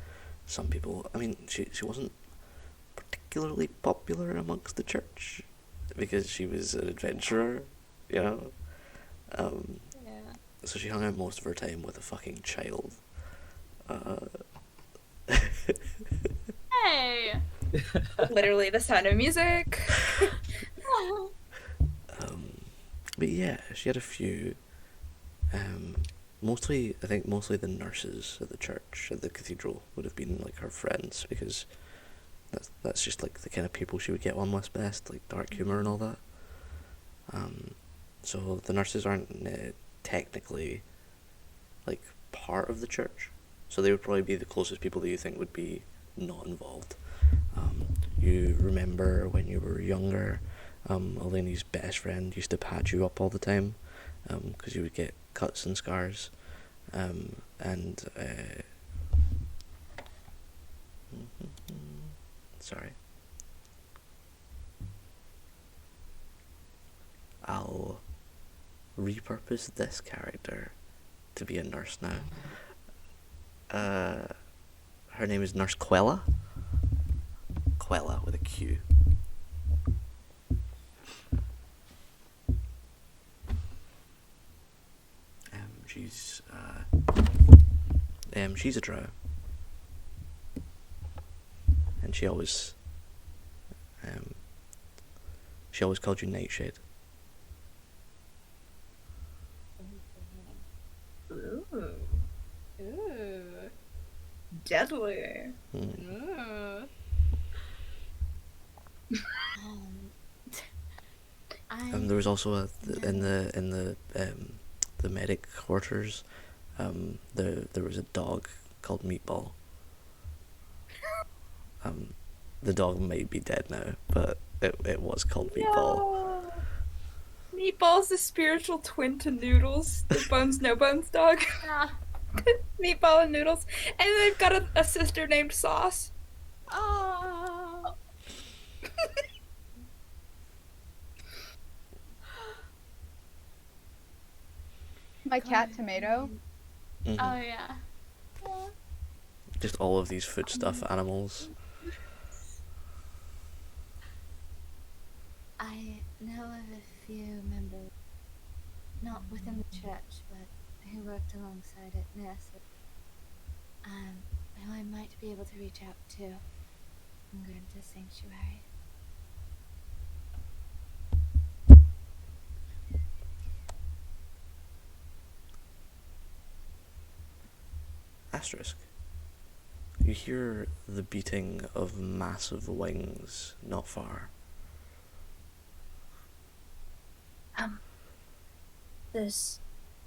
some people. I mean, she wasn't particularly popular amongst the church because she was an adventurer, you know. Yeah. So she hung out most of her time with a fucking child. Hey. Literally The Sound of Music. But yeah, she had a few. Mostly the nurses at the church, at the cathedral, would have been like her friends because that's just like the kind of people she would get on with best, like dark humor and all that. So the nurses aren't technically like part of the church, so they would probably be the closest people that you think would be not involved. You remember when you were younger, Eleni's best friend used to patch you up all the time, because you would get cuts and scars, sorry. I'll repurpose this character to be a nurse now. Her name is Nurse Quella. Quella with a Q. She's a drow, and she always called you Nightshade. Ooh. Ooh. Deadly. Ooh. There was also in the medic quarters. There was a dog called Meatball. The dog might be dead now, but it was called Meatball. No. Meatball's the spiritual twin to Noodles, the Bones No Bones dog. Yeah. Meatball and Noodles, and they've got a sister named Sauce. Oh. My cat Tomato Mhm. Oh yeah. Aw. Just all of these foodstuff animals. I know of a few members, not within the church, but who worked alongside it, nurses, who I might be able to reach out to Wunngrenad Sanctuary. Asterisk. You hear the beating of massive wings not far. There's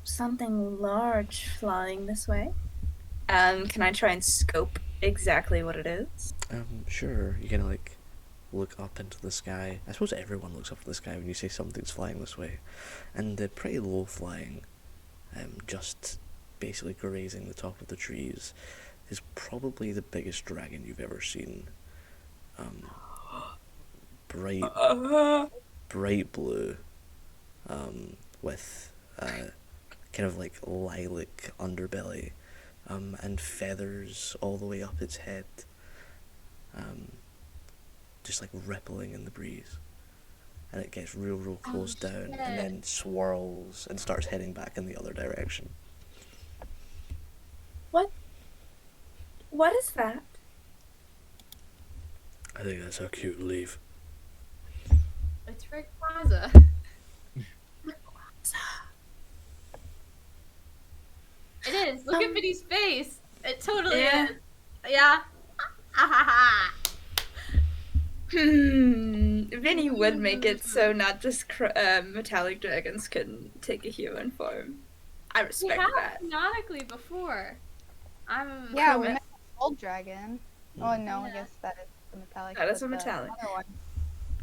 something large flying this way. Can I try and scope exactly what it is? Sure. You can like look up into the sky. I suppose everyone looks up to the sky when you say something's flying this way, and pretty low flying, just basically grazing the top of the trees, is probably the biggest dragon you've ever seen. Bright, bright blue, with kind of like lilac underbelly, and feathers all the way up its head, just like rippling in the breeze. And it gets real close down, and then swirls and starts heading back in the other direction. What is that? I think that's our cue to leave. It's Rayquaza. It is. Look at Vinny's face. It totally Yeah. is. Yeah. Vinny would make it so not just metallic dragons can take a human form. I We respect have that. canonically before. I'm. Yeah, Chromat- we met the old dragon. Oh no, I Yeah. guess that is the metallic. That is but a the metallic. other one-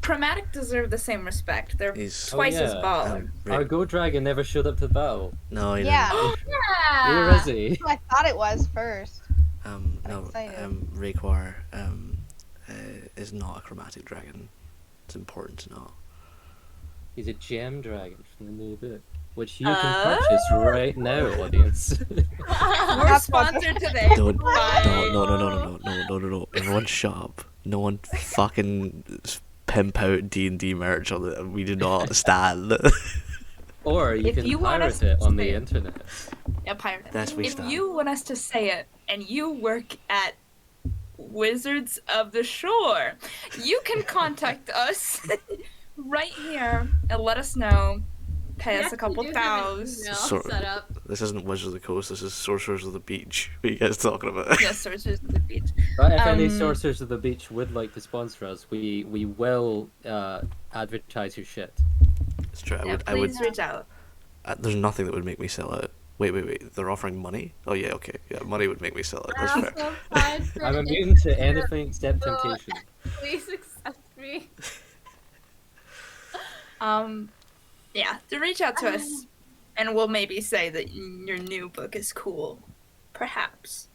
Chromatic deserve the same respect. They're He's twice as yeah. baller. Our Gold Dragon never showed up to the battle. No, he Yeah. Where is he? That's what I thought it was first. didn't. No, excited. Rayquar is not a chromatic dragon. It's important to know. He's a gem dragon from the new book, which you can purchase right now, audience. We're Not sponsored today. Don't, by- no. Everyone shut up. No one fucking pimp out D&D merch on it. We do not stand. Or you If can you want us pirate it to on the say it. internet. Yeah, pirate. That's we If stand. you want us to say it and you work at Wizards of the Shore, you can contact us right here and let us know. Pay us a couple thous. Set up. This isn't Wizards of the Coast, this is Sorcerers of the Beach. What are you guys talking about? Yes, Sorcerers of the Beach. But if any Um, Sorcerers of the Beach would like to sponsor us, we will advertise your shit. It's true. Yeah, I would. please reach out. There's nothing that would make me sell out. Wait. They're offering money? Oh yeah, okay. Yeah, money would make me sell out. That's fair. Also, fine for I'm it. immune to anything except temptation. Please accept me. Yeah, to reach out to us, and we'll maybe say that your new book is cool. Perhaps.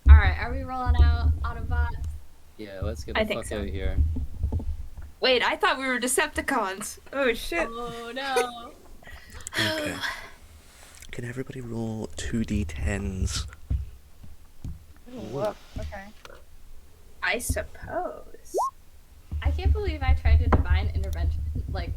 Alright, are we rolling out Autobots? Yeah, let's get I the think fuck so. out of here. Wait, I thought we were Decepticons. Oh shit. Oh no. Okay. Can everybody roll 2d10s? Whoa. Okay. I suppose. I can't believe I tried to divine intervention like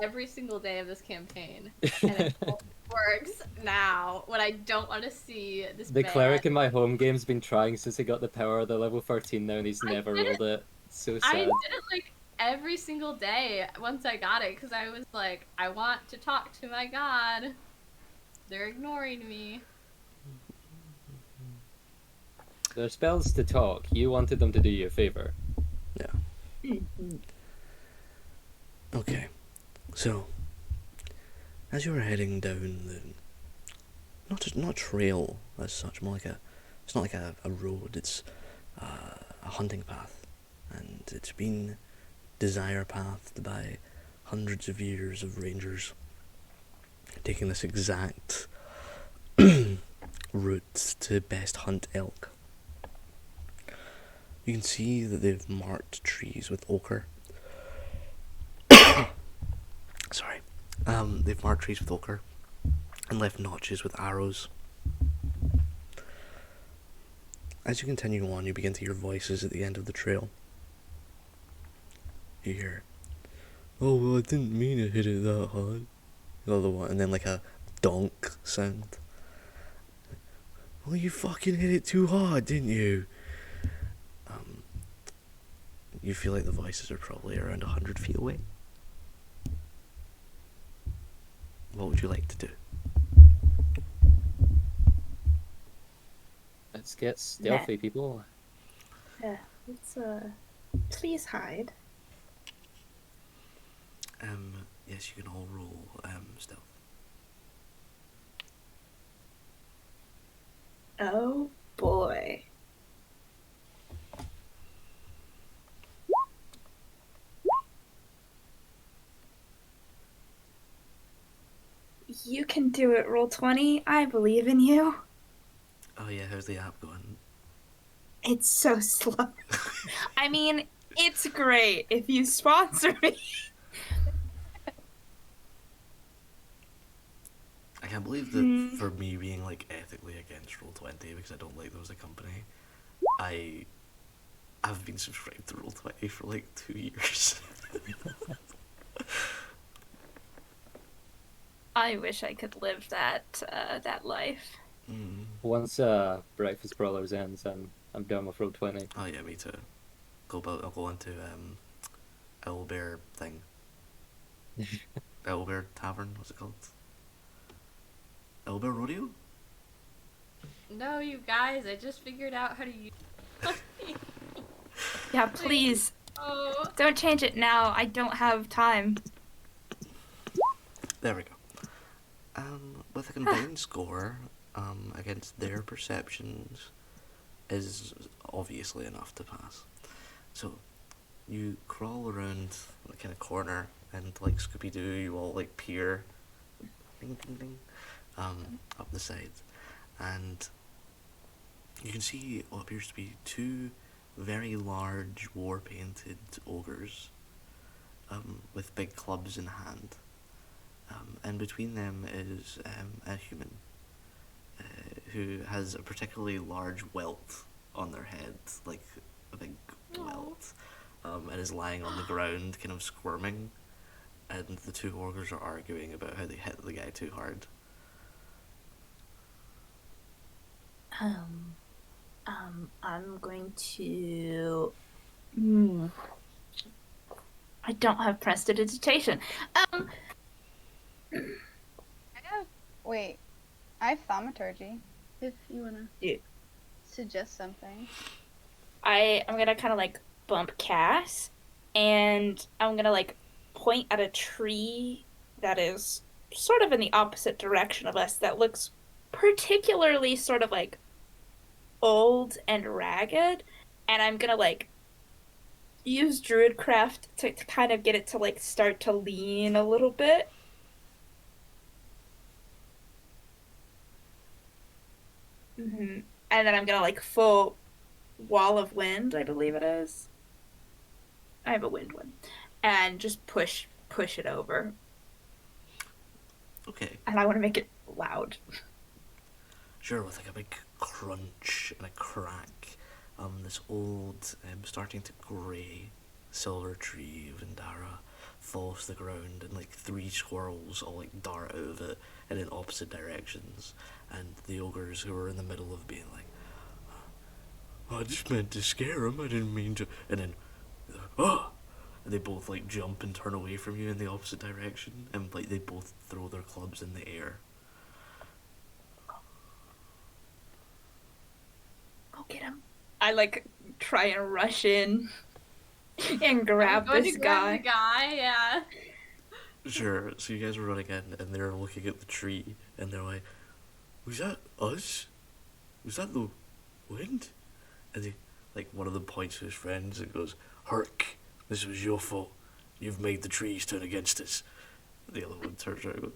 every single day of this campaign. And it only works now when I don't want to see this The man. cleric in my home game's been trying since he got the power of the level 13 now, and he's I never did rolled it. So I sad. did it like every single day once I got it because I was like, I want to talk to my god. They're ignoring me. They're spells to talk. You wanted them to do you a favor. Okay. So, as you were heading down the not trail as such, more like it's not like a road, it's a hunting path, and it's been desire pathed by hundreds of years of rangers taking this exact route to best hunt elk. You can see that they've marked trees with ochre. Sorry. They've marked trees with ochre and left notches with arrows. As you continue on, you begin to hear voices at the end of the trail. You hear, "Oh, well, I didn't mean to hit it that hard." The other one, and then like a donk sound. "Well, you fucking hit it too hard, didn't you?" You feel like the voices are probably around 100 feet away. What would you like to do? Let's get stealthy, people. Yeah, let's please hide. Yes, you can all roll stealth. Oh boy. You can do it, Roll20. I believe in you. Oh yeah, how's the app going? It's so slow. I mean, it's great if you sponsor me. I can't believe that for me being like ethically against Roll20 because I don't like them as a company, I've been subscribed to Roll20 for like 2 years. I wish I could live that life. Once Breakfast Brawlers ends, I'm done with Roll20. Oh yeah, me too. I'll go into Owlbear thing. Owlbear Tavern, what's it called? Owlbear Rodeo? No, you guys, I just figured out how to use. Yeah, please. Oh. Don't change it now. I don't have time. There we go. With a combined score against their perceptions is obviously enough to pass. So you crawl around the kind of corner and like Scooby-Doo, you all like peer ding, ding, ding, up the side, and you can see what appears to be two very large war-painted ogres with big clubs in hand. And between them is a human who has a particularly large welt on their head, like a big welt, and is lying on the ground, kind of squirming. And the two ogres are arguing about how they hit the guy too hard. I'm going to. I don't have prestidigitation. Wait, I have thaumaturgy. If you wanna suggest something. I'm gonna kind of like bump Cass, and I'm gonna like point at a tree that is sort of in the opposite direction of us that looks particularly sort of like old and ragged, and I'm gonna like use druidcraft to kind of get it to like start to lean a little bit. And then I'm gonna like full wall of wind, I believe it is. I have a wind one, and just push it over. Okay. And I want to make it loud. Sure, with like a big crunch and a crack, this old, starting to grey silver tree of Indara falls to the ground, and like 3 squirrels all like dart out of it and in opposite directions, and the ogres who are in the middle of being like, "I just meant to scare him, I didn't mean to," and then, and they both like jump and turn away from you in the opposite direction, and like they both throw their clubs in the air. Go get him. I like try and rush in and grab this guy. The guy, yeah. Sure, so you guys are running in, and they're looking at the tree, and they're like, "Was that us? Was that the wind?" And they, like, one of them points to his friends and goes, "Herc, this was your fault. You've made the trees turn against us." And the other one turns around and goes,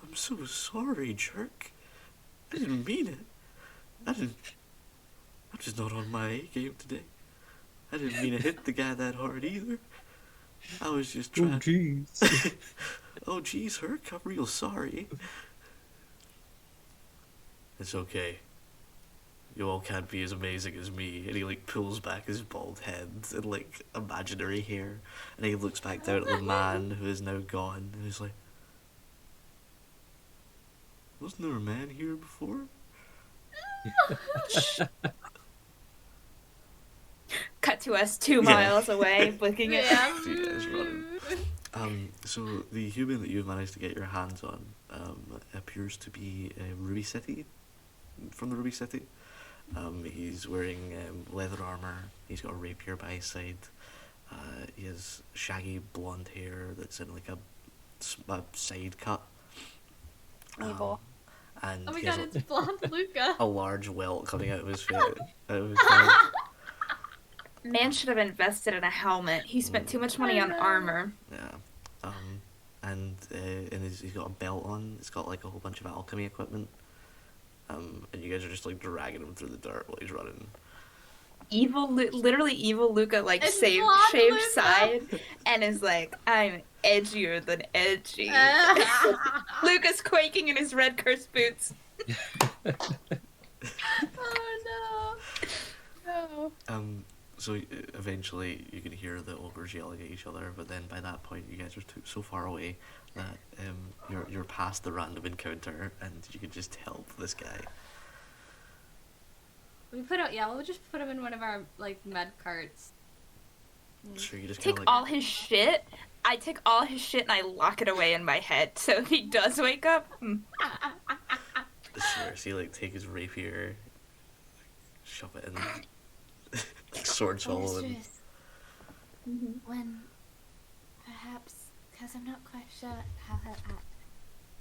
"I'm so sorry, jerk. I didn't mean it. I'm just not on my A game today. I didn't mean to hit the guy that hard either. I was just trying." Oh, jeez. Oh, geez, Herc, I'm real sorry. It's okay. You all can't be as amazing as me. And he, like, pulls back his bald head and, like, imaginary hair. And he looks back down at the man who is now gone. And he's like, wasn't there a man here before? Cut to us 2 miles away, looking at. Yeah. You guys running. So the human that you've managed to get your hands on appears to be Ruby City, from the Ruby City. He's wearing leather armor. He's got a rapier by his side. He has shaggy blonde hair that's in like a side cut. Evil. And Oh my he has god, it's blonde Luca. a large welt coming out of his face. Out of his head. Man should have invested in a helmet. He spent too much money on armor. Yeah. And he's got a belt on. It's got like a whole bunch of alchemy equipment. And you guys are just like dragging him through the dirt while he's running. Literally evil Luca, like It's shaved blonde Luca. side, and is like, I'm edgier than edgy. Luca's quaking in his red cursed boots. Oh no. No. So eventually you can hear the ogres yelling at each other, but then by that point you guys are so far away that you're past the random encounter and you can just help this guy. We'll just put him in one of our like med carts. Sure, you just Take kinda, like, all his shit. I take all his shit and I lock it away in my head. So if he does wake up, sure, so you like take his rapier, shove it in, like sword swallow him. Mistress, when perhaps, because I'm not quite sure how he'll act,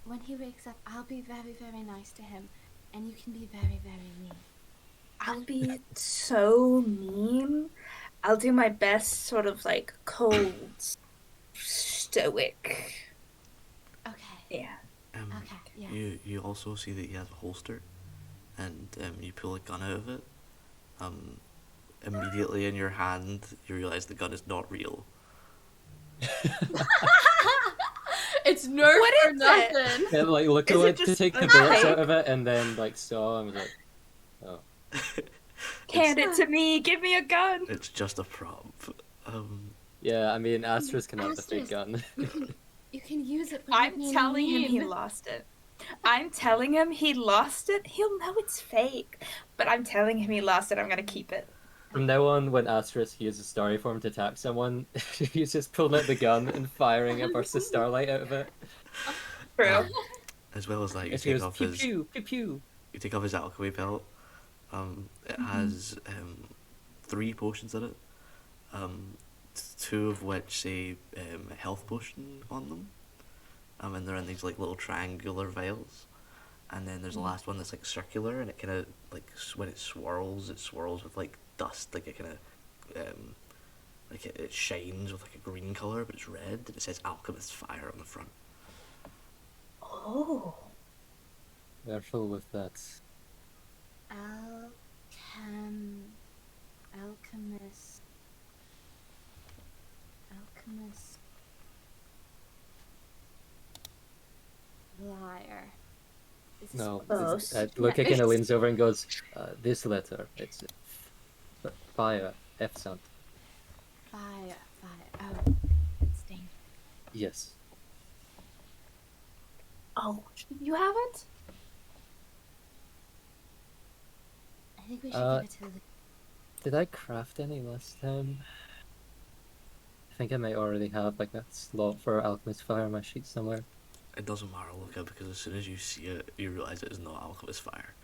when he wakes up, I'll be very, very nice to him, and you can be very, very mean. I'll be so mean. I'll do my best, sort of like cold, stoic. Okay. Yeah. Okay. Yeah. You also see that he has a holster, and you pull a gun out of it. Immediately in your hand, you realize the gun is not real. It's nerf What or is it? nothing. And like Luca Is it went to just take the a bullets fake? out of it, and then like saw and was like, oh. Hand it to me. Give me a gun. It's just a prop. Yeah, I mean, Astra's can have the fake gun. You can use it. Without I'm being telling him he mean. lost it. I'm telling him he lost it. He'll know it's fake. But I'm telling him he lost it. I'm gonna keep it. From now on, when Astris uses Starry Form to attack someone, he's just pulling out the gun and firing a burst of starlight out of it. True. As well as that, you It take goes off pew his pew pew pew. you take off his alchemy belt. It has 3 potions in it. 2 of which say a health potion on them. And they're in these like little triangular vials. And then there's the last one that's like circular, and it kind of like when it swirls with like dust, like it kind of like it shines with like a green color, but it's red, and it says Alchemist's Fire on the front. Oh. Careful with that. Alchemist. Liar. Is this No, Close. Luca kind of leans over and goes, this letter, it's fire, F sound. fire? Oh, it's dangerous. Yes. Oh, you haven't? I think we should Uh, give it to the. Did I craft any last time? I think I might already have like a slot for Alchemist Fire on my sheet somewhere. It doesn't matter, Luca, because as soon as you see it, you realize it is not Alchemist Fire.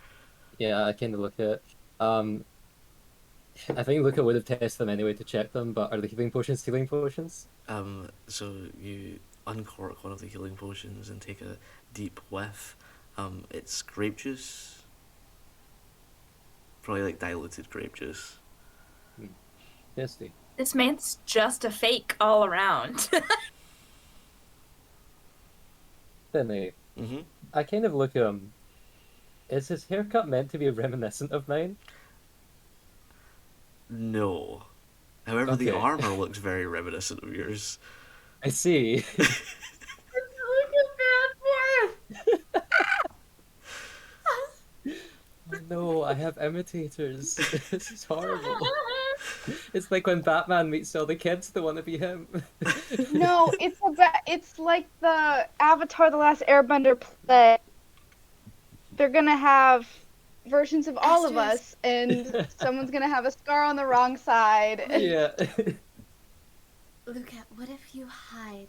Yeah, I kind of look at it. I think Luca would have tested them anyway to check them, but are the healing potions healing potions? So you uncork one of the healing potions and take a deep whiff. It's grape juice. Probably like diluted grape juice. Tasty. This man's just a fake all around. Then Mm-hmm. I kind of look at him. Is his haircut meant to be reminiscent of mine? No. However, the Okay. armor looks very reminiscent of yours. I see. have imitators. This is horrible. It's like when Batman meets all the kids that want to be him. No, it's like the Avatar: The Last Airbender play. They're gonna have versions of all of us, and someone's gonna have a scar on the wrong side. Yeah. Luca, what if you hide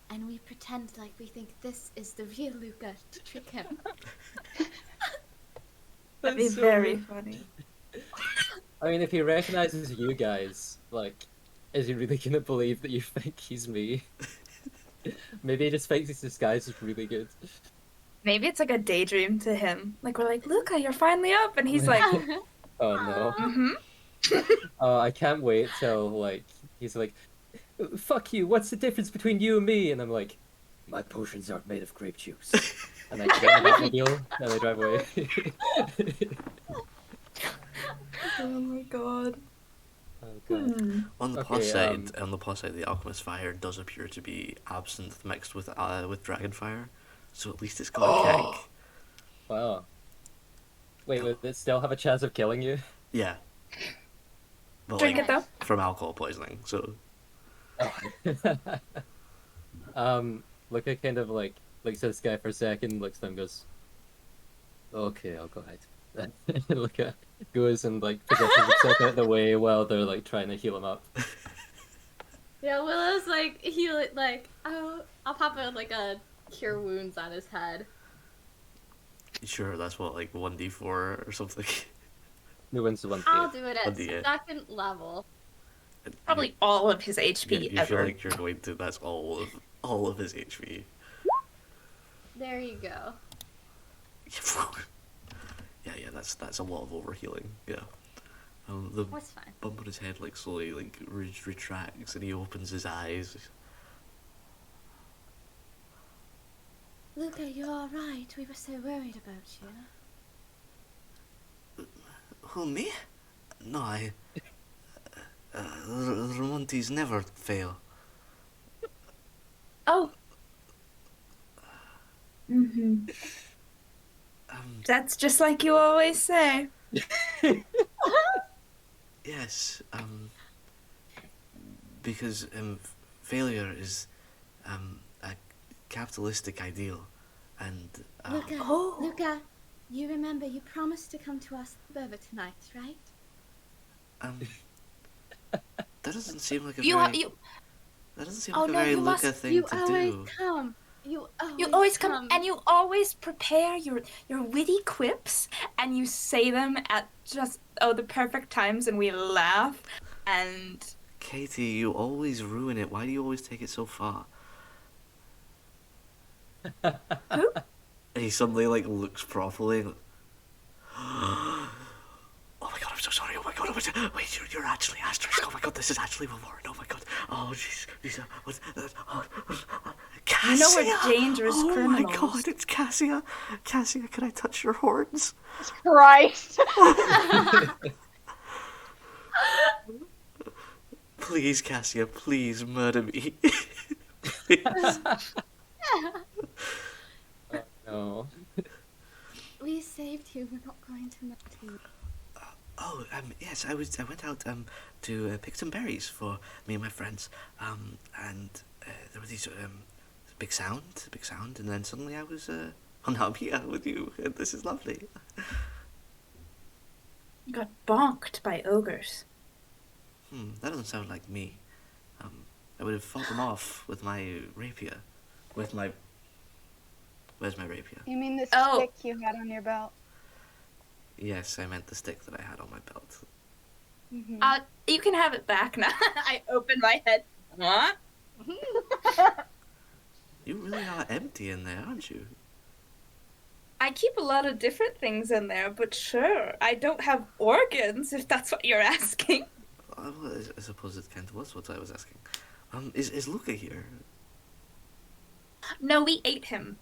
and we pretend like we think this is the real Luca to trick him? That'd be That's so very good. funny. I mean, if he recognizes you guys, like, is he really gonna believe that you think he's me? Maybe he just thinks his disguise is really good. Maybe it's like a daydream to him. Like we're like, Luca, you're finally up, and he's like, Oh no. mm-hmm. Oh, I can't wait till, like, he's like, fuck you, what's the difference between you and me? And I'm like, my potions aren't made of grape juice. And I get in the Batmobile, and I drive away. Oh my god. Oh god. On the Okay, plus side, the alchemist fire does appear to be absinthe mixed with dragon fire, so at least it's got a kick. Wow. Wait, would it still have a chance of killing you? Yeah. But, Drink like, it though. from alcohol poisoning, so Luca kind of like looks at this guy for a second, looks at him, goes, okay, I'll go hide. Luca goes and like positions himself out of the way while they're like trying to heal him up. Yeah, Willow's like oh, I'll pop like a cure wounds on his head. sure that's what, like 1d4 or something. Who wins the one? I'll do it at 1d8. second level. Probably all of his HP You feel ever. like you're going to. That's all of his HP. There you go. Yeah, that's a lot of overhealing. Yeah. The That's fine. bump on his head like slowly like retracts and he opens his eyes. Luca, you're alright. We were so worried about you. Who, me? No, I. The Montes never fail. Oh. Mm-hmm. That's just like you always say. Yes, because failure is a capitalistic ideal, and Luca, Oh. Luca, you remember you promised to come to us over tonight, right? that doesn't seem like a You very you that doesn't seem Oh, like a no, very you Luca must- thing You to always do. come. You always come and you always prepare your witty quips and you say them at just the perfect times and we laugh and Katie, you always ruin it. Why do you always take it so far? Who? And he suddenly like looks properly. Oh my god, I'm so sorry. Oh my god, wait, you're actually Asterisk. Oh my god, this is actually Warren. Oh my god. Oh jeez. What's Cassia? You know we're dangerous oh criminals. Oh my god, it's Cassia. Cassia, can I touch your horns? Christ. Please, Cassia, please murder me. Please. No. We saved you. We're not going to murder you. Oh, yes, I went out to pick some berries for me and my friends, and there were these big sound, and then suddenly I was on I'm here with you, and this is lovely. you got bonked by ogres. That doesn't sound like me. I would have fought them off with my rapier, where's my rapier? You mean the Oh. stick you had on your belt? Yes, I meant the stick that I had on my belt. Mm-hmm. You can have it back now. I open my head. What? You really are empty in there, aren't you? I keep a lot of different things in there, but sure, I don't have organs, if that's what you're asking. Well, I suppose it kind of was what I was asking. Is Luca here? No, we ate him.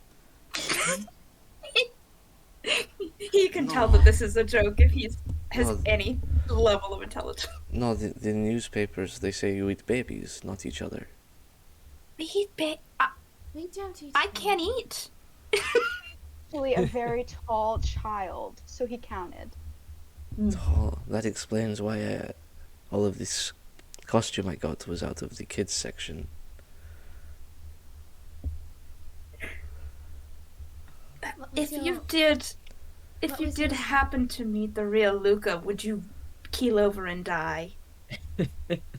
You can tell No. that this is a joke if he has No. any level of intelligence. No, the newspapers, they say you eat babies, not each other. We eat We don't eat. I can't eat. Actually, a very tall child, so he counted. Oh, that explains why all of this costume I got was out of the kids section. What was If your... you did, if What you was did your... happen to meet the real Luca, would you keel over and die?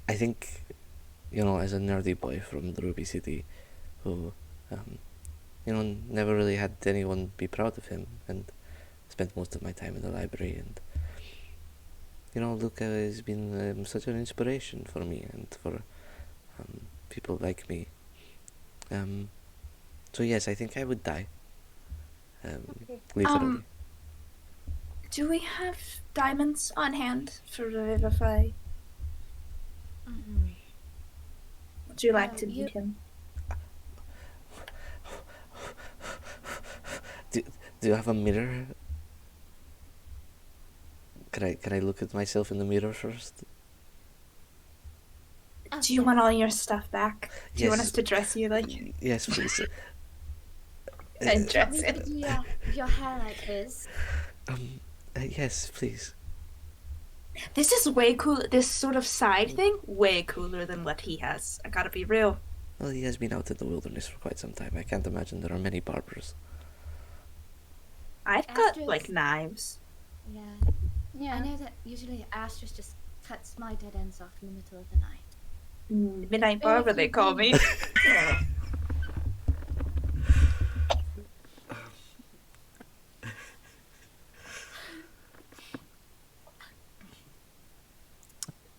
I think, as a nerdy boy from the Ruby City, who, never really had anyone be proud of him, and spent most of my time in the library, and Luca has been such an inspiration for me and for people like me. So yes, I think I would die. Okay. Literally. Do we have diamonds on hand for Revivify? Mhm. Would you like to You... meet him? Do you have a mirror? Can I look at myself in the mirror first? Do you want all your stuff back? Do you want Yes. us to dress you like Yes, please. and Do you want dress me to him? do your hair like his? Yes, please. This is way cool. This sort of side thing, way cooler than what he has. I gotta be real. Well, he has been out in the wilderness for quite some time. I can't imagine there are many barbers. I've got Asterisk. like knives. Yeah. Yeah. I know that usually Asterisk just cuts my dead ends off in the middle of the night. Midnight Barber, they call me.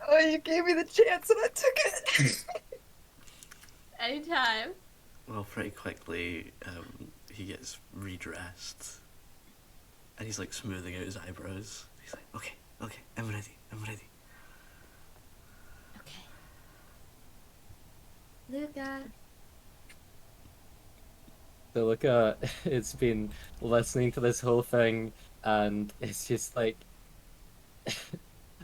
Oh, you gave me the chance and I took it. Anytime. Well, pretty quickly, he gets redressed. And he's like smoothing out his eyebrows. He's like, okay, I'm ready. Okay. Luca. So Luca, it's been listening to this whole thing, and it's just like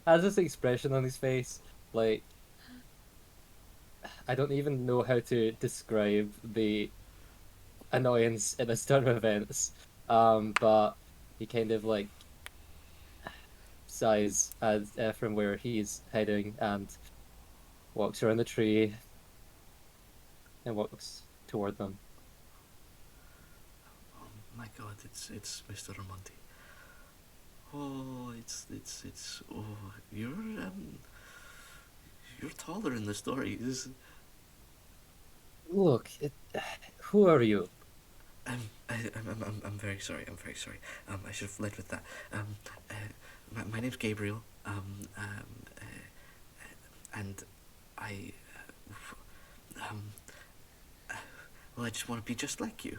has this expression on his face, like I don't even know how to describe the annoyance in this turn of events. But he kind of like sighs as from where he's heading and walks around the tree and walks toward them. Oh my god, it's Mr. Ramonti. Oh, oh, you're taller in the stories. Look, who are you? I'm very sorry. I should have led with that. My name's Gabriel. And I, well, I just want to be just like you.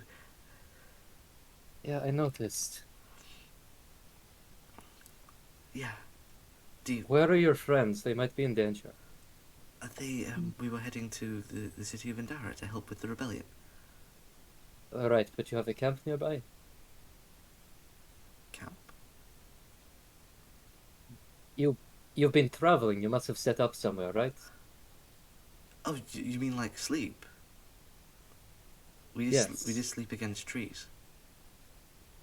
Yeah, I noticed. Yeah. Where are your friends? They might be in danger. We were heading to the city of Indara to help with the rebellion. Alright, but you have a camp nearby? Camp? You've been traveling, you must have set up somewhere, right? Oh, you mean like sleep? We Yes. just sleep against trees.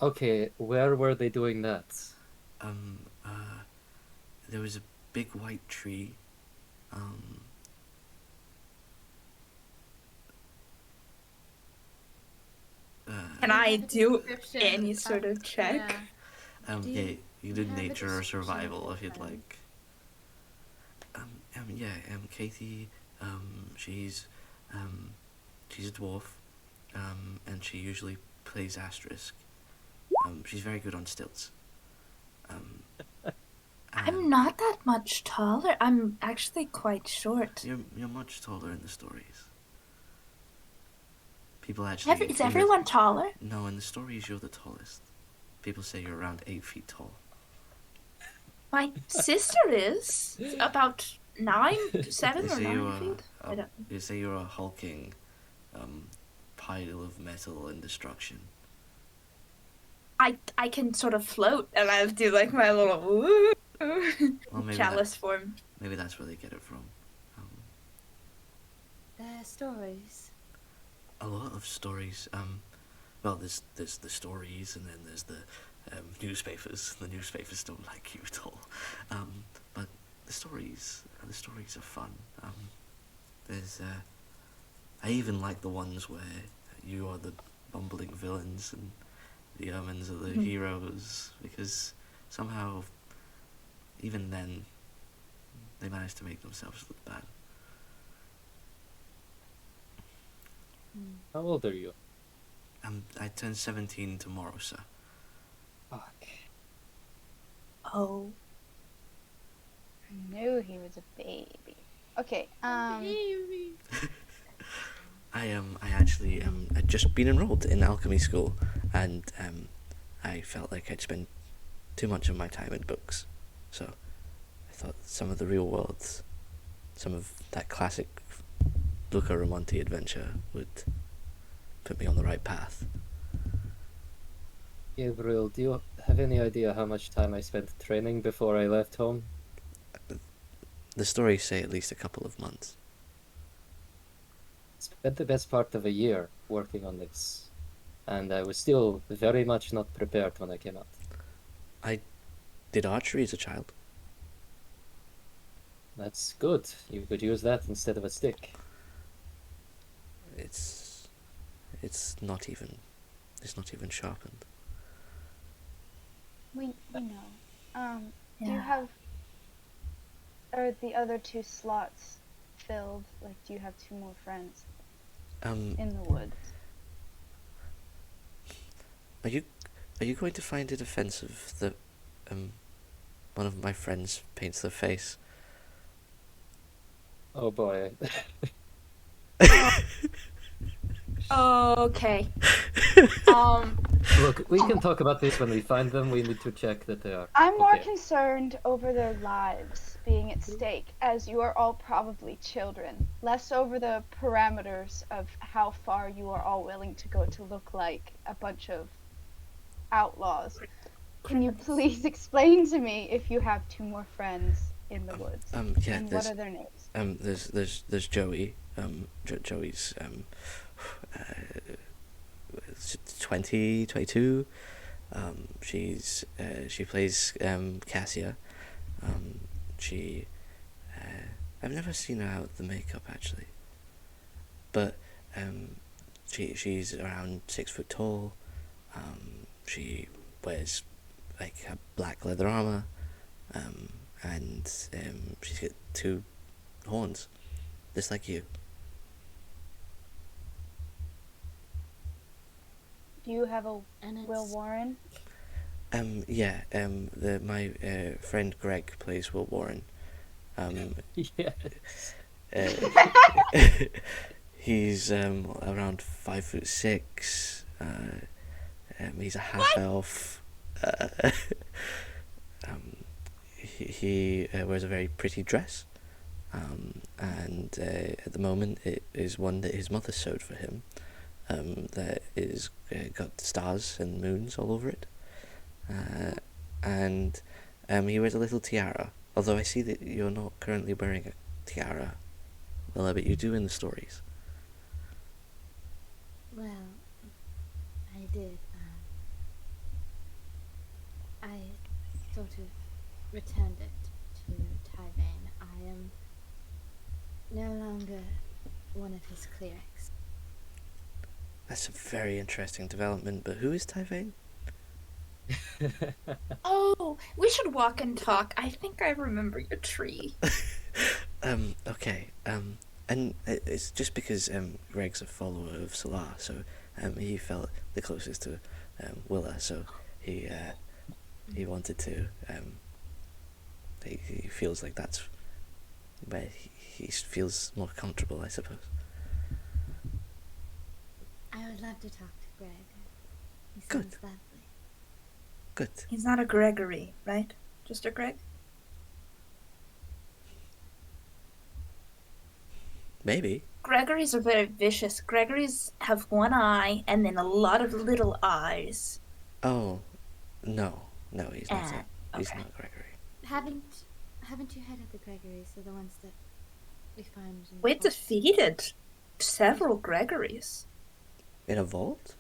Okay, where were they doing that? There was a big white tree. Can I do Description any sort of check? Yeah. Yeah, you did have a nature or description of survival your if you'd friend? like. Katie, she's a dwarf, and she usually plays Asterisk. She's very good on stilts. I'm not that much taller. I'm actually quite short. You're much taller in the stories. People actually. Is everyone taller? No, in the stories you're the tallest. People say you're around 8 feet tall. My sister is about 7 or 9 feet. I don't. They say you're a hulking pile of metal and destruction. I can sort of float, and I do like my little Well, maybe chalice form. Maybe that's where they get it from. Their stories. A lot of stories. Well, there's the stories, and then there's the newspapers. The newspapers don't like you at all. But the stories are fun. There's I even like the ones where you are the bumbling villains and the Ermines are the heroes, because somehow, even then, they manage to make themselves look bad. How old are you? I turn 17 tomorrow, sir. Fuck. Oh. I knew he was a baby. Okay, Baby. I actually I'd just been enrolled in alchemy school, and I felt like I'd spent too much of my time in books, so I thought some of the real world, some of that classic Luca Ramonti adventure would put me on the right path. Gabriel, do you have any idea how much time I spent training before I left home? The stories say at least a couple of months. Spent the best part of a year working on this, and I was still very much not prepared when I came out. I did archery as a child. That's good. You could use that instead of a stick. It's not even sharpened. we know. Do you Yeah. have, are the other 2 slots filled? Like, do you have 2 more friends in the woods? Are you going to find it offensive that one of my friends paints their face? Oh boy. Okay. Look, we can talk about this when we find them. We need to check that they are I'm more okay. concerned over their lives being at stake, as you are all probably children, less over the parameters of how far you are all willing to go to look like a bunch of outlaws. Can you please explain to me if you have 2 more friends in the woods? Yeah, And what are their names? there's Joey. Joey's 22. She plays Cassia. She I've never seen her out the makeup actually, but she's around 6 foot tall. She wears like a black leather armor, and she's got 2 horns, just like you. Do you have a And it's Will Warren? Yeah. My friend Greg plays Will Warren. Yes. He's around 5'6". He's a half elf. He wears a very pretty dress, and at the moment it is one that his mother sewed for him. That is got stars and moons all over it, and he wears a little tiara. Although I see that you're not currently wearing a tiara, well, I bet you do in the stories. Well, I did. I sort of returned it to Tyvane. I am no longer one of his clerics. That's a very interesting development, but who is Tyvane? Oh, we should walk and talk. I think I remember your tree. Okay. And it's just because Greg's a follower of Salah, so he felt the closest to Willa, so he wanted to. He feels like that's where he feels more comfortable, I suppose. I would love to talk to Greg. He Good. sounds lovely. Good. He's not a Gregory, right? Just a Greg? Maybe. Gregories are very vicious. Gregories have one eye and then a lot of little eyes. Oh, no, he's not. He's okay. not Gregory. Haven't you heard of the Gregories? They're the ones that we find in the We forest. defeated several Gregories. In a vault?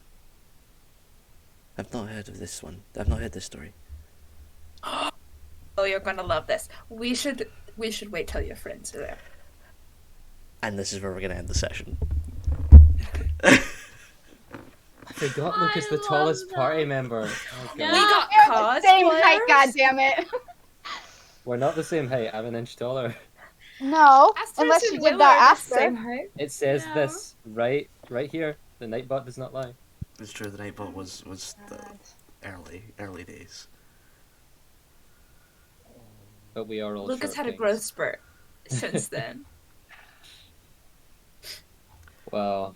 I've not heard of this one. I've not heard this story. Oh, you're gonna love this. We should wait till your friends are there. And this is where we're gonna end the session. I forgot I Luke is the love tallest that. party member. Oh, Yeah. We God. got They're the same height, cosplayers. goddammit. We're not the same height. I'm an inch taller. No, Aster unless and you Willow did that are the after. same height. It says Yeah. this right here. The Nightbot does not lie. It's true. The Nightbot was the God. early days. But we are all Lucas short had a kings. growth spurt since then. Wow.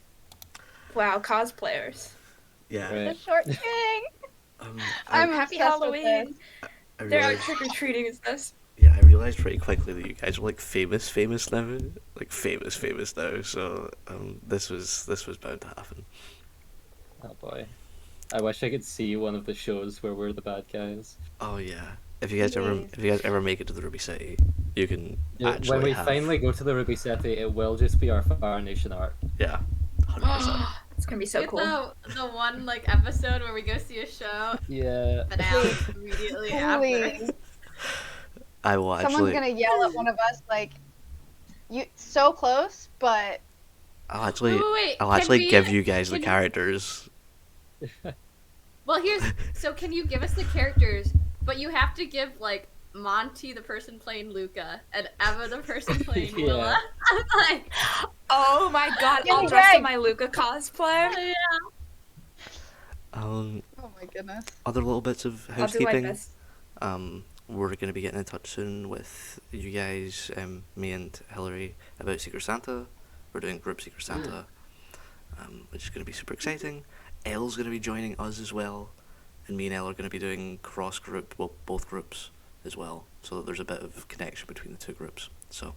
Wow, cosplayers. Yeah. Right. The short king. I'm Happy obsessed with Halloween. I They're out realized, trick or treating and stuff. yeah, I realized pretty quickly that you guys were like famous now, like famous now. So this was bound to happen. Oh boy. I wish I could see one of the shows where we're the bad guys. Oh yeah. If you guys ever make it to the Ruby City, you can Yeah, actually when we have, finally go to the Ruby City, it will just be our Fire Nation art. yeah, 100%. It's gonna be so Get cool. the one like episode where we go see a show, Yeah. finale immediately after. Please. I will Someone's actually. gonna yell at one of us like, "You so close," but I'll actually. Wait, I'll can actually we- give you guys the can you- characters. Well, so can you give us the characters, but you have to give like Monty the person playing Luca and Emma the person playing Yeah. Willa. I'm like, Oh my god, Give I'll me dress Greg. in my Luca cosplay. yeah. Um, oh my goodness. other little bits of I'll do my housekeeping. best. We're going to be getting in touch soon with you guys, me and Hillary, about Secret Santa. We're doing group Secret Santa, which is going to be super exciting. Elle's going to be joining us as well, and me and Elle are going to be doing cross group, well, both groups as well, so that there's a bit of connection between the two groups. So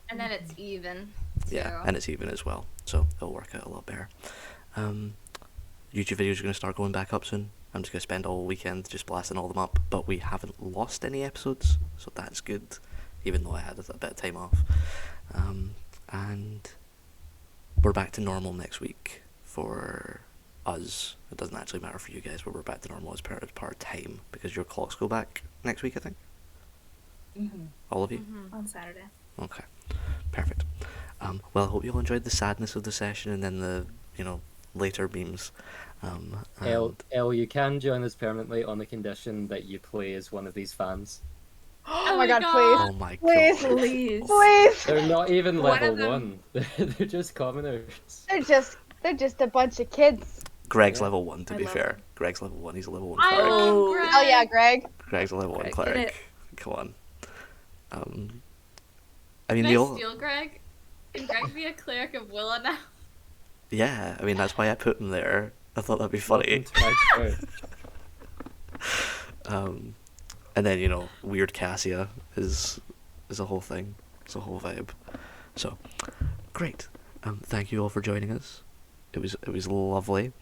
And then it's even. yeah, too. and it's even as well, so it'll work out a lot better. YouTube videos are going to start going back up soon. I'm just going to spend all weekend just blasting all them up, but we haven't lost any episodes, so that's good, even though I had a bit of time off. And we're back to normal next week for us. It doesn't actually matter for you guys, but we're back to normal as part time, because your clocks go back next week, I think. All of you? On Saturday. Okay, perfect. Well, I hope you all enjoyed the sadness of the session and then the, later memes. Elle, you can join us permanently on the condition that you play as one of these fans. Oh my god, please. Oh my Please. god. Please. Please. They're not even One level of them- 1. They're just commoners. They're just a bunch of kids. Greg's Yeah. level 1, to I be love fair. it. Greg's level 1, he's a level 1 I cleric. love Oh. Greg. Oh yeah, Greg. Greg's a level 1 Greg, cleric. get it. Come on. I mean, Can the I old... steal Greg? Can Greg be a cleric of Willa now? Yeah, I mean, that's why I put him there. I thought that'd be funny. Welcome to my church. And then, weird Cassia is a whole thing. It's a whole vibe. So, great. Thank you all for joining us. It was lovely.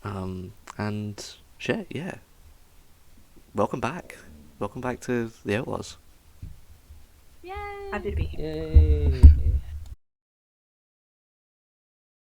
And shit, yeah. Welcome back. Welcome back to the Outlaws. Yay! Happy to be here. Yay!